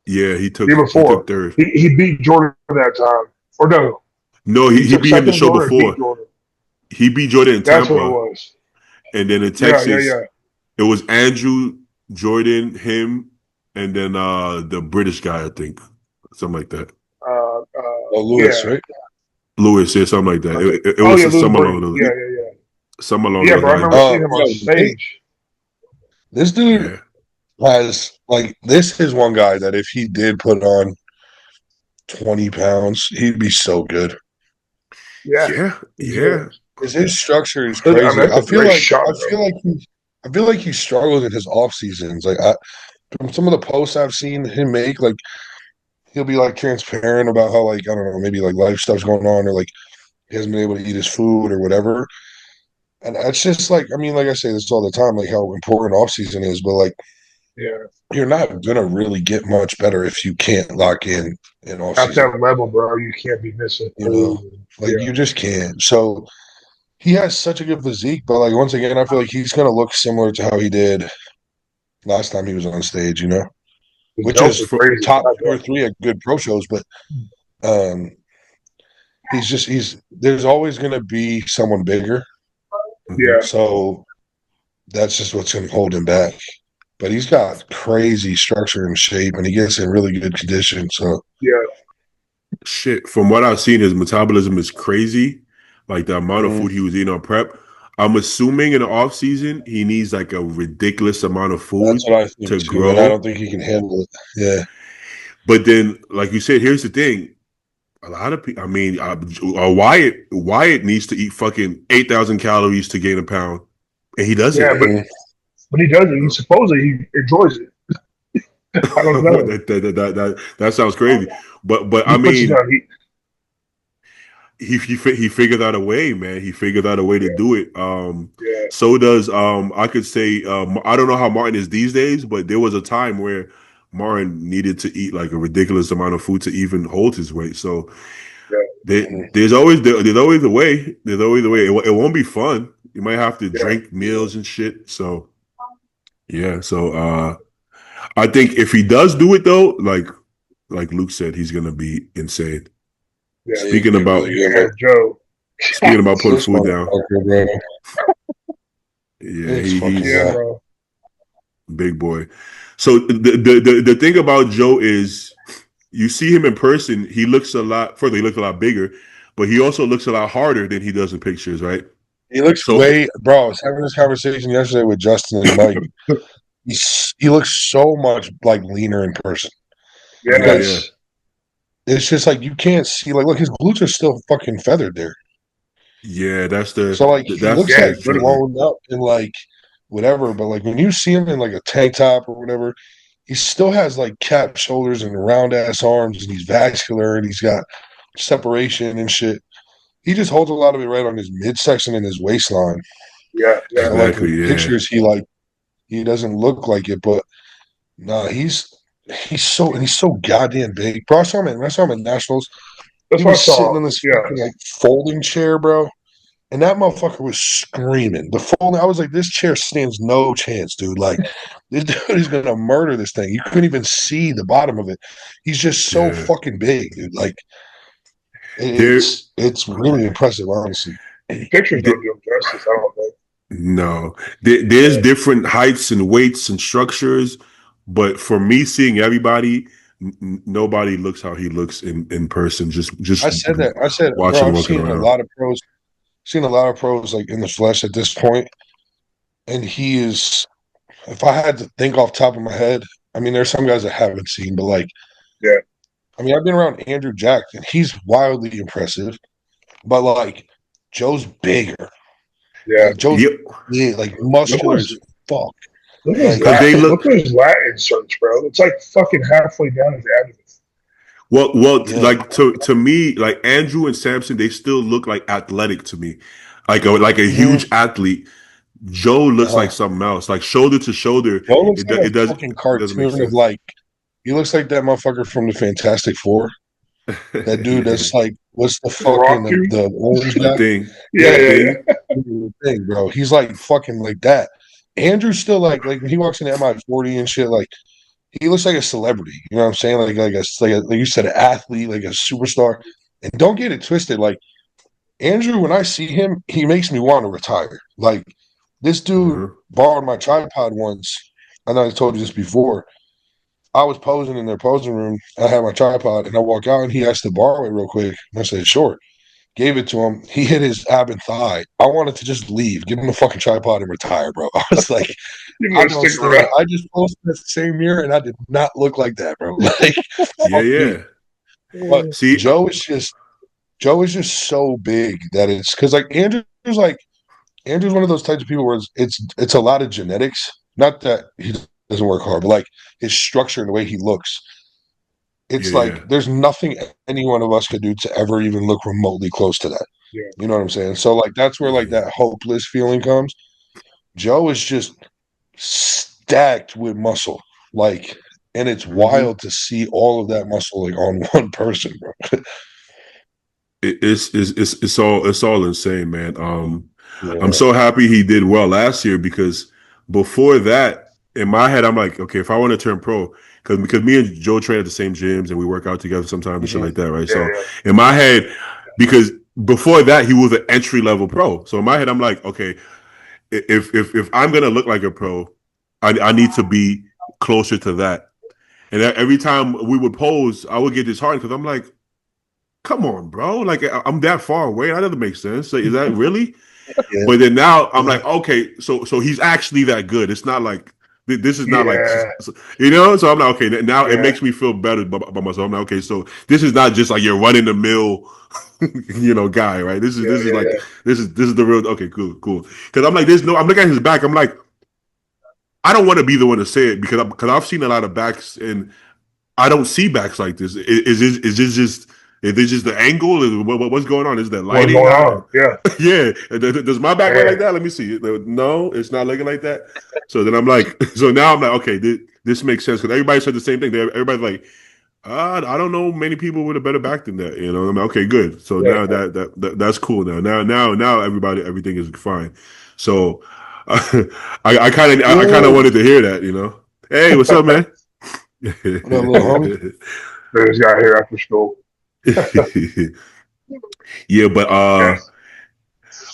yeah, The year he took before, third. he beat Jordan that time, or no, No, he he took beat him the second show Jordan or beat before. Jordan. He beat Jordan in That's what it Tampa, was. and then in Yeah, Texas, yeah. it was Andrew, Jordan, him, and then the British guy, I think, something like that. Oh, Lewis, Yeah. right? Lewis, yeah, something like that. Okay. It Oh yeah, was Louis some along Breed. those, Yeah. some along Yeah, those bro. I lines. remember But seeing him on stage. This dude yeah, has like this is one guy that if he did put on 20 pounds, he'd be so good. Yeah, yeah, he's good. yeah. Because his structure is I mean, crazy. that's a great shot, bro. I feel like he struggles in his off seasons. From some of the posts I've seen him make, like he'll be like transparent about how like I don't know, maybe like life stuff's going on or like he hasn't been able to eat his food or whatever. And that's just like I mean, like I say this all the time, like how important off season is, but like Yeah, you're not gonna really get much better if you can't lock in off at season. that level, bro, you can't be missing You know, food. like Yeah, you just can't. So he has such a good physique, but like once again, I feel like he's gonna look similar to how he did last time he was on stage. You know, his which jumps is are crazy. top two or Goddamn. three at good pro shows, but um, he's there's always gonna be someone bigger. Mhm. Yeah, So that's just what's gonna hold him back. But he's got crazy structure and shape, and he gets in really good condition. So yeah, Shit, from what I've seen, his metabolism is crazy. Like the amount of mhm. food he was eating on prep. I'm assuming in the off season he needs like a ridiculous amount of That's food what I think to too, and I don't grow. think he can handle it. Yeah, But then, like you said, here's the thing: a lot of people. I mean, Wyatt needs to eat fucking 8,000 calories to gain a pound, and he yeah. doesn't. Mhm. But he doesn't. He supposedly he enjoys it. I don't know. That sounds crazy. But I He puts it mean, down. he figured out a way, man. He figured out a way to Yeah, do it. yeah. So does I could say I don't know how Martin is these days, but there was a time where Martin needed to eat like a ridiculous amount of food to even hold his weight. So Yeah, Mhm. there's always a way. There's always a way. It won't be fun. You might have to yeah, drink meals and shit. So yeah. So I think if he does do it though, like Luke said, he's gonna be insane. yeah. Yeah, he'd Speaking be about really good. Yeah, Joe. putting This food down, motherfucker, bro. yeah, This fucking Yeah, guy. bro. big boy. So the thing about Joe is you see him in person, he looks a lot further, he looks a lot bigger, but he also looks a lot harder than he does in pictures, right? He looks So way, bro. I was having this conversation yesterday with Justin and Mike. He looks so much like leaner in person yeah, Yes. it's just like you can't see. Like, look, his glutes are still fucking feathered there. yeah, So like, he looks Yeah, like that's tricky. literally. blown up and like whatever. But like when you see him in like a tank top or whatever, he still has like cap shoulders and round ass arms, and he's vascular and he's got separation and shit. He just holds a lot of it right on his midsection and his waistline. Yeah. So like Exactly, in yeah. pictures, he doesn't look like it, but nah, he's so goddamn big. Bro, I saw him at Nationals. That's He what I was sitting saw. in this Yeah, fucking like folding chair, bro. And that motherfucker was screaming. The folding, I was like, this chair stands no chance, dude. Like, this dude is gonna murder this thing. You couldn't even see the bottom of it. He's just so Yeah. fucking big, dude. Like, There it's really impressive, honestly. Pictures don't do him justice, I don't think. No, there's different heights and weights and structures, but for me, seeing everybody, nobody looks how he looks in person. Just I said that. I said, bro, watching I've walking seen a around. lot of pros. Seen a lot of pros like in the flesh at this point, and he is. If I had to think off the top of my head, I mean, there's some guys I haven't seen, but like, Yeah. I mean, I've been around Andrew Jack, and he's wildly impressive. But like, Joe's bigger. Yeah. Like Joe's Yep, big, like Look muscular at as his, fuck. look at his Like, because they lat. look Look at his lat inserts, bro. It's like fucking halfway down his abdomen. well. yeah, Like to me, like Andrew and Samson, they still look like athletic to me, like a mm-hmm. huge athlete. Joe looks like uh, something else, like shoulder to shoulder. Joe looks It like it a does fucking it doesn't make cartoon of sense. like. He looks like that motherfucker from the Fantastic Four. That dude that's like, what's the The Rock fucking dude. the orange The guy? thing, Yeah, the yeah, thing. yeah. Thing, bro. He's like fucking like that. Andrew's still like when he walks in MI40 and shit, like he looks like a celebrity. You know what I'm saying? Like you said, an athlete, like a superstar. And don't get it twisted. Like Andrew, when I see him, he makes me want to retire. Like this dude Uh-huh. borrowed my tripod once. I know I told you this before. I was posing in their posing room. I had my tripod, and I walk out, and he asked to borrow it real quick. And I said, "Sure." Gave it to him. He hit his ab and thigh. I wanted to just leave, give him the fucking tripod and retire, bro. I was like, You I know, don't stick stand. around. I just posted that same year, and I did not look like that, bro. Like, Yeah, fuck me. yeah. But See, Joe is just so big that it's because like Andrew's one of those types of people where it's a lot of genetics. Not that he doesn't work hard, but like his structure and the way he looks. yeah, It's yeah. like there's nothing any one of us could do to ever even look remotely close to that. Yeah. You know what I'm saying? So like that's where like Yeah. that hopeless feeling comes. Joe is just stacked with muscle. Like and it's Mhm. wild to see all of that muscle like on one person, bro. It's all insane, man. I'm Yeah. so happy he did well last year because before that, in my head, I'm like, okay, if I want to turn pro, because me and Joe train at the same gyms and we work out together sometimes and shit Mhm. like that, right? Yeah, So yeah. in my head, because before that he was an entry level pro, so in my head I'm like, okay, if I'm gonna look like a pro, I need to be closer to that. And every time we would pose, I would get disheartened because I'm like, come on, bro. Like I'm that far away. That doesn't make sense. Like, is that really? Yeah. But then now I'm like, okay, so he's actually that good. It's not like this is not like Yeah. you know. So I'm like, okay, now it Yeah. makes me feel better about myself. I'm like, okay, so this is not just like your run in the mill, guy, right? Yeah. This is Yeah. like Yeah. this is the real. Okay, cool. Because I'm like, there's no. I'm looking at his back. I'm like, I don't want to be the one to say it because I've seen a lot of backs and I don't see backs like this. Is this just the angle? What's going on? Is that What's lighting? going on? Yeah. Yeah. Does my back look Man. like that? Let me see. No, it's not looking like that. So then I'm like, so now I'm like, okay, this makes sense because everybody said the same thing. Everybody's like, I don't know many people with a better back than that. I'm like, okay, good. So Yeah. now that's cool. Now everything is fine. So I kind of Whoa. wanted to hear that. Hey, what's up, man? What up, little homie? There's got here after school. Yeah, but Yes.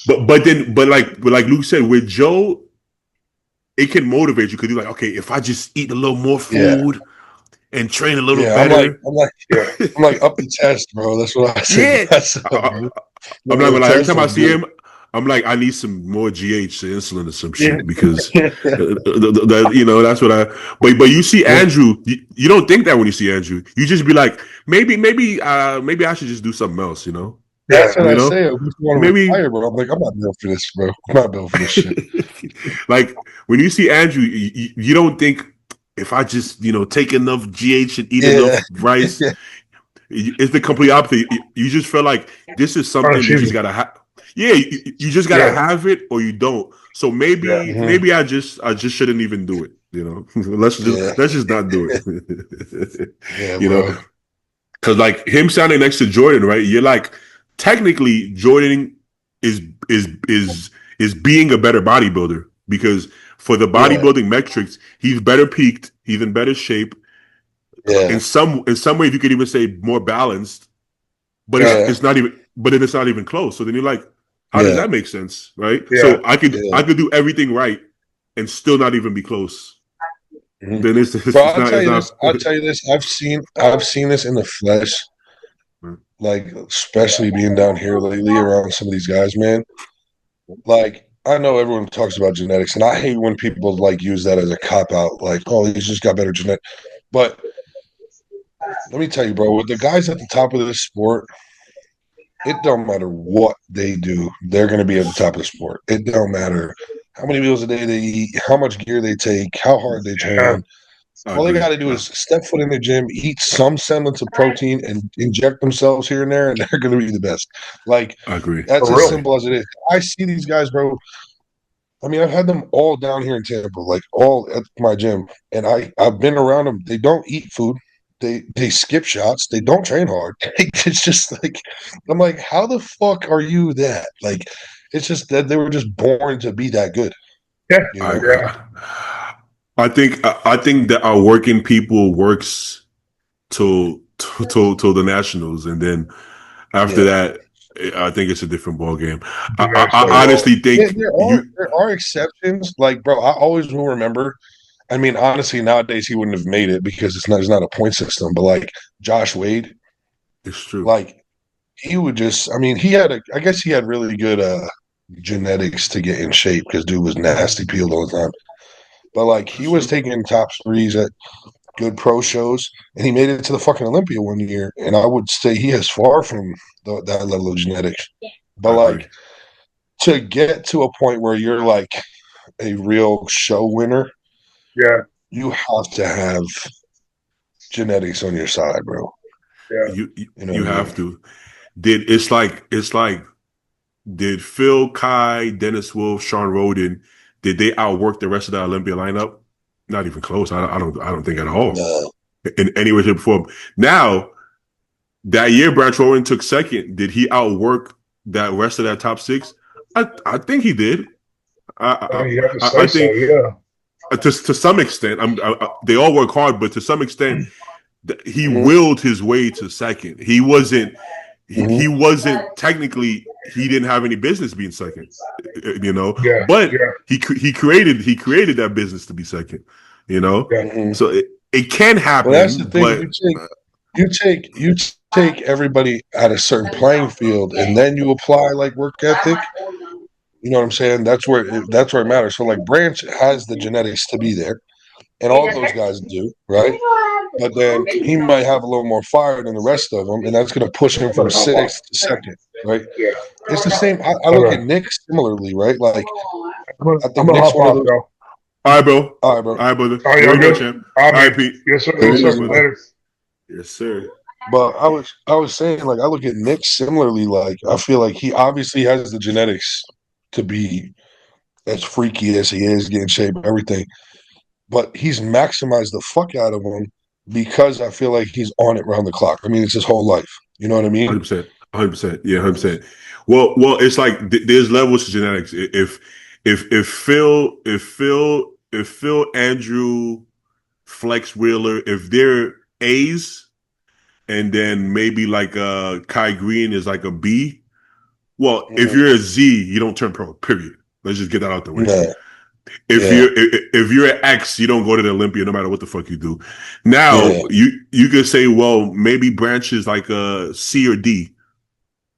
like Luke said, with Joe, it can motivate you because you're like, okay, if I just eat a little more Yeah. food and train a little Yeah. better, Yeah. I'm like up the test, bro. That's what I said. yeah. That's bro. I'm not The gonna lie. Every test time I was see good. him, I'm like, I need some more GH insulin or some Yeah. shit because that's what I. But you see Yeah. Andrew, you don't think that when you see Andrew, you just be like, maybe I should just do something else, That's what you I know, say. I just want to maybe. retire, bro. I'm like, I'm not built for this, bro. I'm not built for this shit. Like when you see Andrew, you don't think if I just take enough GH and eat Yeah. enough rice. It's the complete opposite. You just feel like this is something you just Unachievable. gotta have. Yeah, you just gotta Yeah. have it or you don't. So Yeah. maybe Mhm. maybe I just shouldn't even do it. Yeah. Let's just not do it. Yeah, you know, bro. because like him standing next to Jordan, right? You're like technically Jordan is is being a better bodybuilder because for the Yeah. bodybuilding metrics, he's better peaked, he's in better shape. Yeah. In some ways, you could even say more balanced, but Yeah. it's not even. But then it's not even close. So then you're like, How does that make sense, right? Yeah. So I could do everything right and still not even be close. Mhm. Then it's Bro, not. I'll tell you this. I've seen this in the flesh, like especially being down here lately around some of these guys, man. Like I know everyone talks about genetics, and I hate when people like use that as a cop out, like, oh, he's just got better genetics. But let me tell you, bro, with the guys at the top of this sport, it don't matter what they do, they're going to be at the top of the sport. It don't matter how many meals a day they eat, how much gear they take, how hard they train. All they got to do is step foot in the gym, eat some semblance of protein, and inject themselves here and there, and they're going to be the best. Like, I agree. that's as simple as it is. I see these guys, bro. I mean, I've had them all down here in Tampa, like all at my gym, and I've been around them. They don't eat food. They skip shots. They don't train hard. It's just like I'm like, how the fuck are you that? Like, it's just that they were just born to be that good. Yeah, you know? I think that our working people works to the nationals, and then after that, I think it's a different ball game. I honestly think there are exceptions. Like, bro, I always will remember. I mean, honestly, nowadays he wouldn't have made it because it's not a point system. But like Josh Wade, it's true. Like he would just. I mean, I guess he had really good genetics to get in shape because dude was nasty peeled all the time. But like he was taking top threes at good pro shows, and he made it to the fucking Olympia one year. And I would say he is far from that level of genetics. But like to get to a point where you're like a real show winner, you have to have genetics on your side, bro. Yeah, you have to. It's like did Phil, Kai, Dennis Wolf, Sean Roden, did they outwork the rest of the Olympia lineup? Not even close. I don't think at all. No. In any way, shape, or form. Now, that year Branch Rowan took second. Did he outwork that rest of that top six? I think he did. I think to some extent, they all work hard, but to some extent, he willed his way to second. He wasn't. He wasn't technically. He didn't have any business being second, But he created that business to be second, So it can happen. Well, that's the thing. You take everybody at a certain playing field, and then you apply like work ethic. You know what I'm saying? That's where it matters. So like Branch has the genetics to be there, and all of those guys do, right? But then he might have a little more fire than the rest of them, and that's going to push him from sixth to second, right? It's the same. I look at Nick similarly, right? Like I think Nick's one of those. All right, bro. All right, bro. All right, brother. All right, champ. All right, Pete. Yes, sir. Yes, sir. Later. Yes, sir. But I was saying, like, I look at Nick similarly. Like, I feel like he obviously has the genetics to be as freaky as he is, get in shape, everything. But he's maximized the fuck out of him because I feel like he's on it round the clock. I mean, it's his whole life. You know what I mean? 100%. Yeah, 100%. Well, it's like there's levels to genetics. If Phil, Andrew, Flex Wheeler, if they're A's, and then maybe like Kai Green is like a B. Well, if you're a Z, you don't turn pro. Period. Let's just get that out the way. No. If you're an X, you don't go to the Olympia no matter what the fuck you do. Now you could say, well, maybe Branch is like a C or D.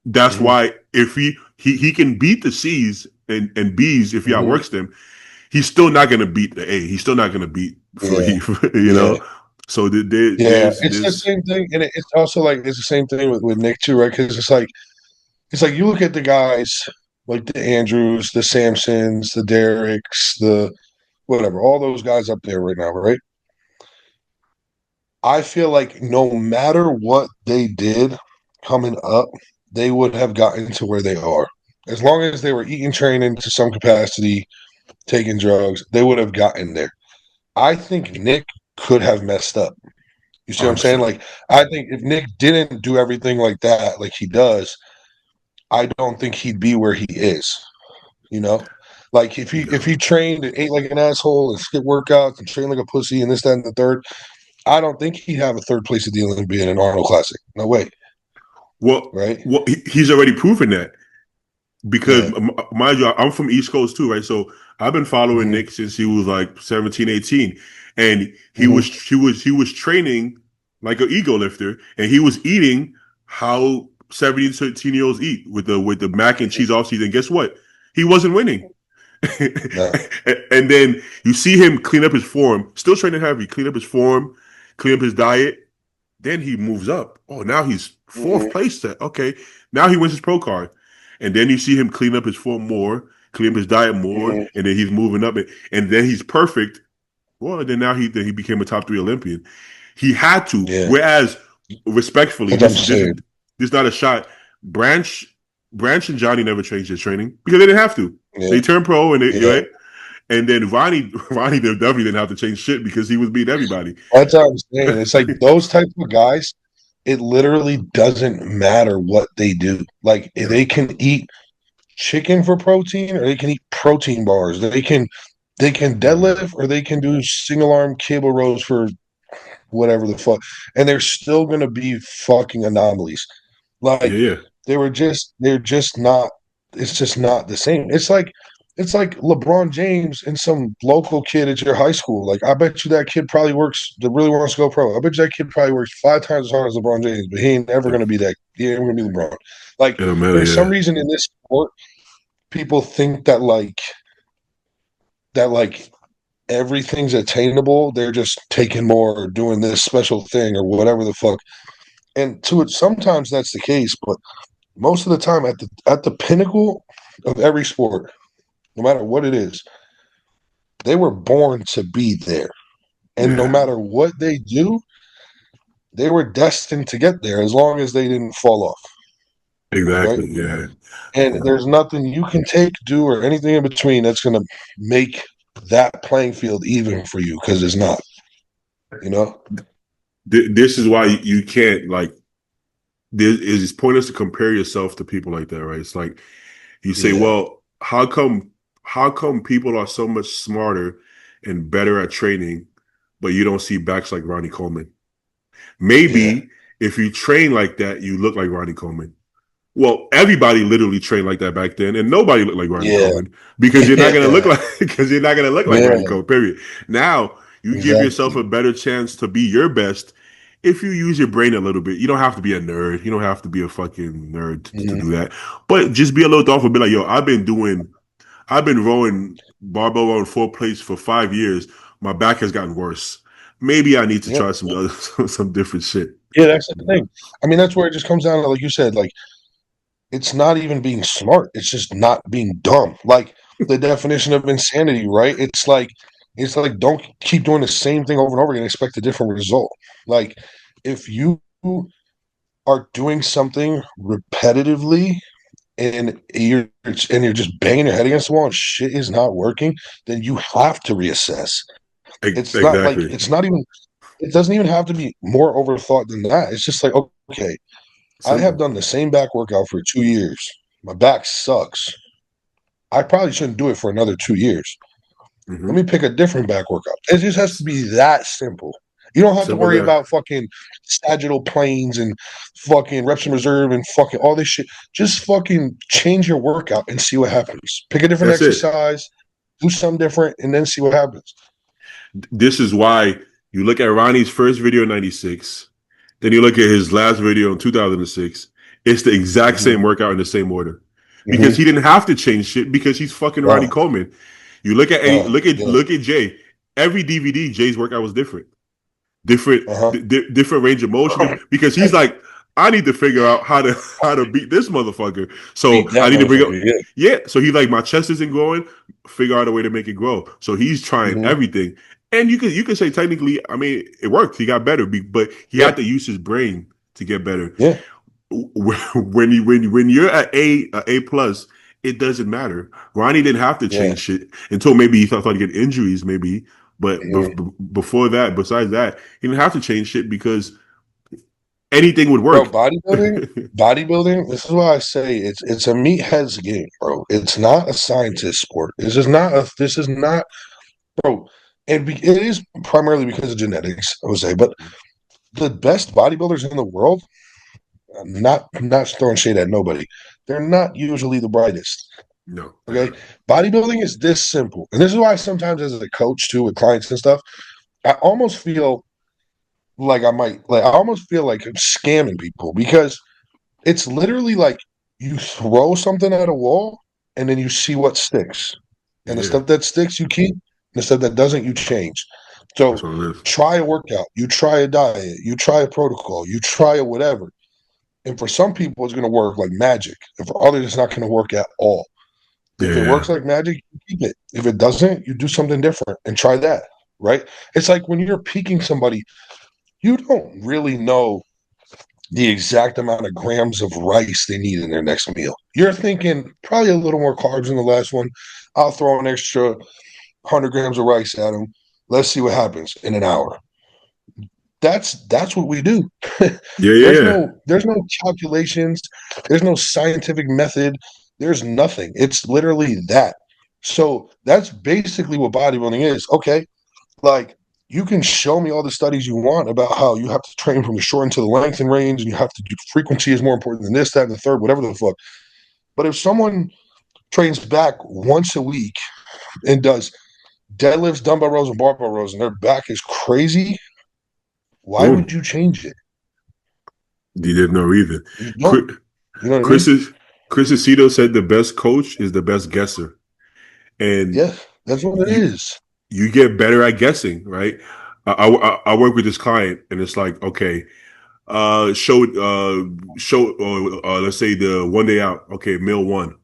That's why if he can beat the C's and B's if he outworks them, he's still not going to beat the A. He's still not going to beat you know. So it's the same thing, and it's also like it's the same thing with Nick too, right? Because it's like you look at the guys like the Andrews, the Samsons, the Derricks, the whatever, all those guys up there right now, right? I feel like no matter what they did coming up, they would have gotten to where they are. As long as they were eating, training to some capacity, taking drugs, they would have gotten there. I think Nick could have messed up. You see what I'm saying? Like, I think if Nick didn't do everything like that, like he does, I don't think he'd be where he is. You know? Like if he trained and ate like an asshole and skipped workouts and trained like a pussy and this, that, and the third, I don't think he'd have a third place at the Olympia in an Arnold Classic. No way. Well, right? Well, he's already proven that. because mind you, I'm from East Coast too, right? So I've been following Nick since he was like 17, 18. And he was training like an ego lifter, and he was eating how 17, 18 year olds eat with the mac and cheese off season. Guess what? He wasn't winning. No. And then you see him clean up his form, still training heavy, clean up his form, clean up his diet. Then he moves up. Oh, now he's fourth place set. Okay. Now he wins his pro card. And then you see him clean up his form more, clean up his diet more, and then he's moving up. And then he's perfect. Well, and then now he became a top 3 Olympian. He had to. Yeah. Whereas, respectfully, this is not a shot. Branch and Johnny never changed their training because they didn't have to. Yeah. They turned pro and right? And then Ronnie definitely didn't have to change shit because he was beating everybody. That's what I'm saying. It's like those types of guys, it literally doesn't matter what they do. Like they can eat chicken for protein, or they can eat protein bars. They can deadlift, or they can do single arm cable rows for whatever the fuck, and they're still gonna be fucking anomalies. Like they're just not. It's just not the same. It's like LeBron James and some local kid at your high school. Like, I bet you that kid probably that really wants to go pro. I bet you that kid probably works 5 times as hard as LeBron James, but he ain't ever going to be that. He ain't going to be LeBron. Like, there's some reason in this sport, people think that everything's attainable. They're just taking more or doing this special thing or whatever the fuck. And to it, sometimes that's the case, but most of the time at the pinnacle of every sport, no matter what it is, they were born to be there. And no matter what they do, they were destined to get there as long as they didn't fall off. Exactly, right? Yeah. And there's nothing you can take, do, or anything in between that's going to make that playing field even for you, because it's not. This is why you can't, like, it's pointless to compare yourself to people like that, right? It's like you say, well, how come people are so much smarter and better at training, but you don't see backs like Ronnie Coleman? Maybe if you train like that, you look like Ronnie Coleman. Well, everybody literally trained like that back then, and nobody looked like Ronnie Coleman because you're not gonna look like Ronnie Coleman. Period. Now you give yourself a better chance to be your best if you use your brain a little bit. You don't have to be a nerd. You don't have to be a fucking nerd to do that. But just be a little thoughtful. Be like, yo, I've been rowing barbell rowing 4 plates for 5 years. My back has gotten worse. Maybe I need to try some different shit. Yeah, that's the thing. I mean, that's where it just comes down to, like you said, like, it's not even being smart. It's just not being dumb. Like the definition of insanity, right? It's like don't keep doing the same thing over and over again and expect a different result. Like, if you are doing something repetitively and you're just banging your head against the wall and shit is not working, then you have to reassess. It's not like it doesn't even have to be more overthought than that. It's just like, okay, I have done the same back workout for 2 years. My back sucks. I probably shouldn't do it for another 2 years. Let me pick a different back workout. It just has to be that simple. You don't have to worry about fucking sagittal planes and fucking reps in reserve and fucking all this shit. Just fucking change your workout and see what happens. Pick a different exercise, do something different, and then see what happens. This is why you look at Ronnie's first video in 96. Then you look at his last video in 2006. It's the exact same workout in the same order because he didn't have to change shit because he's fucking Ronnie Coleman. You look at look at Jay. Every DVD, Jay's workout was different, different range of motion because he's like, I need to figure out how to beat this motherfucker. So I need to bring up So he's like, my chest isn't growing. Figure out a way to make it grow. So he's trying everything. And you can say technically, I mean, it worked. He got better, but he had to use his brain to get better. Yeah. When you're at A plus, it doesn't matter. Ronnie didn't have to change shit until maybe he thought he'd get injuries, maybe. But before that, besides that, he didn't have to change shit because anything would work. Bro, bodybuilding. This is why I say it's a meathead's game, bro. It's not a scientist sport. This is not, bro. And it is primarily because of genetics, I would say. But the best bodybuilders in the world, not throwing shade at nobody, they're not usually the brightest. No. Okay. Bodybuilding is this simple. And this is why sometimes as a coach too with clients and stuff, I almost feel like I almost feel like I'm scamming people because it's literally like you throw something at a wall and then you see what sticks. And the Yeah. stuff that sticks you keep, and the stuff that doesn't you change. So That's what it is. try a workout, you try a diet, you try a protocol, you try a whatever. And for some people it's gonna work like magic. And for others it's not gonna work at all. If it Yeah. works like magic, you keep it. If it doesn't, you do something different and try that. Right? It's like when you're peaking somebody, you don't really know the exact amount of grams of rice they need in their next meal. You're thinking probably a little more carbs in the last one. I'll throw an extra 100 grams of rice at them. Let's see what happens in an hour. That's what we do. Yeah. There's no calculations. There's no scientific method. There's nothing. It's literally that. So that's basically what bodybuilding is. Okay, like you can show me all the studies you want about how you have to train from the short into the length and range, and you have to do frequency is more important than this, that, and the third, whatever the fuck. But if someone trains back once a week and does deadlifts, dumbbell rows, and barbell rows, and their back is crazy, why Boom. would you change it? You didn't know either. You don't. You know what Chris I mean? Aceto said the best coach is the best guesser. And Yeah, that's what it is. you get better at guessing, right? I work with this client, and it's like, okay, let's say the one day out, okay, meal one,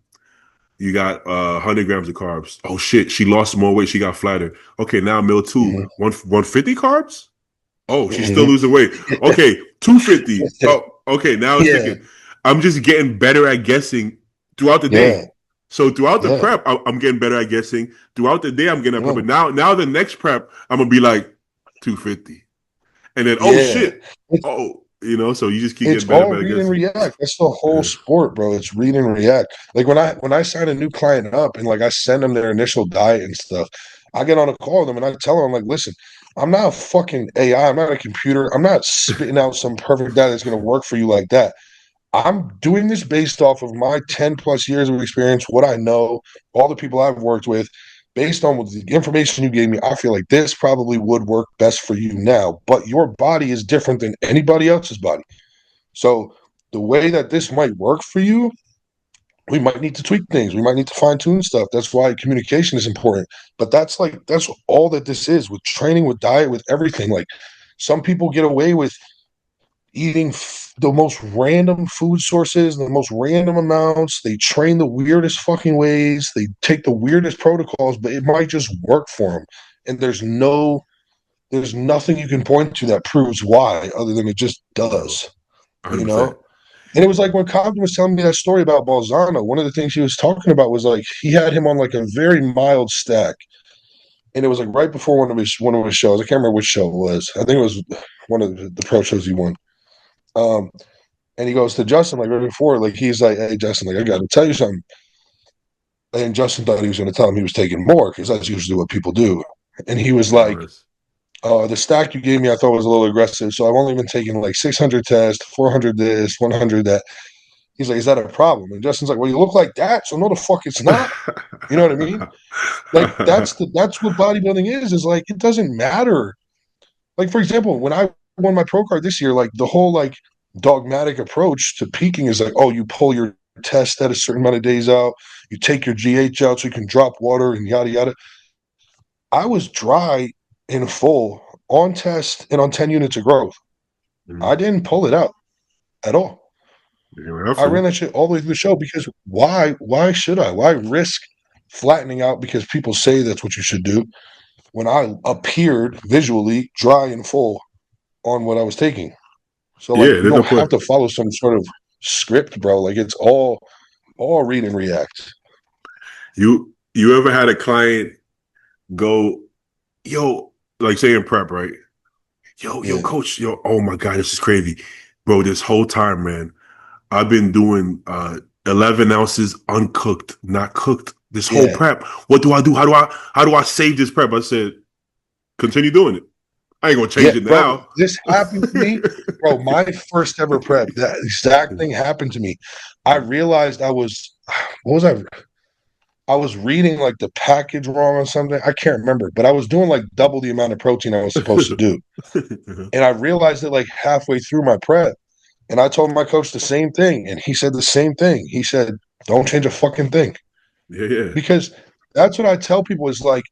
you got 100 grams of carbs. Oh shit, she lost more weight, she got flatter. Okay, now meal 2, Mm-hmm. 150 carbs. Oh, she's still Mm-hmm. losing weight. Okay, 250. Oh, okay, now it's Yeah. thinking. I'm just getting better at guessing throughout the day. Yeah. So throughout the Yeah. prep, I'm getting better at guessing. Throughout the day, I'm getting at prep. Yeah. But now the next prep, I'm gonna be like 250, and then oh Yeah. shit, so you just keep It's getting better, all better read and guessing. react. That's the whole Yeah. sport, bro. It's read and react. Like when I sign a new client up and like I send them their initial diet and stuff, I get on a call with them and I tell them, I'm like, listen, I'm not a fucking AI. I'm not a computer. I'm not spitting out some perfect diet that's gonna work for you like that. I'm doing this based off of my 10 plus years of experience, what I know, all the people I've worked with, based on what the information you gave me. I feel like this probably would work best for you now, but your body is different than anybody else's body. So the way that this might work for you, we might need to tweak things. We might need to fine tune stuff. That's why communication is important. But that's all that this is with training, with diet, with everything. Like some people get away with eating the most random food sources, the most random amounts. They train the weirdest fucking ways. They take the weirdest protocols, but it might just work for them. And there's nothing you can point to that proves why, other than it just does. 100%. You know? And it was like when Compton was telling me that story about Balzano, one of the things he was talking about was like he had him on like a very mild stack. And it was like right before one of his shows. I can't remember which show it was. I think it was one of the pro shows he won. And he goes to Justin like right before, like he's like, "Hey Justin, like I got to tell you something." And Justin thought he was going to tell him he was taking more because that's usually what people do. And he was like, "The stack you gave me, I thought was a little aggressive, so I've only been taking like 600 tests, 400 this, 100 that." He's like, "Is that a problem?" And Justin's like, "Well, you look like that, so no, the fuck, it's not." You know what I mean? Like that's what bodybuilding is like it doesn't matter. Like for example, when I won my pro card this year, like the whole like dogmatic approach to peaking is like, oh, you pull your test at a certain amount of days out, you take your GH out so you can drop water and yada yada. I was dry in full on test and on 10 units of growth. I didn't pull it out at all. I ran that shit all the way through the show because why should I? Why risk flattening out because people say that's what you should do when I appeared visually dry and full on what I was taking? So like you don't have to follow some sort of script, bro. Like it's all read and react. You ever had a client go, yo, like say in prep, right? Yo, coach, oh my God, this is crazy. Bro, this whole time, man, I've been doing 11 ounces uncooked, not cooked, this whole prep. What do I do? How do I save this prep? I said, continue doing it. I ain't gonna change Yeah, it bro, now. this happened to me. Bro, my first ever prep, that exact thing happened to me. I realized what was I was reading like the package wrong or something. I can't remember, but I was doing like double the amount of protein I was supposed to do. And I realized it like halfway through my prep. And I told my coach the same thing. And he said the same thing. He said, don't change a fucking thing. Yeah. Because that's what I tell people is like,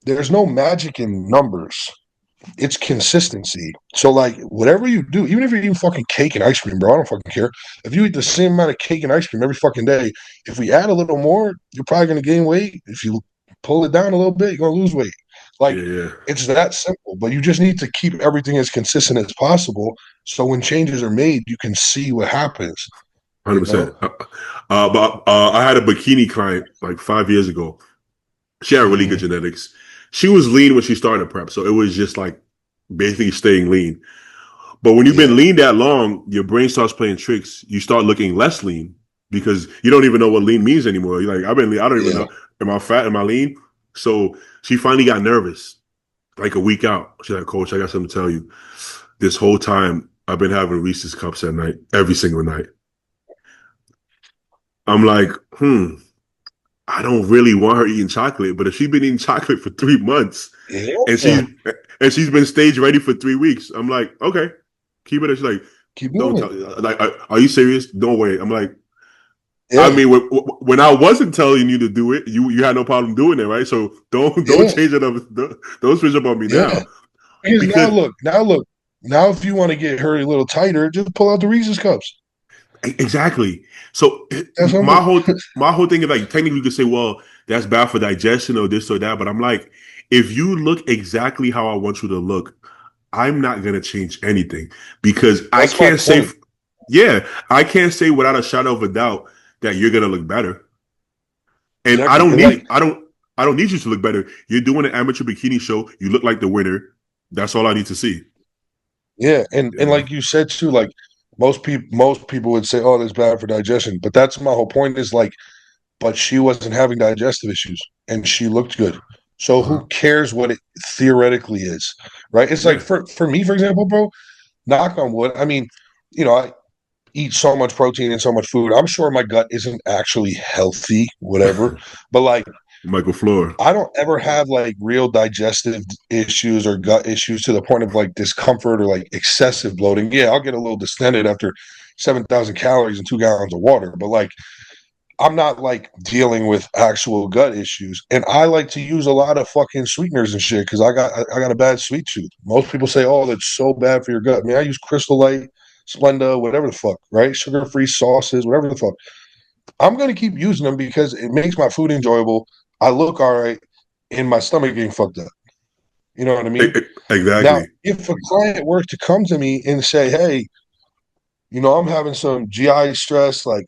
there's no magic in numbers. It's consistency. So like whatever you do, even if you're eating fucking cake and ice cream, bro, I don't fucking care. If you eat the same amount of cake and ice cream every fucking day, if we add a little more, you're probably gonna gain weight. If you pull it down a little bit, you're gonna lose weight. Like Yeah. it's that simple. But you just need to keep everything as consistent as possible. So when changes are made, you can see what happens. You 100%. know? But I had a bikini client like 5 years ago. She had really good Mhm. genetics. She was lean when she started prep, so it was just like basically staying lean. But when you've been Yeah. lean that long, your brain starts playing tricks. You start looking less lean because you don't even know what lean means anymore. You're like, I've been lean. I don't even Yeah. know. Am I fat? Am I lean? So she finally got nervous, like a week out. She's like, Coach, I got something to tell you. This whole time, I've been having Reese's cups at night, every single night. I'm like, I don't really want her eating chocolate, but if she's been eating chocolate for 3 months and Yeah. she's been stage ready for 3 weeks, I'm like, okay, keep it. She's like, Keep don't doing tell. it. Like, are you serious? Don't wait. I'm like, I Yeah. mean, when I wasn't telling you to do it, you had no problem doing it, right? So don't Yeah. change it up. Don't switch up on me Yeah. now Because because now look, now if you want to get her a little tighter, just pull out the Reese's cups. exactly. So That's my simple. whole thing is like technically you could say, well, that's bad for digestion or this or that, but I'm like, if you look exactly how I want you to look, I'm not gonna change anything because I That's my can't say, point. yeah, I can't say without a shadow of a doubt that you're gonna look better, and Exactly. And like, I don't need you to look better. You're doing an amateur bikini show. You look like the winner. That's all I need to see. yeah, You and know? like you said too, like most people would say, "Oh, that's bad for digestion," but that's my whole point. Is like, but she wasn't having digestive issues, and she looked good. So Uh-huh. who cares what it theoretically is, right? It's like Yeah. for me, for example, bro. Knock on wood. I mean, I eat so much protein and so much food. I'm sure my gut isn't actually healthy, whatever. But like Michael Floor. I don't ever have like real digestive issues or gut issues to the point of like discomfort or like excessive bloating. Yeah, I'll get a little distended after 7,000 calories and 2 gallons of water, but like I'm not like dealing with actual gut issues. And I like to use a lot of fucking sweeteners and shit because I got a bad sweet tooth. Most people say, "Oh, that's so bad for your gut." I mean, I use Crystal Light, Splenda, whatever the fuck, right? Sugar-free sauces, whatever the fuck. I'm gonna keep using them because it makes my food enjoyable. I look all right, and my stomach getting fucked up. You know what I mean? Now, Exactly. if a client were to come to me and say, "Hey, I'm having some GI stress, like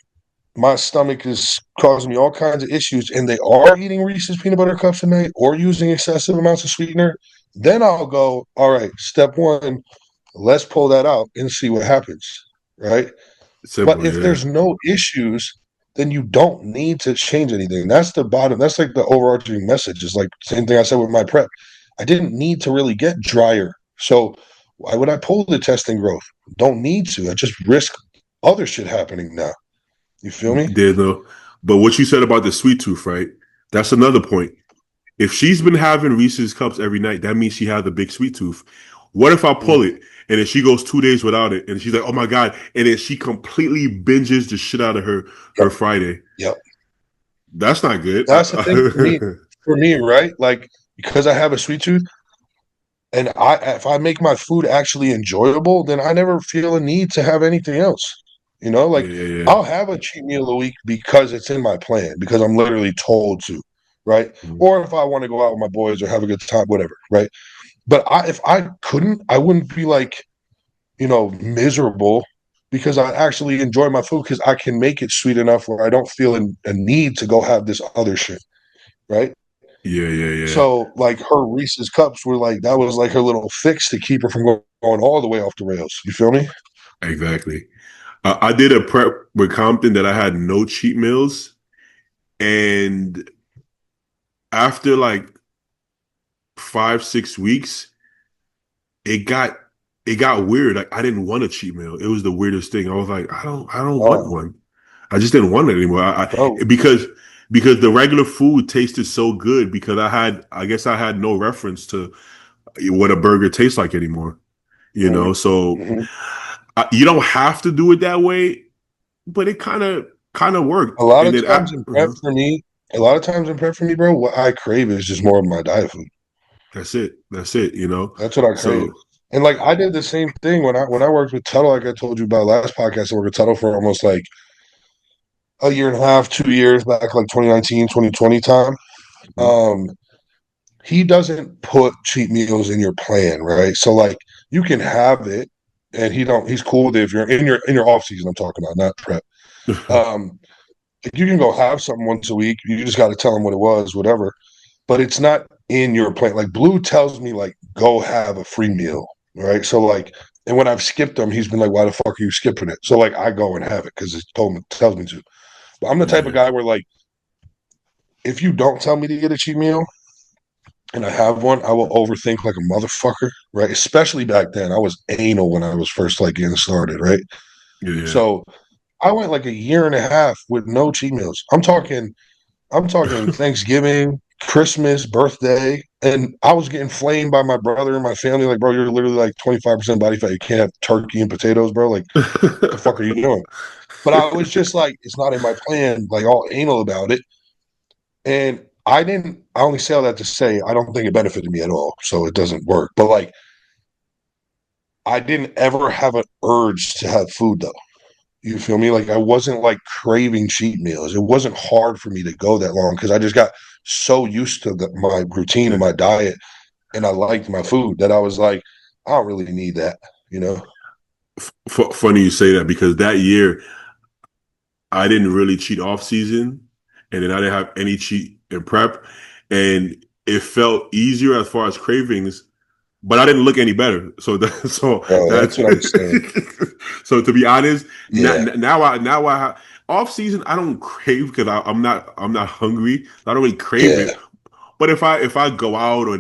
my stomach is causing me all kinds of issues," and they are eating Reese's peanut butter cups a night or using excessive amounts of sweetener, then I'll go, all right, step one, let's pull that out and see what happens. Right. But Simple. if Yeah. there's no issues, then you don't need to change anything. That's the bottom. That's like the overarching message. Is like same thing I said with my prep. I didn't need to really get drier. So why would I pull the testing growth? Don't need to. I just risk other shit happening now. You feel me? There though. But what you said about the sweet tooth, right? That's another point. If she's been having Reese's cups every night, that means she has a big sweet tooth. What if I pull Mhm. it and then she goes 2 days without it and she's like, oh my God, and then she completely binges the shit out of her Yep. Friday. Yep. That's not good. That's the thing for me. For me, right? Like because I have a sweet tooth, and if I make my food actually enjoyable, then I never feel a need to have anything else. Yeah, Like yeah, yeah. I'll have a cheat meal a week because it's in my plan, because I'm literally told to, right? Mhm. Or if I want to go out with my boys or have a good time, whatever, right? But if I couldn't, I wouldn't be like, miserable because I actually enjoy my food because I can make it sweet enough where I don't feel a need to go have this other shit, right? Yeah, yeah, yeah. So like her Reese's cups were like that was like her little fix to keep her from going all the way off the rails. You feel me? Exactly. I did a prep with Compton that I had no cheat meals. And after like 5, 6 weeks, it got weird. Like I didn't want a cheat meal. It was the weirdest thing. I was like, I don't want Oh, one. I just didn't want it anymore. bro. Because the regular food tasted so good because I guess I had no reference to what a burger tastes like anymore. So Mhm. you don't have to do it that way, but it kind of worked. A lot And of then times in prep for me, bro, what I crave is just more of my diet food. that's it. That's it. That's what I crave. So And like I did the same thing when I worked with Tuttle, like I told you about last podcast. I worked with Tuttle for almost like a year and a half, 2 years back, like 2019, 2020 time. Um, he doesn't put cheat meals in your plan, right? So like you can have it, and he's cool with it if you're in your off season. I'm talking about, not prep. Um, like you can go have something once a week. You just got to tell him what it was, whatever. But it's not in your plan. Like Blue tells me, like, go have a free meal, right? So like, and when I've skipped them, he's been like, why the fuck are you skipping it? So like, I go and have it because it tells me to. But I'm the type of yeah, guy where like, if you don't tell me to get a cheat meal and I have one, I will overthink like a motherfucker, right? Especially back then, I was anal when I was first like getting started, right? yeah, So I went like a year and a half with no cheat meals. I'm talking Thanksgiving, Christmas, birthday, and I was getting flamed by my brother and my family. Like, bro, you're literally like 25% body fat. You can't have turkey and potatoes, bro. Like, the fuck are you doing? But I was just like, it's not in my plan, like all anal about it. And I only say all that to say, I don't think it benefited me at all. So it doesn't work. But like, I didn't ever have an urge to have food though. You feel me? Like I wasn't like craving cheat meals. It wasn't hard for me to go that long because I just got so used to my routine and my diet, and I liked my food that I was like, I don't really need that, you know? Funny you say that because that year I didn't really cheat off season, and then I didn't have any cheat in prep, and it felt easier as far as cravings, but I didn't look any better. So Bro, that's that's what I'm saying. so to be honest, Yeah, now I have off season I don't crave because I'm not hungry. I don't really crave yeah, it. But if I go out or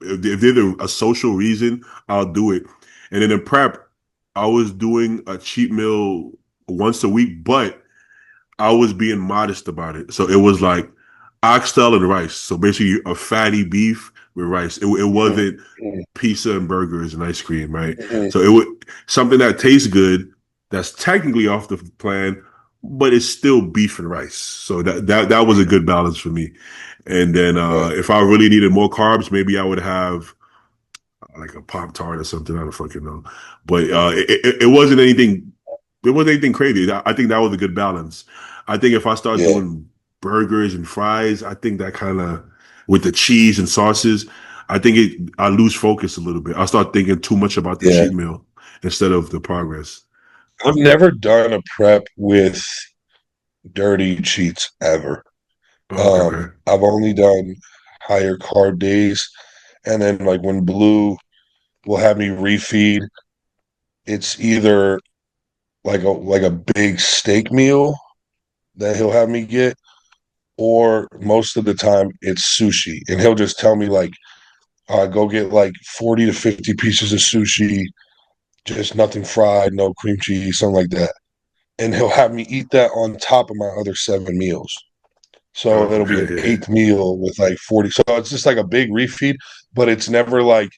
if there's a social reason, I'll do it. And then in prep, I was doing a cheat meal once a week, but I was being modest about it. So it was like oxtail and rice. So basically a fatty beef with rice. It mhm, wasn't mhm, pizza and burgers and ice cream, right? mhm, So it would something that tastes good, that's technically off the plan, but it's still beef and rice. So that was a good balance for me. And then yeah, if I really needed more carbs, maybe I would have like a Pop Tart or something. I don't fucking know. But it wasn't anything. It wasn't anything crazy. I think that was a good balance. I think if I start yeah, doing burgers and fries, I think that kind of with the cheese and sauces, I lose focus a little bit. I start thinking too much about the yeah. cheat meal instead of the progress. I've never done a prep with dirty cheats ever. Oh, okay. I've only done higher carb days, and then like when Blue will have me refeed, it's either like a big steak meal that he'll have me get, or most of the time it's sushi. And he'll just tell me like, go get like 40 to 50 pieces of sushi, just nothing fried, no cream cheese, something like that. And he'll have me eat that on top of my other 7 meals. So Oh, it'll be an okay. eighth meal with like 40. So it's just like a big refeed, but it's never like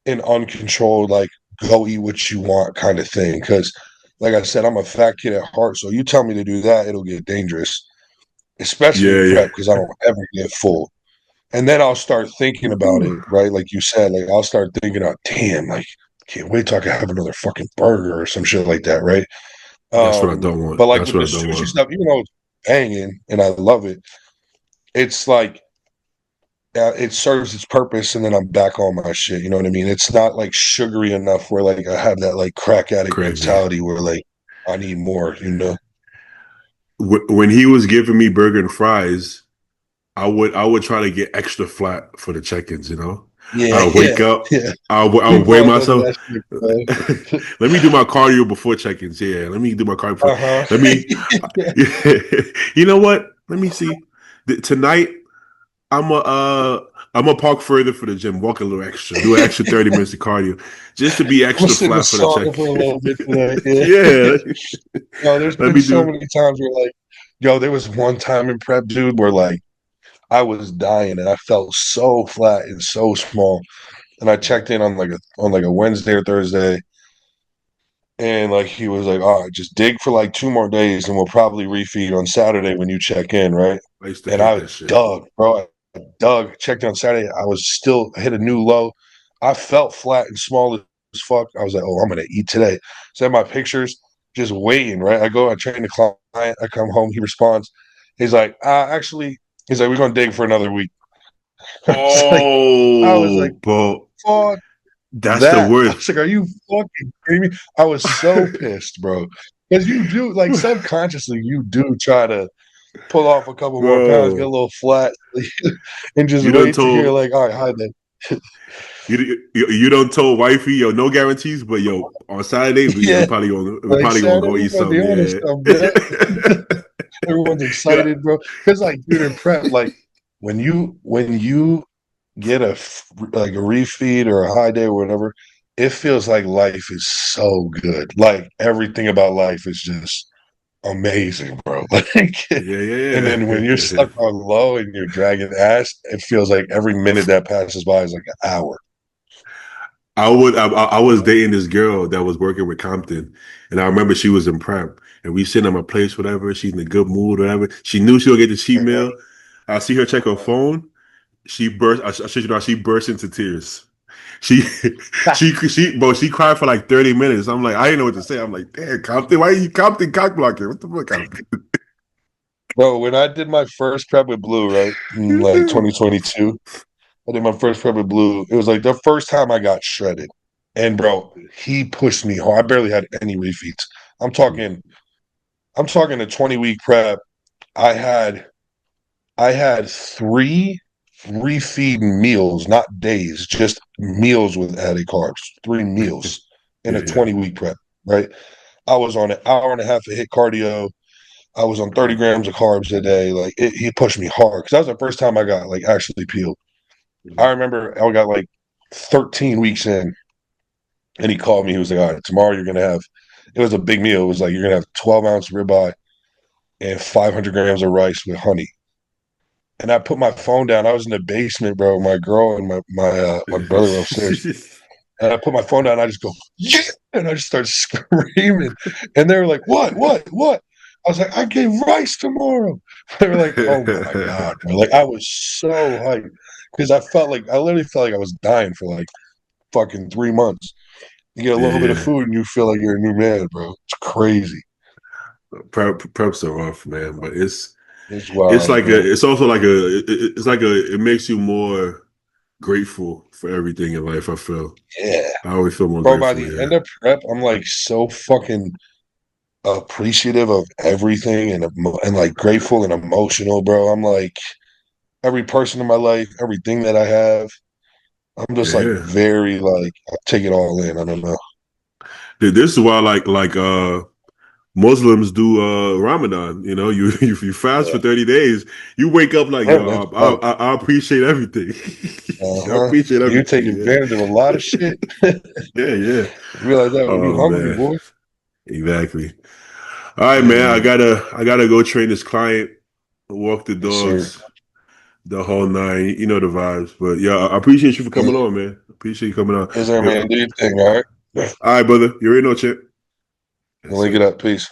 an uncontrolled, like, go eat what you want kind of thing. Cause like I said, I'm a fat kid at heart. So you tell me to do that, it'll get dangerous, especially Yeah, in yeah. prep, because I don't ever get full. And then I'll start thinking about it, right? Like you said, like I'll start thinking, oh, damn, like, can't wait till I can have another fucking burger or some shit like that, right? That's what I don't want. But like That's with what the I don't sushi want. stuff, even though it's banging and I love it, it's like it serves its purpose, and then I'm back on my shit. You know what I mean? It's not like sugary enough where like I have that like crack addict Crazy. mentality where like I need more. You know? When he was giving me burger and fries, I would try to get extra flat for the check-ins. Yeah, I'll wake yeah, up. yeah. I'll Big weigh Paul does myself. that shit, bro. Let me do my cardio before check-ins. Yeah, let me do my cardio before. Uh Let me. huh. You know what? Let me see. Tonight I'm I'm gonna park further for the gym, walk a little extra, do an extra 30 minutes of cardio, just to be I'm extra gonna sit in the flat for the sauna check. for a little bit today. Yeah. Yo, there's Let been me so do. many times where like, yo, there was one time in prep, dude, where like I was dying and I felt so flat and so small. And I checked in on like a Wednesday or Thursday, and like he was like, all right, just dig for like 2 more days and we'll probably refeed on Saturday when you check in, right? I used to And hate I that shit. dug, bro. I dug, checked on Saturday. I was still hit a new low. I felt flat and small as fuck. I was like, oh, I'm gonna eat today. Send my pictures, just waiting, right? I train the client, I come home, he responds. He's like, actually, he's like, we're gonna dig for another week. I was Oh, like, bro, fuck that's the that. I worst. was like, are you fucking kidding me? I was so pissed, bro. Because you do, like, subconsciously, you do try to pull off a couple more pounds, get a Bro, little flat, and just you done wait to hear, told like, all right, hi then. you done told wifey, yo, no guarantees, but yo, on Saturday we Yeah, like, probably gonna Saturday, go we're eat going to be something. on this Yeah. stuff, man. Everyone's Yeah. excited, bro. Because, like, dude, in prep, like, when you get like a refeed or a high day or whatever, it feels like life is so good. Like everything about life is just amazing, bro. Like, Yeah, and then when you're yeah. stuck on low and you're dragging ass, it feels like every minute that passes by is like an hour. I was dating this girl that was working with Compton, and I remember she was in prep, and we sitting at my place, whatever. She's in a good mood, whatever. She knew she would get the cheat meal. I see her check her phone. She burst. I shit you not. She burst into tears. She, bro. She cried for like 30 minutes. I'm like, I didn't know what to say. I'm like, damn, Compton, why are you Compton cock blocking? What the fuck, Compton? Bro, when I did my first prep with Blue, right, in like 2022, I did my first prep with Blue. It was like the first time I got shredded. And bro, he pushed me hard. I barely had any refeeds. I'm talking, I'm talking a 20-week prep. I had I had three refeed meals, not days, just meals with added carbs. 3 meals in Yeah, a yeah. 20-week prep, right? I was on an hour and a half of hit cardio. I was on 30 grams of carbs a day. Like he pushed me hard because that was the first time I got like actually peeled. I remember I got like 13 weeks in, and he called me. He was like, "All right, tomorrow you're gonna have." It was a big meal. It was like you're gonna have 12-ounce ribeye and 500 grams of rice with honey. And I put my phone down. I was in the basement, bro. My girl and my brother were upstairs. And I put my phone down. And I just go, yeah, and I just started screaming. And they were like, what? I was like, I gave rice tomorrow. They were like, oh my god, bro. Like I was so hyped because I literally felt like I was dying for like fucking 3 months. You get a little bit of Yeah. food and you feel like you're a new man, bro. It's crazy. Preps are rough, man, but It's it's wild, like bro. it's also like it's like it makes you more grateful for everything in life. I feel Yeah. I always feel more Bro, by grateful. the Yeah, end of prep, I'm like so fucking appreciative of everything and like grateful and emotional, bro. I'm like every person in my life, everything that I have. I'm just like yeah. very like I take it all in. I don't know. This is why Muslims do Ramadan. You know, you if you fast for Yeah, 30 days, you wake up like, yeah, yo, that's dope. I appreciate everything. I Uh-huh. appreciate You take everything. Yeah, advantage of a lot of shit. yeah, yeah. Realize that when you Oh hungry, man, boy. exactly. All right, Yeah, man. man. I gotta go train this client, walk the Yes, sir. dogs, the whole nine. You know the vibes. But yeah, I appreciate you for Yeah. coming on, man. Appreciate you coming on. Yes, sir, Yeah. man. Do your thing, all right? All right, brother. You already know, Chip. Yes, Link it sir. up. Peace.